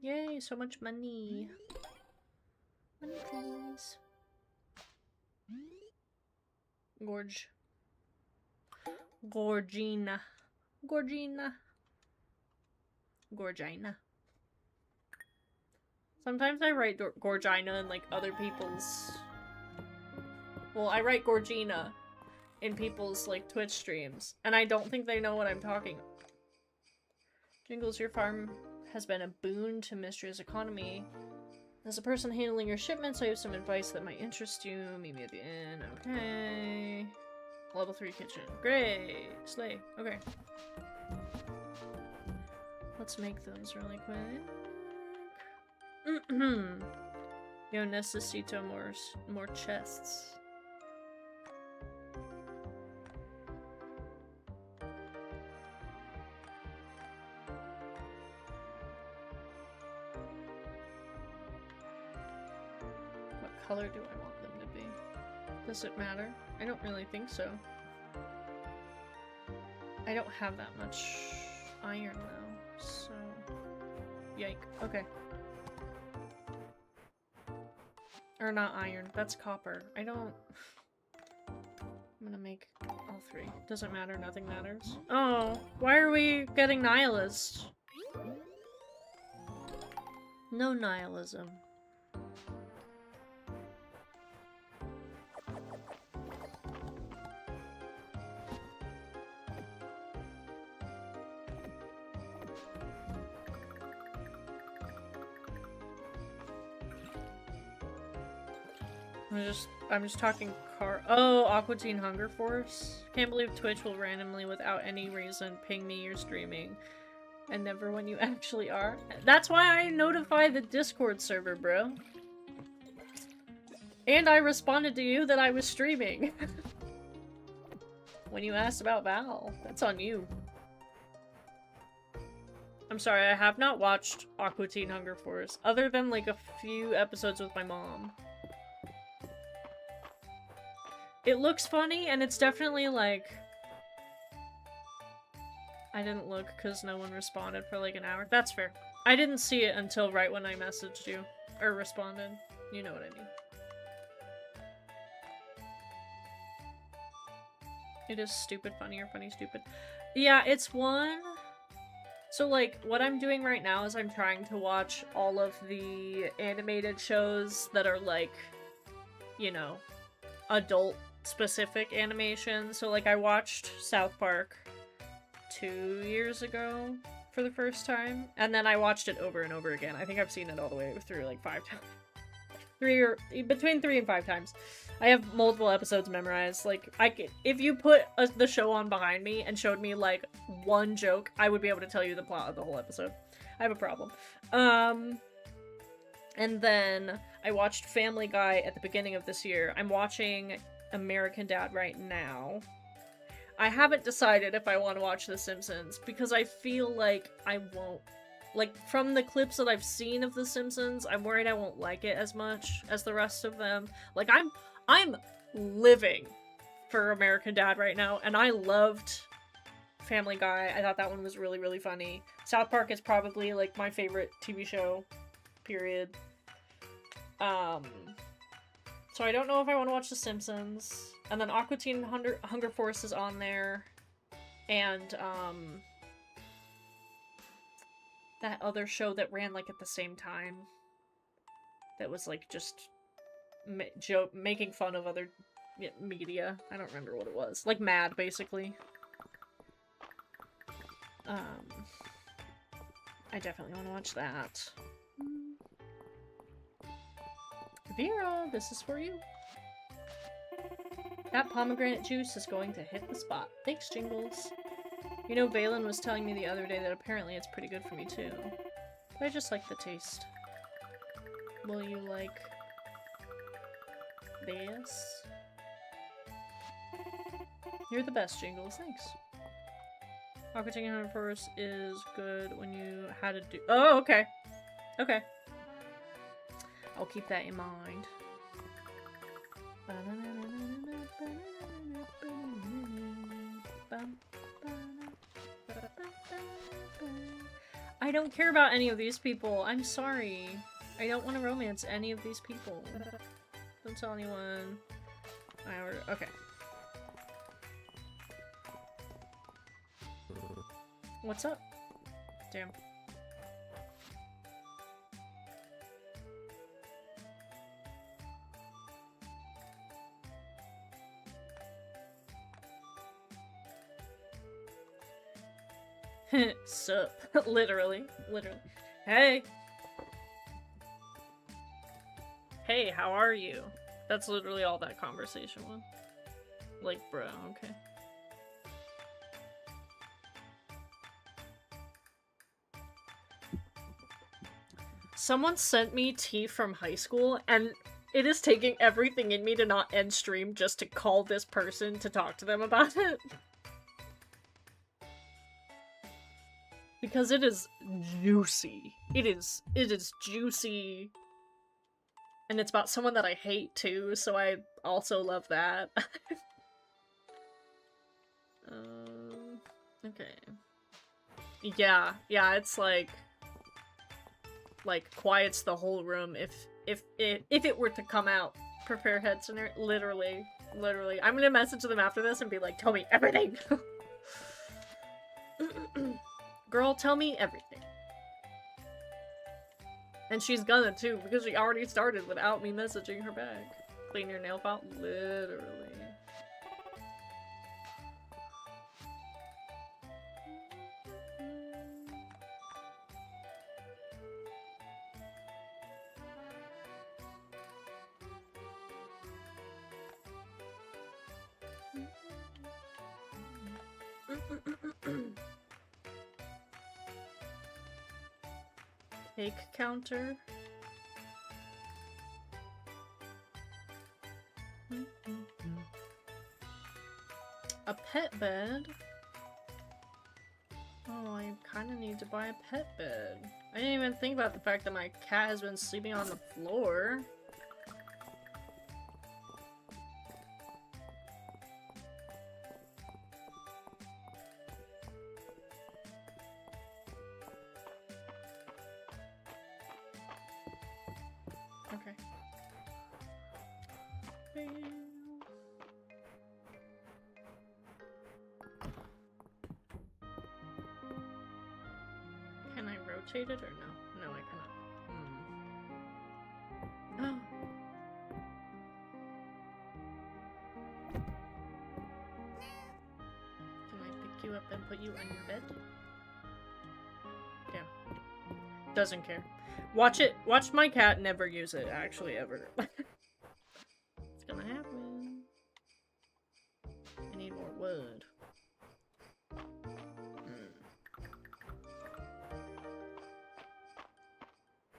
Yay, so much money. Money, please. Gorge. Gorgina. Gorgina. Gorgina. Sometimes I write Gorgina in, like, other people's... well, I write Gorgina in people's, like, Twitch streams, and I don't think they know what I'm talking about. Jingles, your farm has been a boon to Mistria's economy. As a person handling your shipments, I have some advice that might interest you. Meet me at the inn. Okay. level 3 kitchen. Great! Slay. Okay. Let's make those really quick. Yo necesito more chests. What color do I want them to be? Does it matter? I don't really think so. I don't have that much iron though, so... Yike. Okay. Or not iron, that's copper. I don't... I'm gonna make all 3. Doesn't matter, nothing matters. Oh, why are we getting nihilist? No nihilism. I'm just talking oh, Aqua Teen Hunger Force. Can't believe Twitch will randomly, without any reason, ping me you're streaming. And never when you actually are. That's why I notify the Discord server, bro. And I responded to you that I was streaming. When you asked about Val. That's on you. I'm sorry, I have not watched Aqua Teen Hunger Force, other than like a few episodes with my mom. It looks funny, and it's definitely like... I didn't look because no one responded for like an hour. That's fair. I didn't see it until right when I messaged you. Or responded. You know what I mean. It is stupid funny or funny stupid. Yeah, it's one... So like, what I'm doing right now is I'm trying to watch all of the animated shows that are like, you know, adult specific animation. So like I watched South Park 2 years ago for the first time, and then I watched it over and over again. I think I've seen it all the way through like 5 times. Between 3 and 5 times. I have multiple episodes memorized. Like, if you put the show on behind me and showed me like one joke, I would be able to tell you the plot of the whole episode. I have a problem. And then I watched Family Guy at the beginning of this year. I'm watching American Dad right now. I haven't decided if I want to watch The Simpsons because I feel like I won't. Like, from the clips that I've seen of The Simpsons, I'm worried I won't like it as much as the rest of them. Like, I'm living for American Dad right now, and I loved Family Guy. I thought that one was really, really funny. South Park is probably, like, my favorite TV show, period. So I don't know if I want to watch The Simpsons. And then Aqua Teen Hunger Force is on there. And, that other show that ran, like, at the same time. That was, like, just making fun of other media. I don't remember what it was. Like, Mad, basically. I definitely want to watch that. Vera, this is for you. That pomegranate juice is going to hit the spot. Thanks, Jingles. You know, Valen was telling me the other day that apparently it's pretty good for me, too. But I just like the taste. Will you like this? You're the best, Jingles. Thanks. Aqua Teen Hunger Force is good when you had to do— Oh, okay. Okay. I'll keep that in mind. I don't care about any of these people. I'm sorry. I don't want to romance any of these people. Don't tell anyone. Okay. What's up? Damn. Sup. Literally. Hey! Hey, how are you? That's literally all that conversation was. Like, bro, okay. Someone sent me tea from high school, and it is taking everything in me to not end stream just to call this person to talk to them about it. Because it is juicy. It is juicy. And it's about someone that I hate too, so I also love that. Okay. Yeah, it's like quiets the whole room if it were to come out. Prepare head center, literally. I'm gonna message them after this and be like, tell me everything. Girl, tell me everything. And she's gonna too, because she already started without me messaging her back. Clean your nail file? Literally. Cake counter. A pet bed? Oh, I kind of need to buy a pet bed. I didn't even think about the fact that my cat has been sleeping on the floor. Okay. Can I rotate it or no? No, I cannot. Oh. Can I pick you up and put you on your bed? Yeah. Doesn't care. Watch it. Watch my cat never use it, actually, ever. It's gonna happen. I need more wood.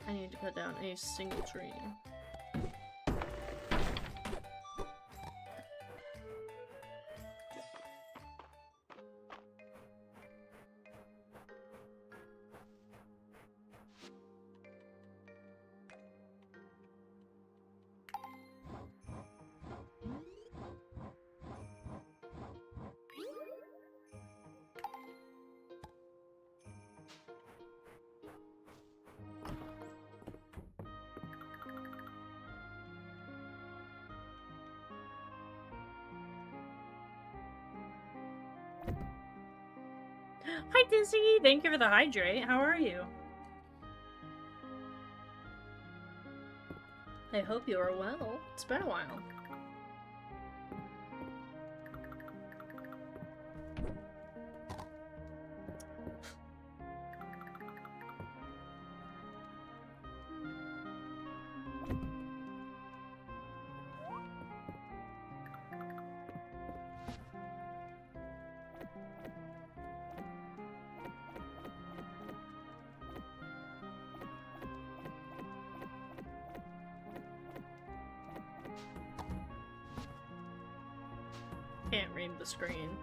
I need to cut down a single tree. Hi Dizzy! Thank you for the hydrate. How are you? I hope you are well. It's been a while. Can't read the screen.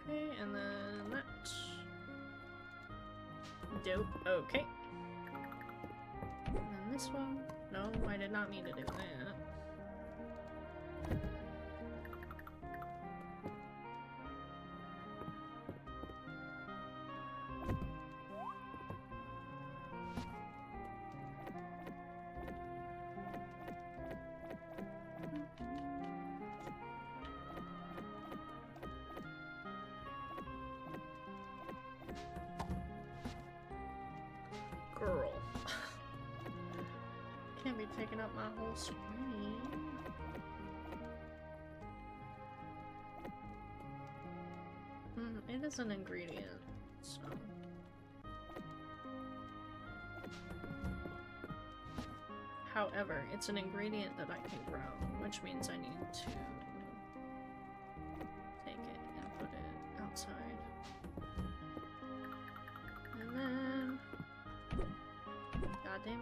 Okay, and then that. Dope. Okay. And then this one. No, I did not mean to do that. can't be taking up my whole screen. It is an ingredient, so... However, it's an ingredient that I can grow, which means I need to take it and put it outside. And then... God damn it.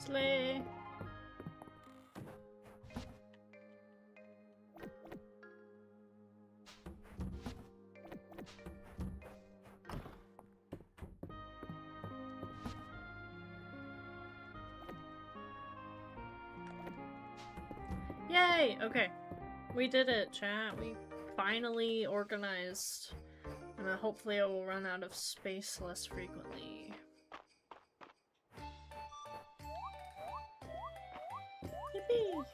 Slay. Yay! Okay. We did it, chat. We finally organized. And hopefully I will run out of space less frequently. Yippee!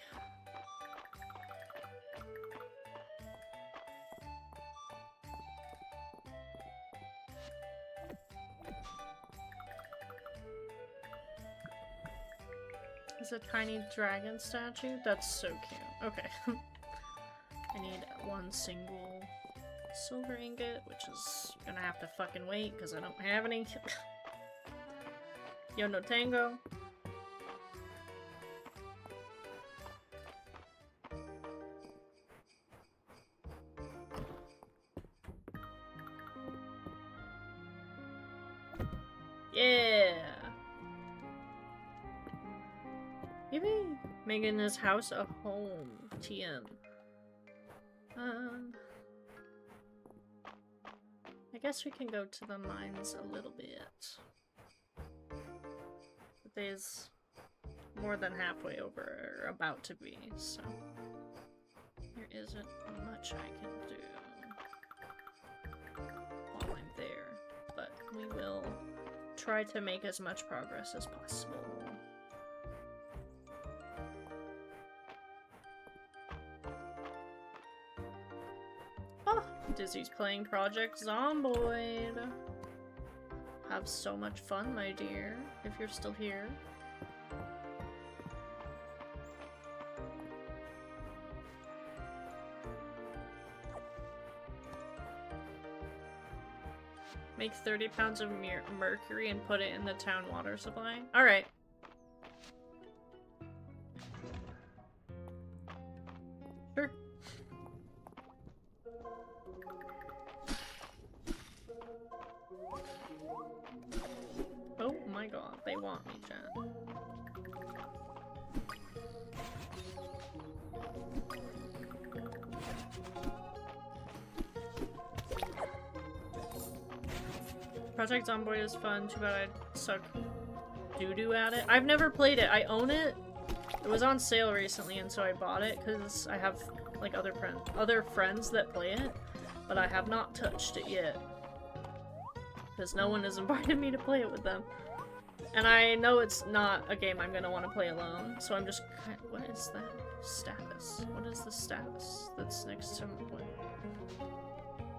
It's a tiny dragon statue? That's so cute. Okay. I need one single silver ingot, which is gonna have to fucking wait because I don't have any. Yo no tango. Yeah. Yippee! Making this house a home. TM. I guess we can go to the mines a little bit. But there's more than halfway over, or about to be, so there isn't much I can do while I'm there. But we will try to make as much progress as possible. Dizzy's playing Project Zomboid. Have so much fun, my dear, if you're still here. Make 30 pounds of mercury and put it in the town water supply. Alright. Sure. Oh my god, they want me, chat. Project Zomboid is fun, too bad I suck doo-doo at it. I've never played it. I own it. It was on sale recently, and so I bought it because I have like other friends that play it, but I have not touched it yet. Because no one has invited me to play it with them. And I know it's not a game I'm gonna want to play alone, so I'm just kind of, what is that status? What is the status that's next to what?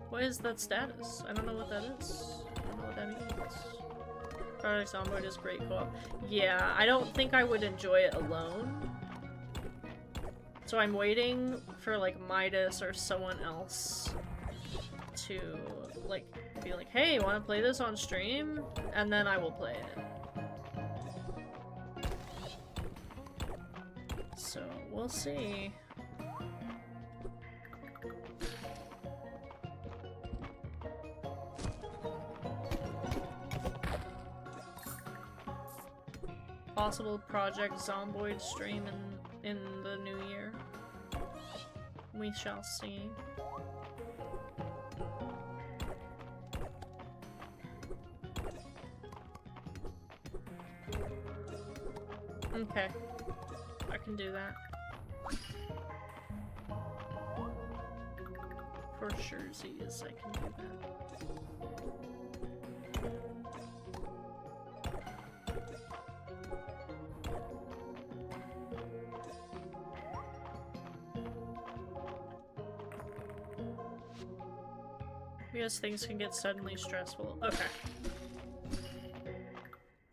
What is that status? I don't know what that is. I don't know what that means. Project Zomboid is great co-op. Yeah, I don't think I would enjoy it alone. So I'm waiting for like Midas or someone else to like be like, hey, wanna play this on stream? And then I will play it. So we'll see. Possible Project Zomboid stream in the new year. We shall see. Okay. I can do that. For surezies, I can do that. Because things can get suddenly stressful. Okay.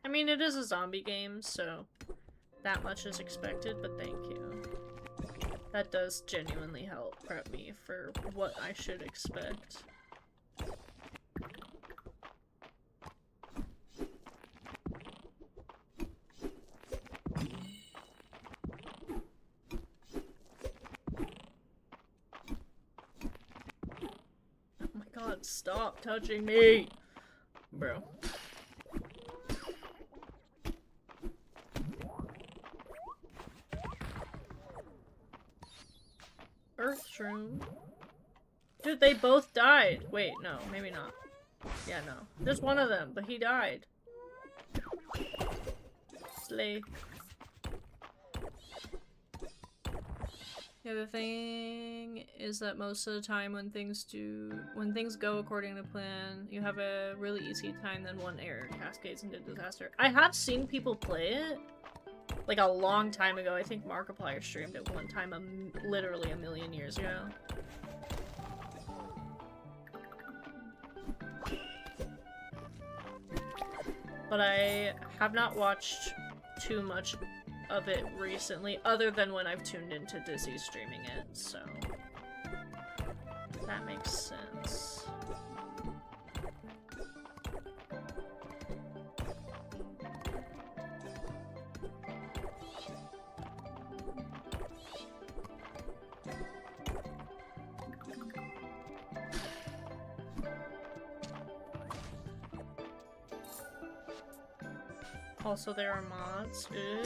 I mean, it is a zombie game, so that much is expected, but thank you. That does genuinely help prep me for what I should expect. Oh my god, stop touching me! Bro. Earthshroom. Dude, they both died. Wait, no, maybe not. Yeah, no. There's one of them, but he died. Slay. The other thing is that most of the time when things go according to plan, you have a really easy time, then one error cascades into disaster. I have seen people play it. Like a long time ago. I think Markiplier streamed it one time literally a million years ago. But I have not watched too much of it recently, other than when I've tuned into Dizzy streaming it, so that makes sense. Also, there are mods. Ooh.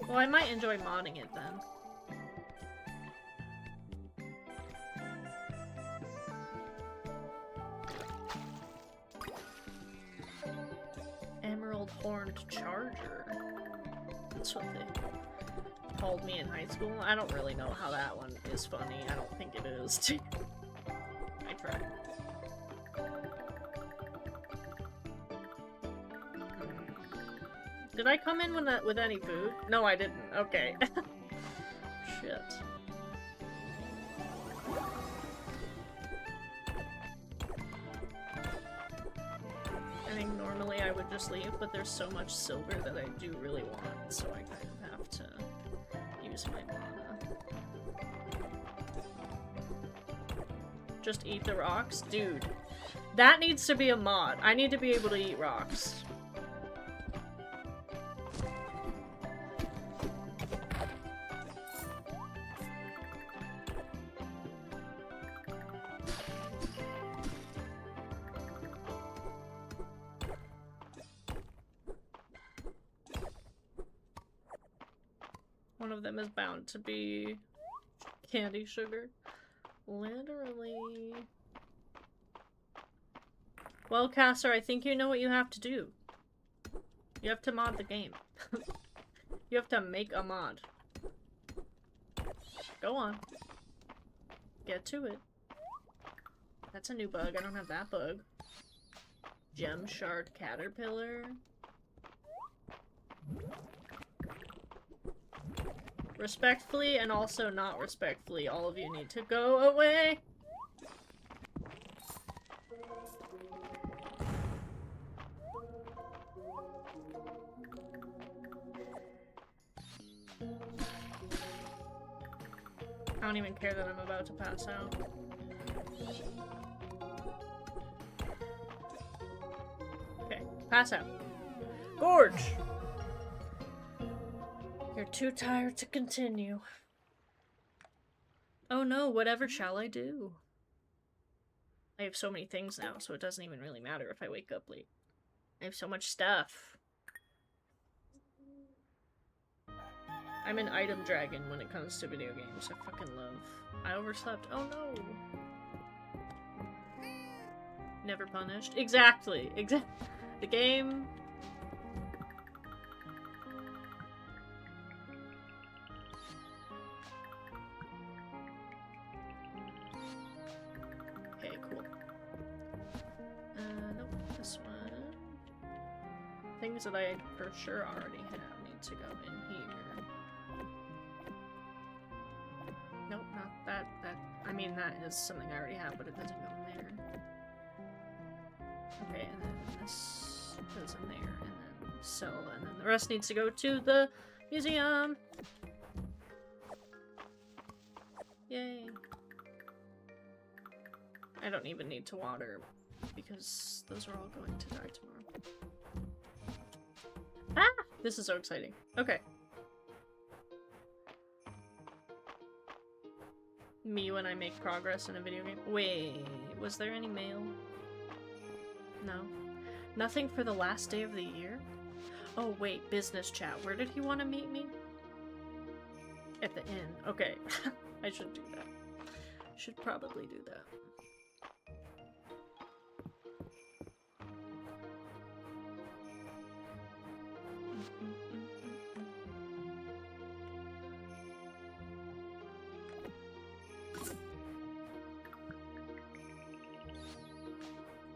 Well, I might enjoy modding it then. Emerald Horned Charger. That's what they called me in high school. I don't really know how that one is funny. I don't think it is. I tried. Did I come in with any food? No, I didn't. Okay. Shit. I think normally I would just leave, but there's so much silver that I do really want, so I kind of have to use my mana. Just eat the rocks? Dude. That needs to be a mod. I need to be able to eat rocks. One of them is bound to be candy sugar. Literally. Well, Caster, I think you know what you have to do. You have to mod the game. You have to make a mod. Go on. Get to it. That's a new bug. I don't have that bug. Gem Shard Caterpillar. Respectfully and also not respectfully, all of you need to go away. I don't even care that I'm about to pass out. Okay, pass out. Gorge! You're too tired to continue. Oh no, whatever shall I do? I have so many things now, so it doesn't even really matter if I wake up late. I have so much stuff. I'm an item dragon when it comes to video games. I fucking love. I overslept. Oh no! Never punished. Exactly. The game Things that I for sure already have need to go in here. Nope, not that. I mean, that is something I already have, but it doesn't go in there. Okay, and then this goes in there, and then sell, and then the rest needs to go to the museum. Yay. I don't even need to water because those are all going to die tomorrow. Ah! This is so exciting. Okay. Me when I make progress in a video game. Wait, was there any mail? No. Nothing for the last day of the year? Oh wait, business chat. Where did he want to meet me? At the inn. Okay. I should do that. Should probably do that.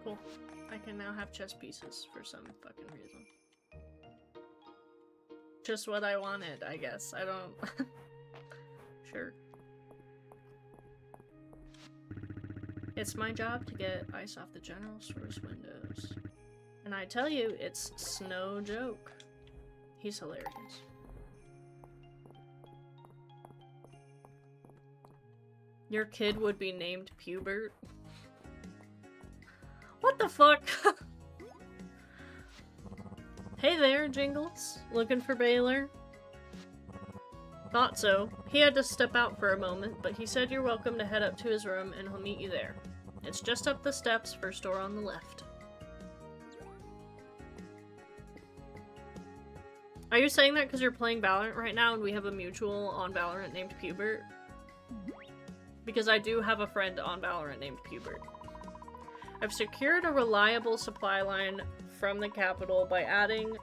Cool. I can now have chess pieces for some fucking reason. Just what I wanted, I guess. I don't... Sure. It's my job to get ice off the general store's windows. And I tell you, it's no joke. He's hilarious. Your kid would be named Pubert? What the fuck? Hey there, Jingles. Looking for Baylor? Thought so. He had to step out for a moment, but he said you're welcome to head up to his room and he'll meet you there. It's just up the steps, first door on the left. Are you saying that because you're playing Valorant right now and we have a mutual on Valorant named Pubert? Because I do have a friend on Valorant named Pubert. I've secured a reliable supply line from the capital by adding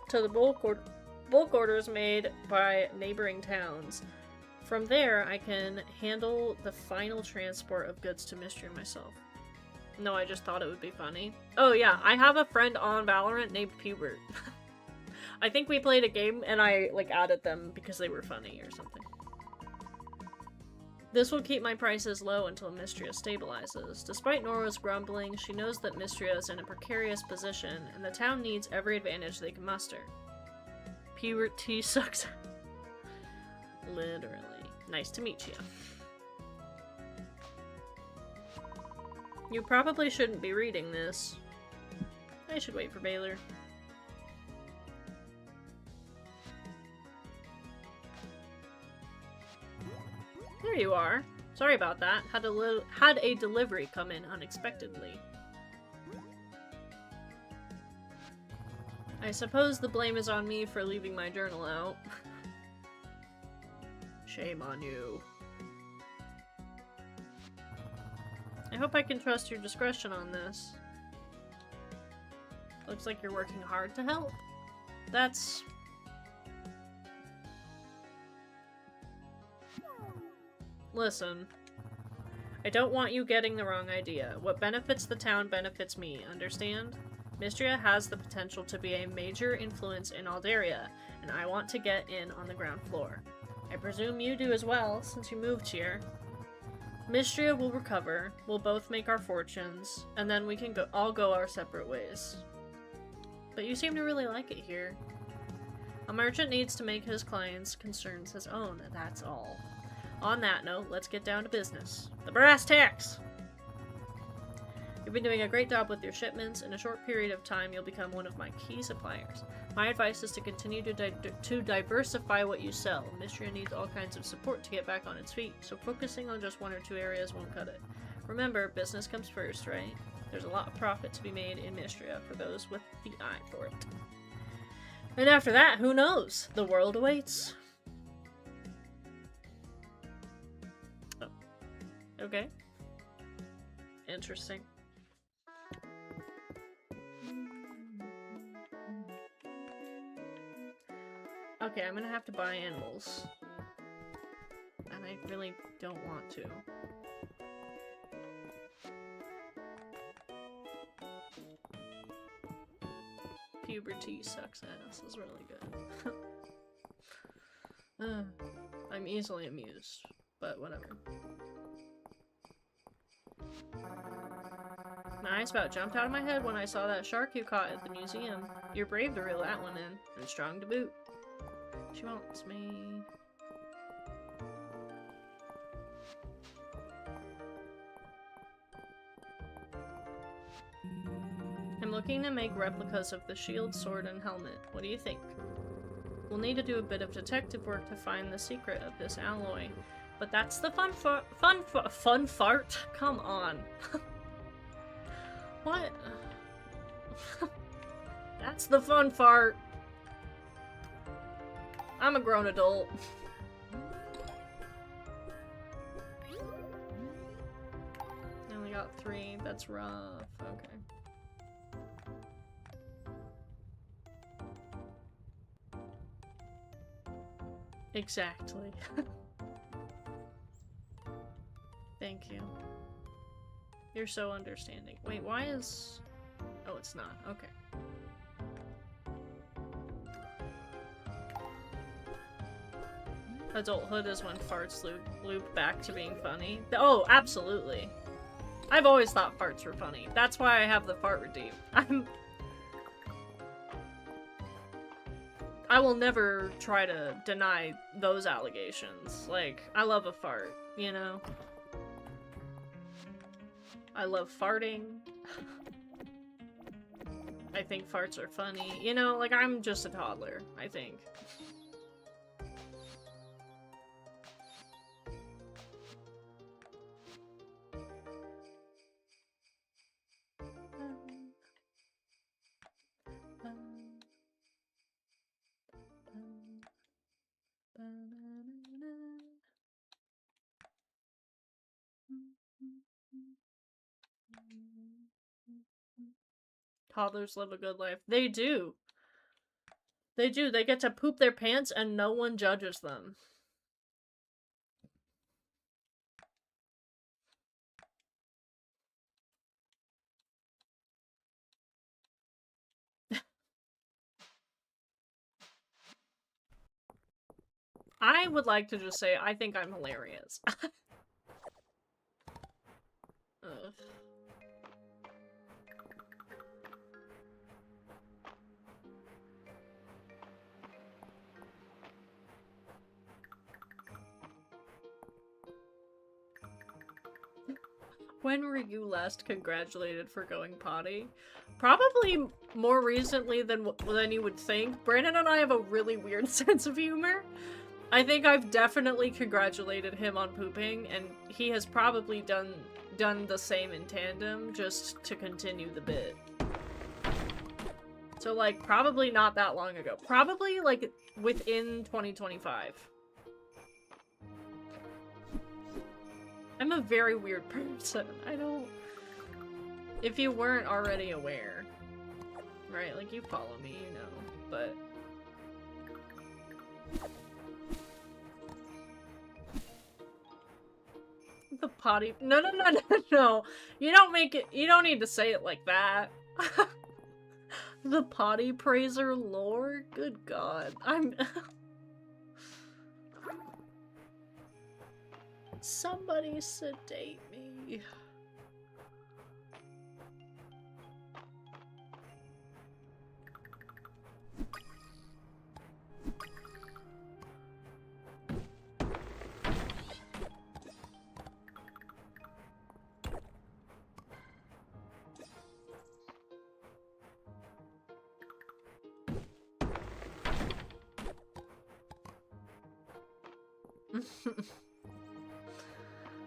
to the bulk orders made by neighboring towns. From there, I can handle the final transport of goods to Mistria myself. No, I just thought it would be funny. Oh yeah, I have a friend on Valorant named Pubert. I think we played a game and I like added them because they were funny or something. This will keep my prices low until Mistria stabilizes. Despite Nora's grumbling, she knows that Mistria is in a precarious position and the town needs every advantage they can muster. Puberty sucks. Literally. Nice to meet you. You probably shouldn't be reading this. I should wait for Baylor. There you are. Sorry about that. Had a delivery come in unexpectedly. I suppose the blame is on me for leaving my journal out. Shame on you. I hope I can trust your discretion on this. Looks like you're working hard to help. That's... Listen. I don't want you getting the wrong idea. What benefits the town benefits me, understand? Mistria has the potential to be a major influence in Aldaria, and I want to get in on the ground floor. I presume you do as well, since you moved here. Mistria will recover, we'll both make our fortunes, and then we can all go our separate ways. But you seem to really like it here. A merchant needs to make his clients' concerns his own, that's all. On that note, let's get down to business. The brass tacks! You've been doing a great job with your shipments. In a short period of time, you'll become one of my key suppliers. My advice is to continue to diversify what you sell. Mistria needs all kinds of support to get back on its feet, so focusing on just one or two areas won't cut it. Remember, business comes first, right? There's a lot of profit to be made in Mistria for those with the eye for it. And after that, who knows? The world awaits. Oh. Okay. Interesting. Okay, I'm gonna have to buy animals. And I really don't want to. Puberty sucks ass is really good. I'm easily amused, but whatever. Nice about jumped out of my head when I saw that shark you caught at the museum. You're brave to reel that one in, and strong to boot. She wants me. I'm looking to make replicas of the shield, sword, and helmet. What do you think? We'll need to do a bit of detective work to find the secret of this alloy. But that's the fun fart? Come on. What? That's the fun fart. I'm a grown adult. I only got 3. That's rough. Okay. Exactly. Thank you. You're so understanding. Wait, why is... Oh, it's not. Okay. Adulthood is when farts loop back to being funny. Oh, absolutely. I've always thought farts were funny. That's why I have the fart redeem. I will never try to deny those allegations. Like, I love a fart, you know? I love farting. I think farts are funny. You know, like, I'm just a toddler, I think. Toddlers live a good life. They do. They do. They get to poop their pants and no one judges them. I would like to just say I think I'm hilarious. Ugh. When were you last congratulated for going potty? Probably more recently than you would think. Brandon and I have a really weird sense of humor. I think I've definitely congratulated him on pooping, and he has probably done the same in tandem, just to continue the bit. So, like, probably not that long ago. Probably, like, within 2025. I'm a very weird person. I don't... If you weren't already aware, right? Like, you follow me, you know, but... The potty... No. You don't make it... You don't need to say it like that. The potty praiser lore? Good God. I'm... Somebody sedate me.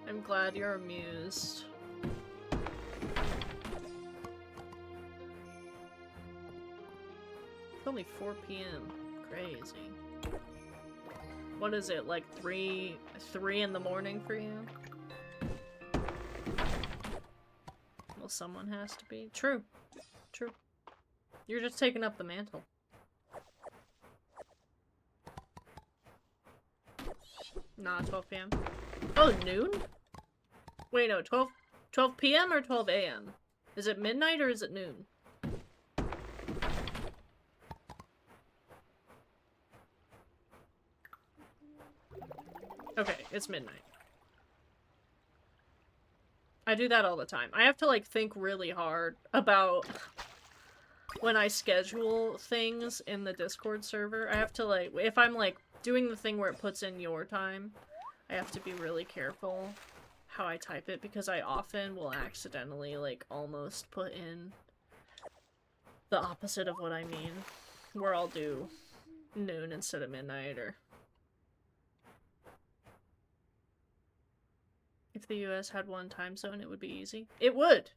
I'm glad you're amused. It's only 4 p.m. Crazy. What is it, like 3 in the morning for you? Well, someone has to be. True. True. You're just taking up the mantle. Nah, 12 p.m. Oh, noon? Wait, no, 12 p.m. or 12 a.m.? Is it midnight or is it noon? Okay, it's midnight. I do that all the time. I have to, like, think really hard about when I schedule things in the Discord server. I have to, like, if I'm, like, doing the thing where it puts in your time, I have to be really careful how I type it, because I often will accidentally, like, almost put in the opposite of what I mean. Where I'll do noon instead of midnight, or... If the US had one time zone, it would be easy. It would!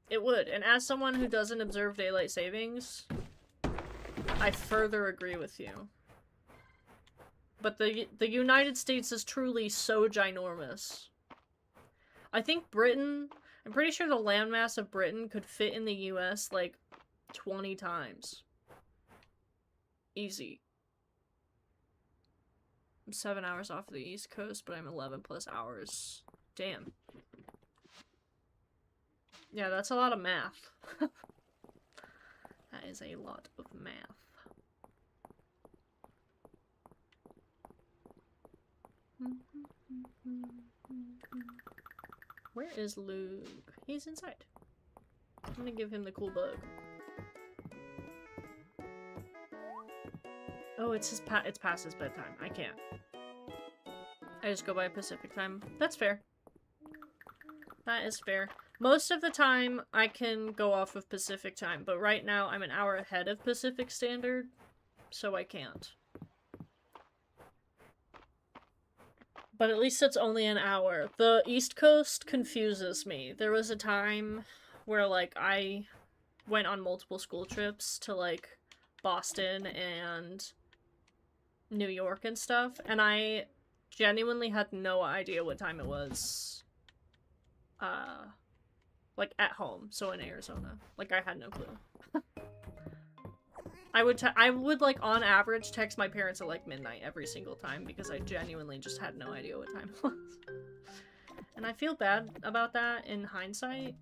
It would. And as someone who doesn't observe daylight savings, I further agree with you. But the United States is truly so ginormous. I think Britain... I'm pretty sure the landmass of Britain could fit in the US, like, 20 times. Easy. I'm 7 hours off the East Coast, but I'm 11 plus hours. Damn. Yeah, that's a lot of math. That is a lot of math. Where is Luke? He's inside. I'm gonna give him the cool bug. Oh, it's past his bedtime. I can't. I just go by Pacific time. That's fair. That is fair. Most of the time, I can go off of Pacific time, but right now I'm an hour ahead of Pacific Standard, so I can't. But at least it's only an hour. The East Coast confuses me. There was a time where, like, I went on multiple school trips to, like, Boston and New York and stuff, and I genuinely had no idea what time it was. Like, at home, so in Arizona. Like, I had no clue. I would, like, on average, text my parents at, like, midnight every single time, because I genuinely just had no idea what time it was. And I feel bad about that in hindsight.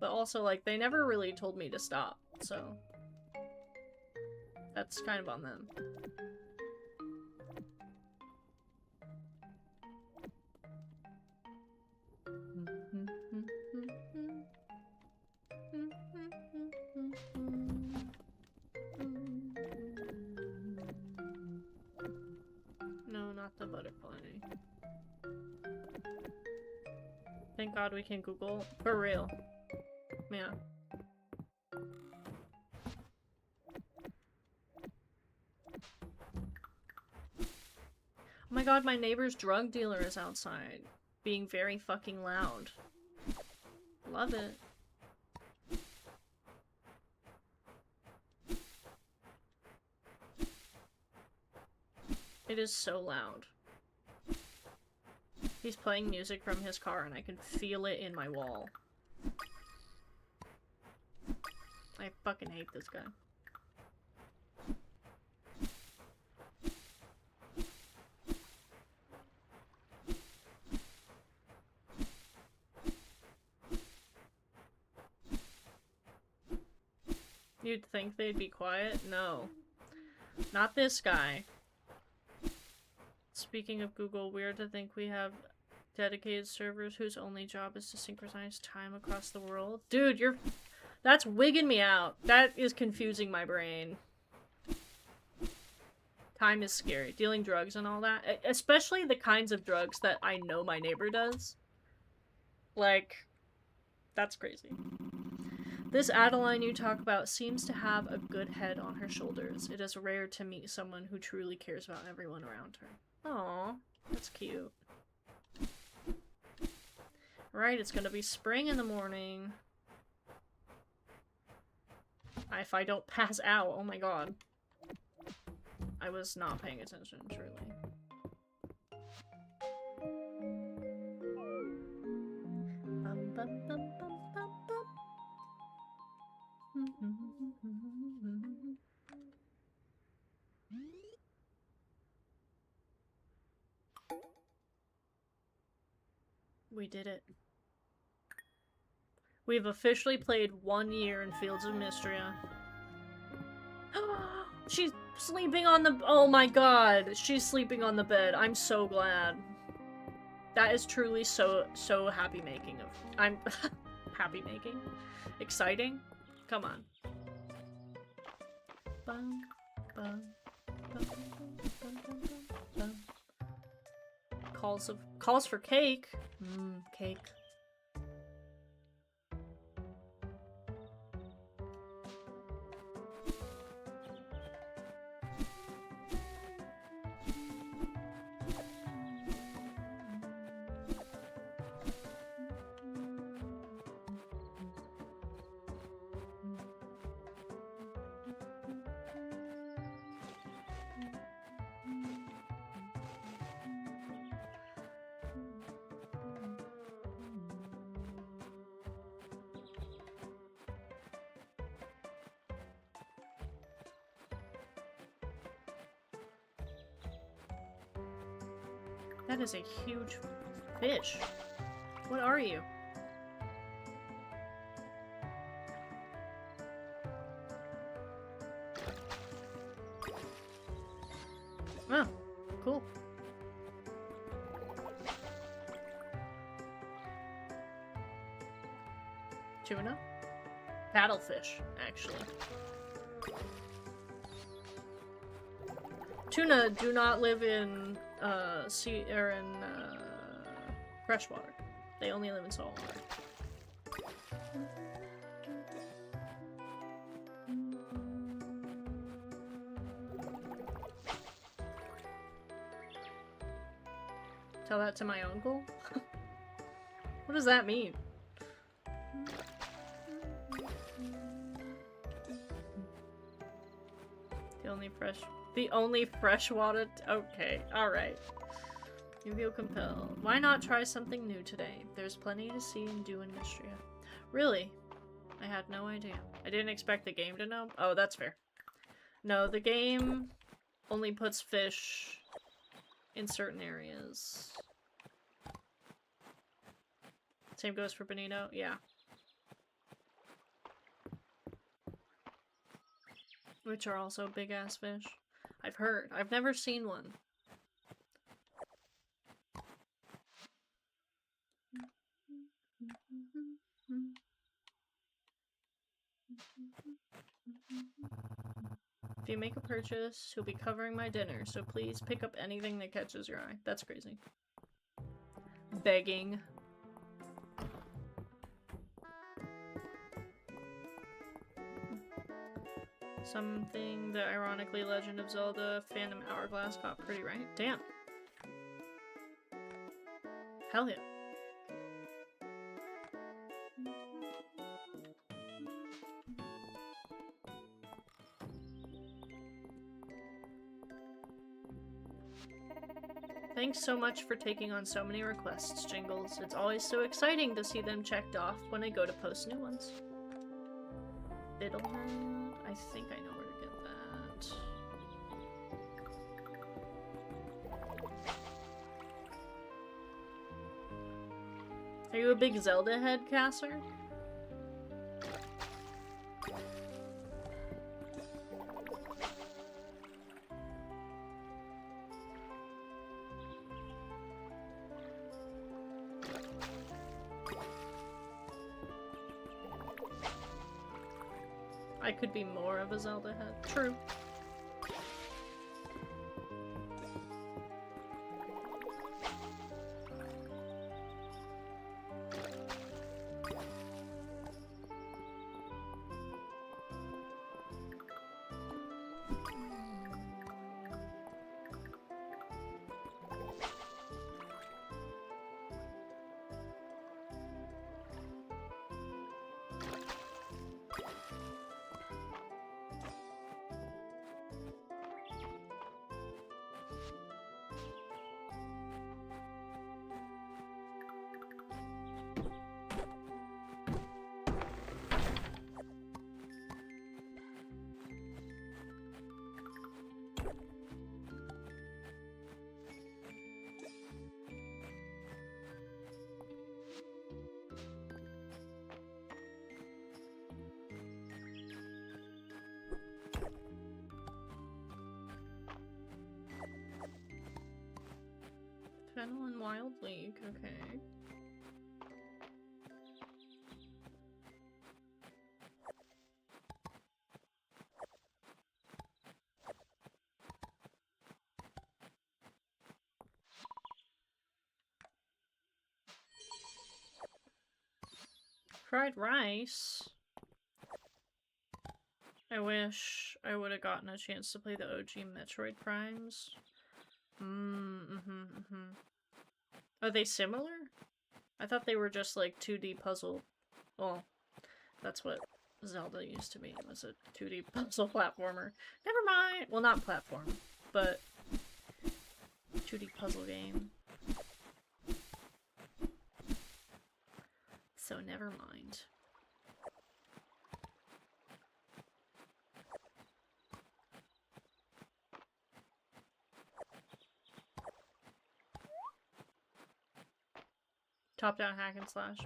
But also, like, they never really told me to stop, so... That's kind of on them. No, not the butterfly. Thank God we can Google. For real. Yeah. Oh my god, my neighbor's drug dealer is outside, being very fucking loud. Love it. It is so loud. He's playing music from his car and I can feel it in my wall. I fucking hate this guy. You'd think they'd be quiet? No. Not this guy. Speaking of Google, weird to think we have dedicated servers whose only job is to synchronize time across the world. Dude, that's wigging me out. That is confusing my brain. Time is scary. Dealing drugs and all that. Especially the kinds of drugs that I know my neighbor does. Like, that's crazy. This Adeline you talk about seems to have a good head on her shoulders. It is rare to meet someone who truly cares about everyone around her. Aww, that's cute. Right, it's gonna be spring in the morning. If I don't pass out, oh my god. I was not paying attention, truly. Bum, bum, bum, bum, bum, bum. We did it. We've officially played 1 year in Fields of Mistria. Sleeping on the- oh my god, she's sleeping on the bed. I'm so glad. That is truly so happy making of- I'm- happy making? Exciting? Come on. Bum, bum, bum, bum, bum, bum. Calls for cake. Cake. That is a huge fish. What are you? Oh, cool. Tuna? Paddlefish, actually. Tuna do not live in sea or in freshwater. They only live in saltwater. Tell that to my uncle? What does that mean? The only freshwater. Okay, alright. You feel compelled. Why not try something new today? There's plenty to see and do in Mistria. Really? I had no idea. I didn't expect the game to know. Oh, that's fair. No, the game only puts fish in certain areas. Same goes for Bonito. Yeah. Which are also big-ass fish. I've heard. I've never seen one. If you make a purchase, he'll be covering my dinner, so please pick up anything that catches your eye. That's crazy. Begging. Something that ironically Legend of Zelda Phantom Hourglass got pretty right. Damn. Hell yeah. Thanks so much for taking on so many requests, Jingles. It's always so exciting to see them checked off when I go to post new ones. Fiddlehead? I think I know where to get that. Are you a big Zelda head, Casser? I could be more of a Zelda head. True. Fennel and Wild League, okay. Fried rice. I wish I would have gotten a chance to play the OG Metroid Primes. Are they similar? I thought they were just like 2D puzzle. Well, that's what Zelda used to be. It was a 2D puzzle platformer. Never mind. Well, not platform, but 2D puzzle game. So never mind. Top-down hack and slash.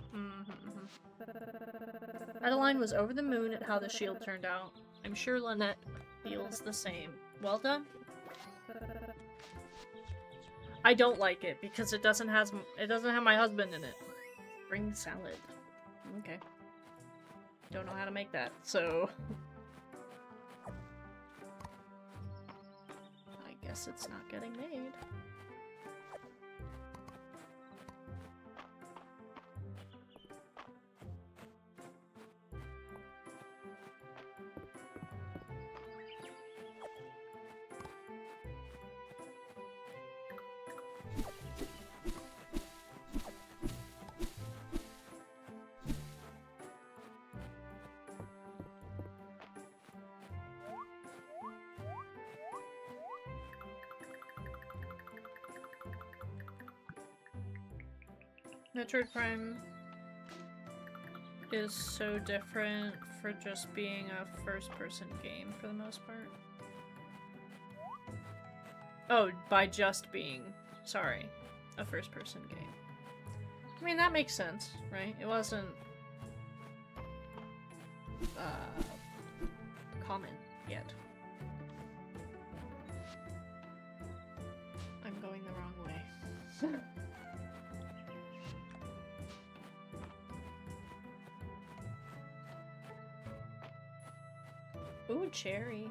Adeline was over the moon at how the shield turned out. I'm sure Lynette feels the same. Well done. I don't like it because it doesn't have my husband in it. Spring salad. Okay. Don't know how to make that, so I guess it's not getting made. Metroid Prime is so different for just being a first-person game for the most part. Oh, by just being, sorry, a first-person game. I mean, that makes sense, right? It wasn't common yet. I'm going the wrong way. Ooh, cherry.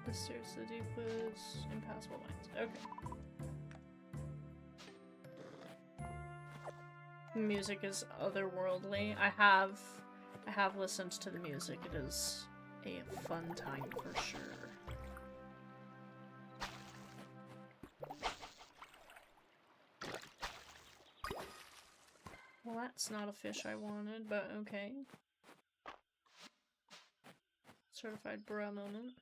The stairs to the deep woods, impassable lines. Okay. Music is otherworldly. I have listened to the music. It is a fun time for sure. Well, that's not a fish I wanted, but okay. Certified bra moment.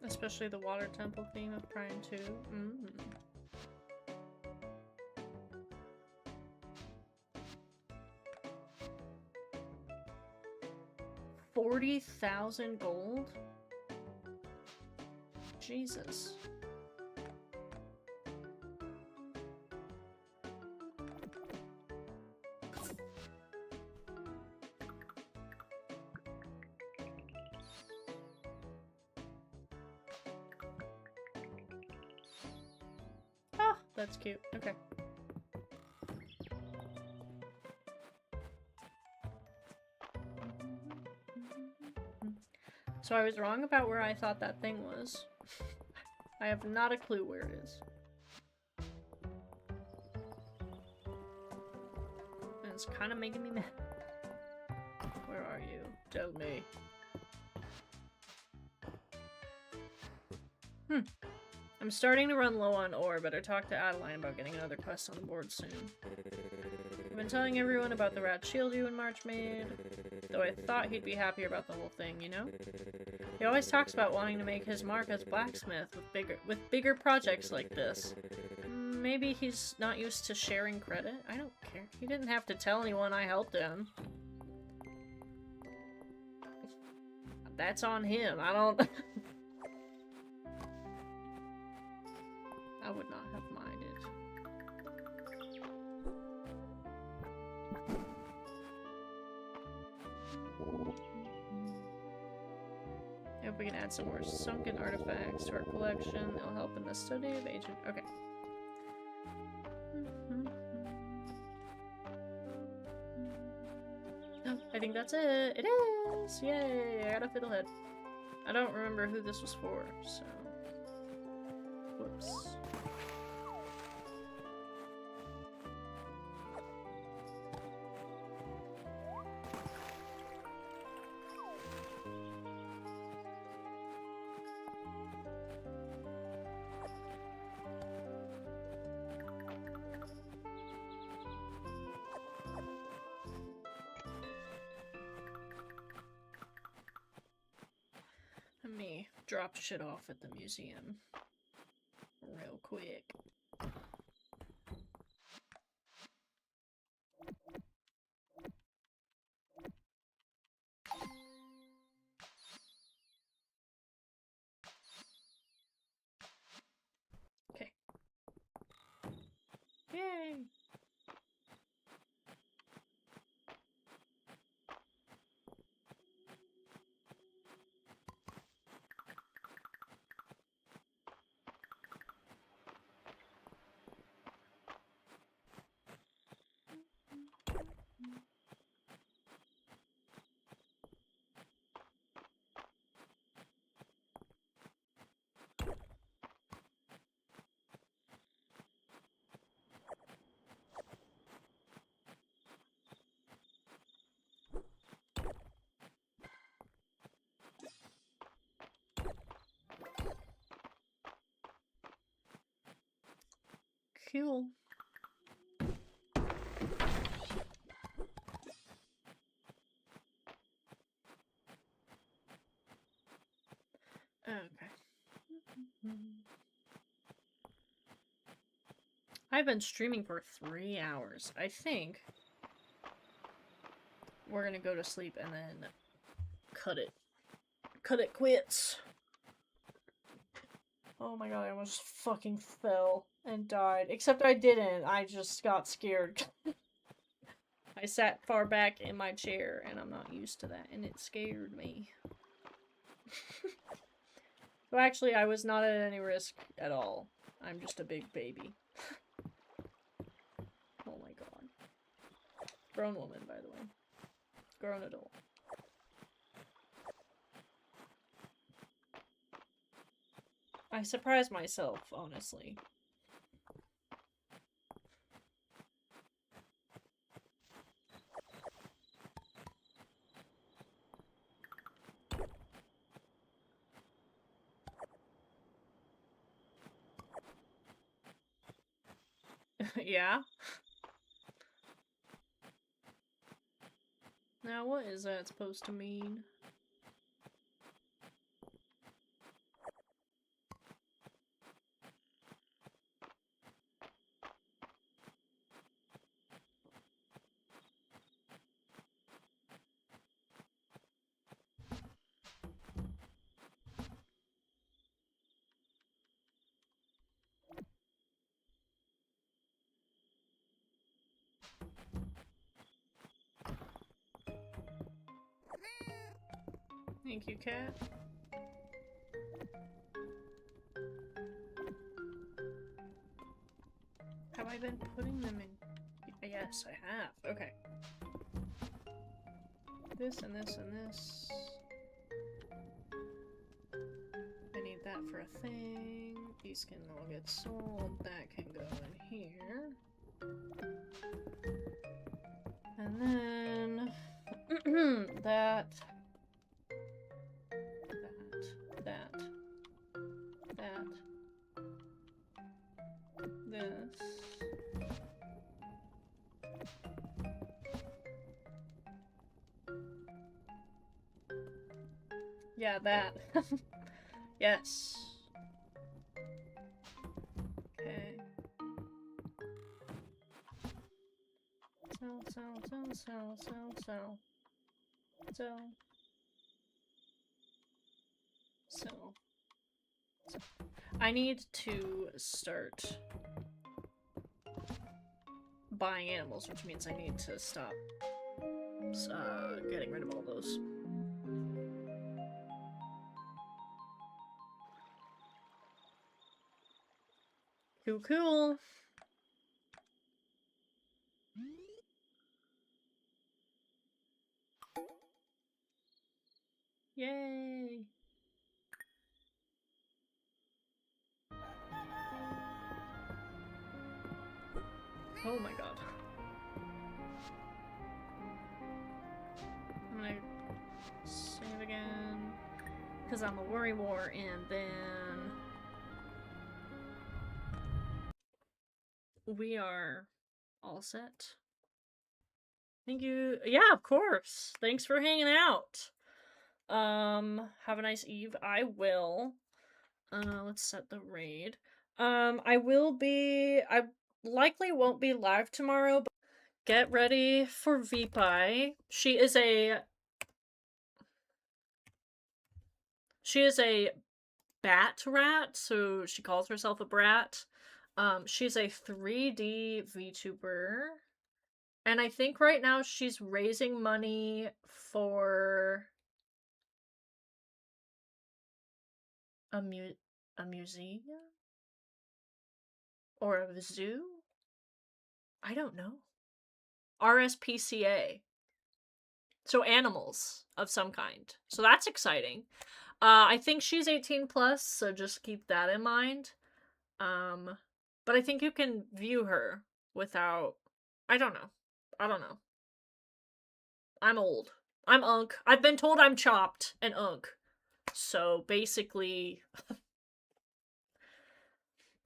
Especially the water temple theme of Prime 2. Mm-hmm. 40,000 gold? Jesus. Oh, that's cute. Okay. So I was wrong about where I thought that thing was. I have not a clue where it is. And it's kind of making me mad. Where are you? Tell me. I'm starting to run low on ore, but I talked to Adeline about getting another quest on the board soon. I've been telling everyone about the rad shield you and March made, though I thought he'd be happier about the whole thing, you know? He always talks about wanting to make his mark as blacksmith with bigger projects like this. Maybe he's not used to sharing credit? I don't care. He didn't have to tell anyone I helped him. That's on him. I don't... I would not have minded. I hope we can add some more sunken artifacts to our collection. It'll help in the study of ancient. Okay. Oh, I think that's it. It is! Yay! I got a fiddlehead. I don't remember who this was for, so. Whoops. Let me drop shit off at the museum real quick. Okay. Yay! Cool. Okay. I've been streaming for 3 hours. I think we're gonna go to sleep and then cut it. Cut it quits. Oh my god, I almost fucking fell and died. Except I didn't. I just got scared. I sat far back in my chair and I'm not used to that and it scared me. Well, actually, I was not at any risk at all. I'm just a big baby. Oh my god. Grown woman, by the way. Grown adult. I surprised myself, honestly. Yeah? Now, what is that supposed to mean? Thank you, cat. Have I been putting them in? Yes, I have. Okay. This and this and this. I need that for a thing. These can all get sold. That can go in here. And then that. This. Yeah, that. Yes. Okay. So. I need to start buying animals, which means I need to stop Getting rid of all those. Cool. Yay. Oh my god. I'm gonna save again. Because I'm a worry war, and then we are all set. Thank you. Yeah, of course. Thanks for hanging out. Have a nice eve. I will. Let's set the raid. I likely won't be live tomorrow, but get ready for VPI. She is a bat rat, so she calls herself a brat. She's a 3D VTuber. And I think right now she's raising money for a museum? Or a zoo? I don't know. RSPCA. So animals of some kind. So that's exciting. I think she's 18 plus, so just keep that in mind. But I think you can view her without... I don't know. I'm old. I'm unk. I've been told I'm chopped and unk. So basically...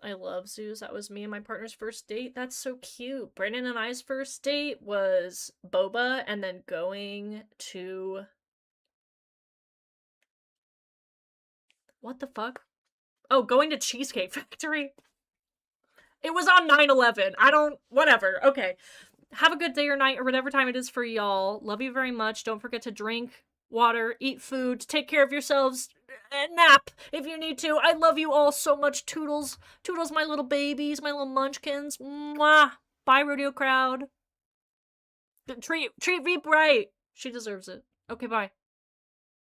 I love zoos. That was me and my partner's first date. That's so cute. Brandon and I's first date was boba and then going to... What the fuck? Oh, going to Cheesecake Factory. It was on 9/11. Whatever. Okay. Have a good day or night or whatever time it is for y'all. Love you very much. Don't forget to drink water, eat food, take care of yourselves, nap if you need to. I love you all so much, Toodles. Toodles, my little babies, my little munchkins. Mwah. Bye, rodeo crowd. Treat Veep right. She deserves it. Okay, bye.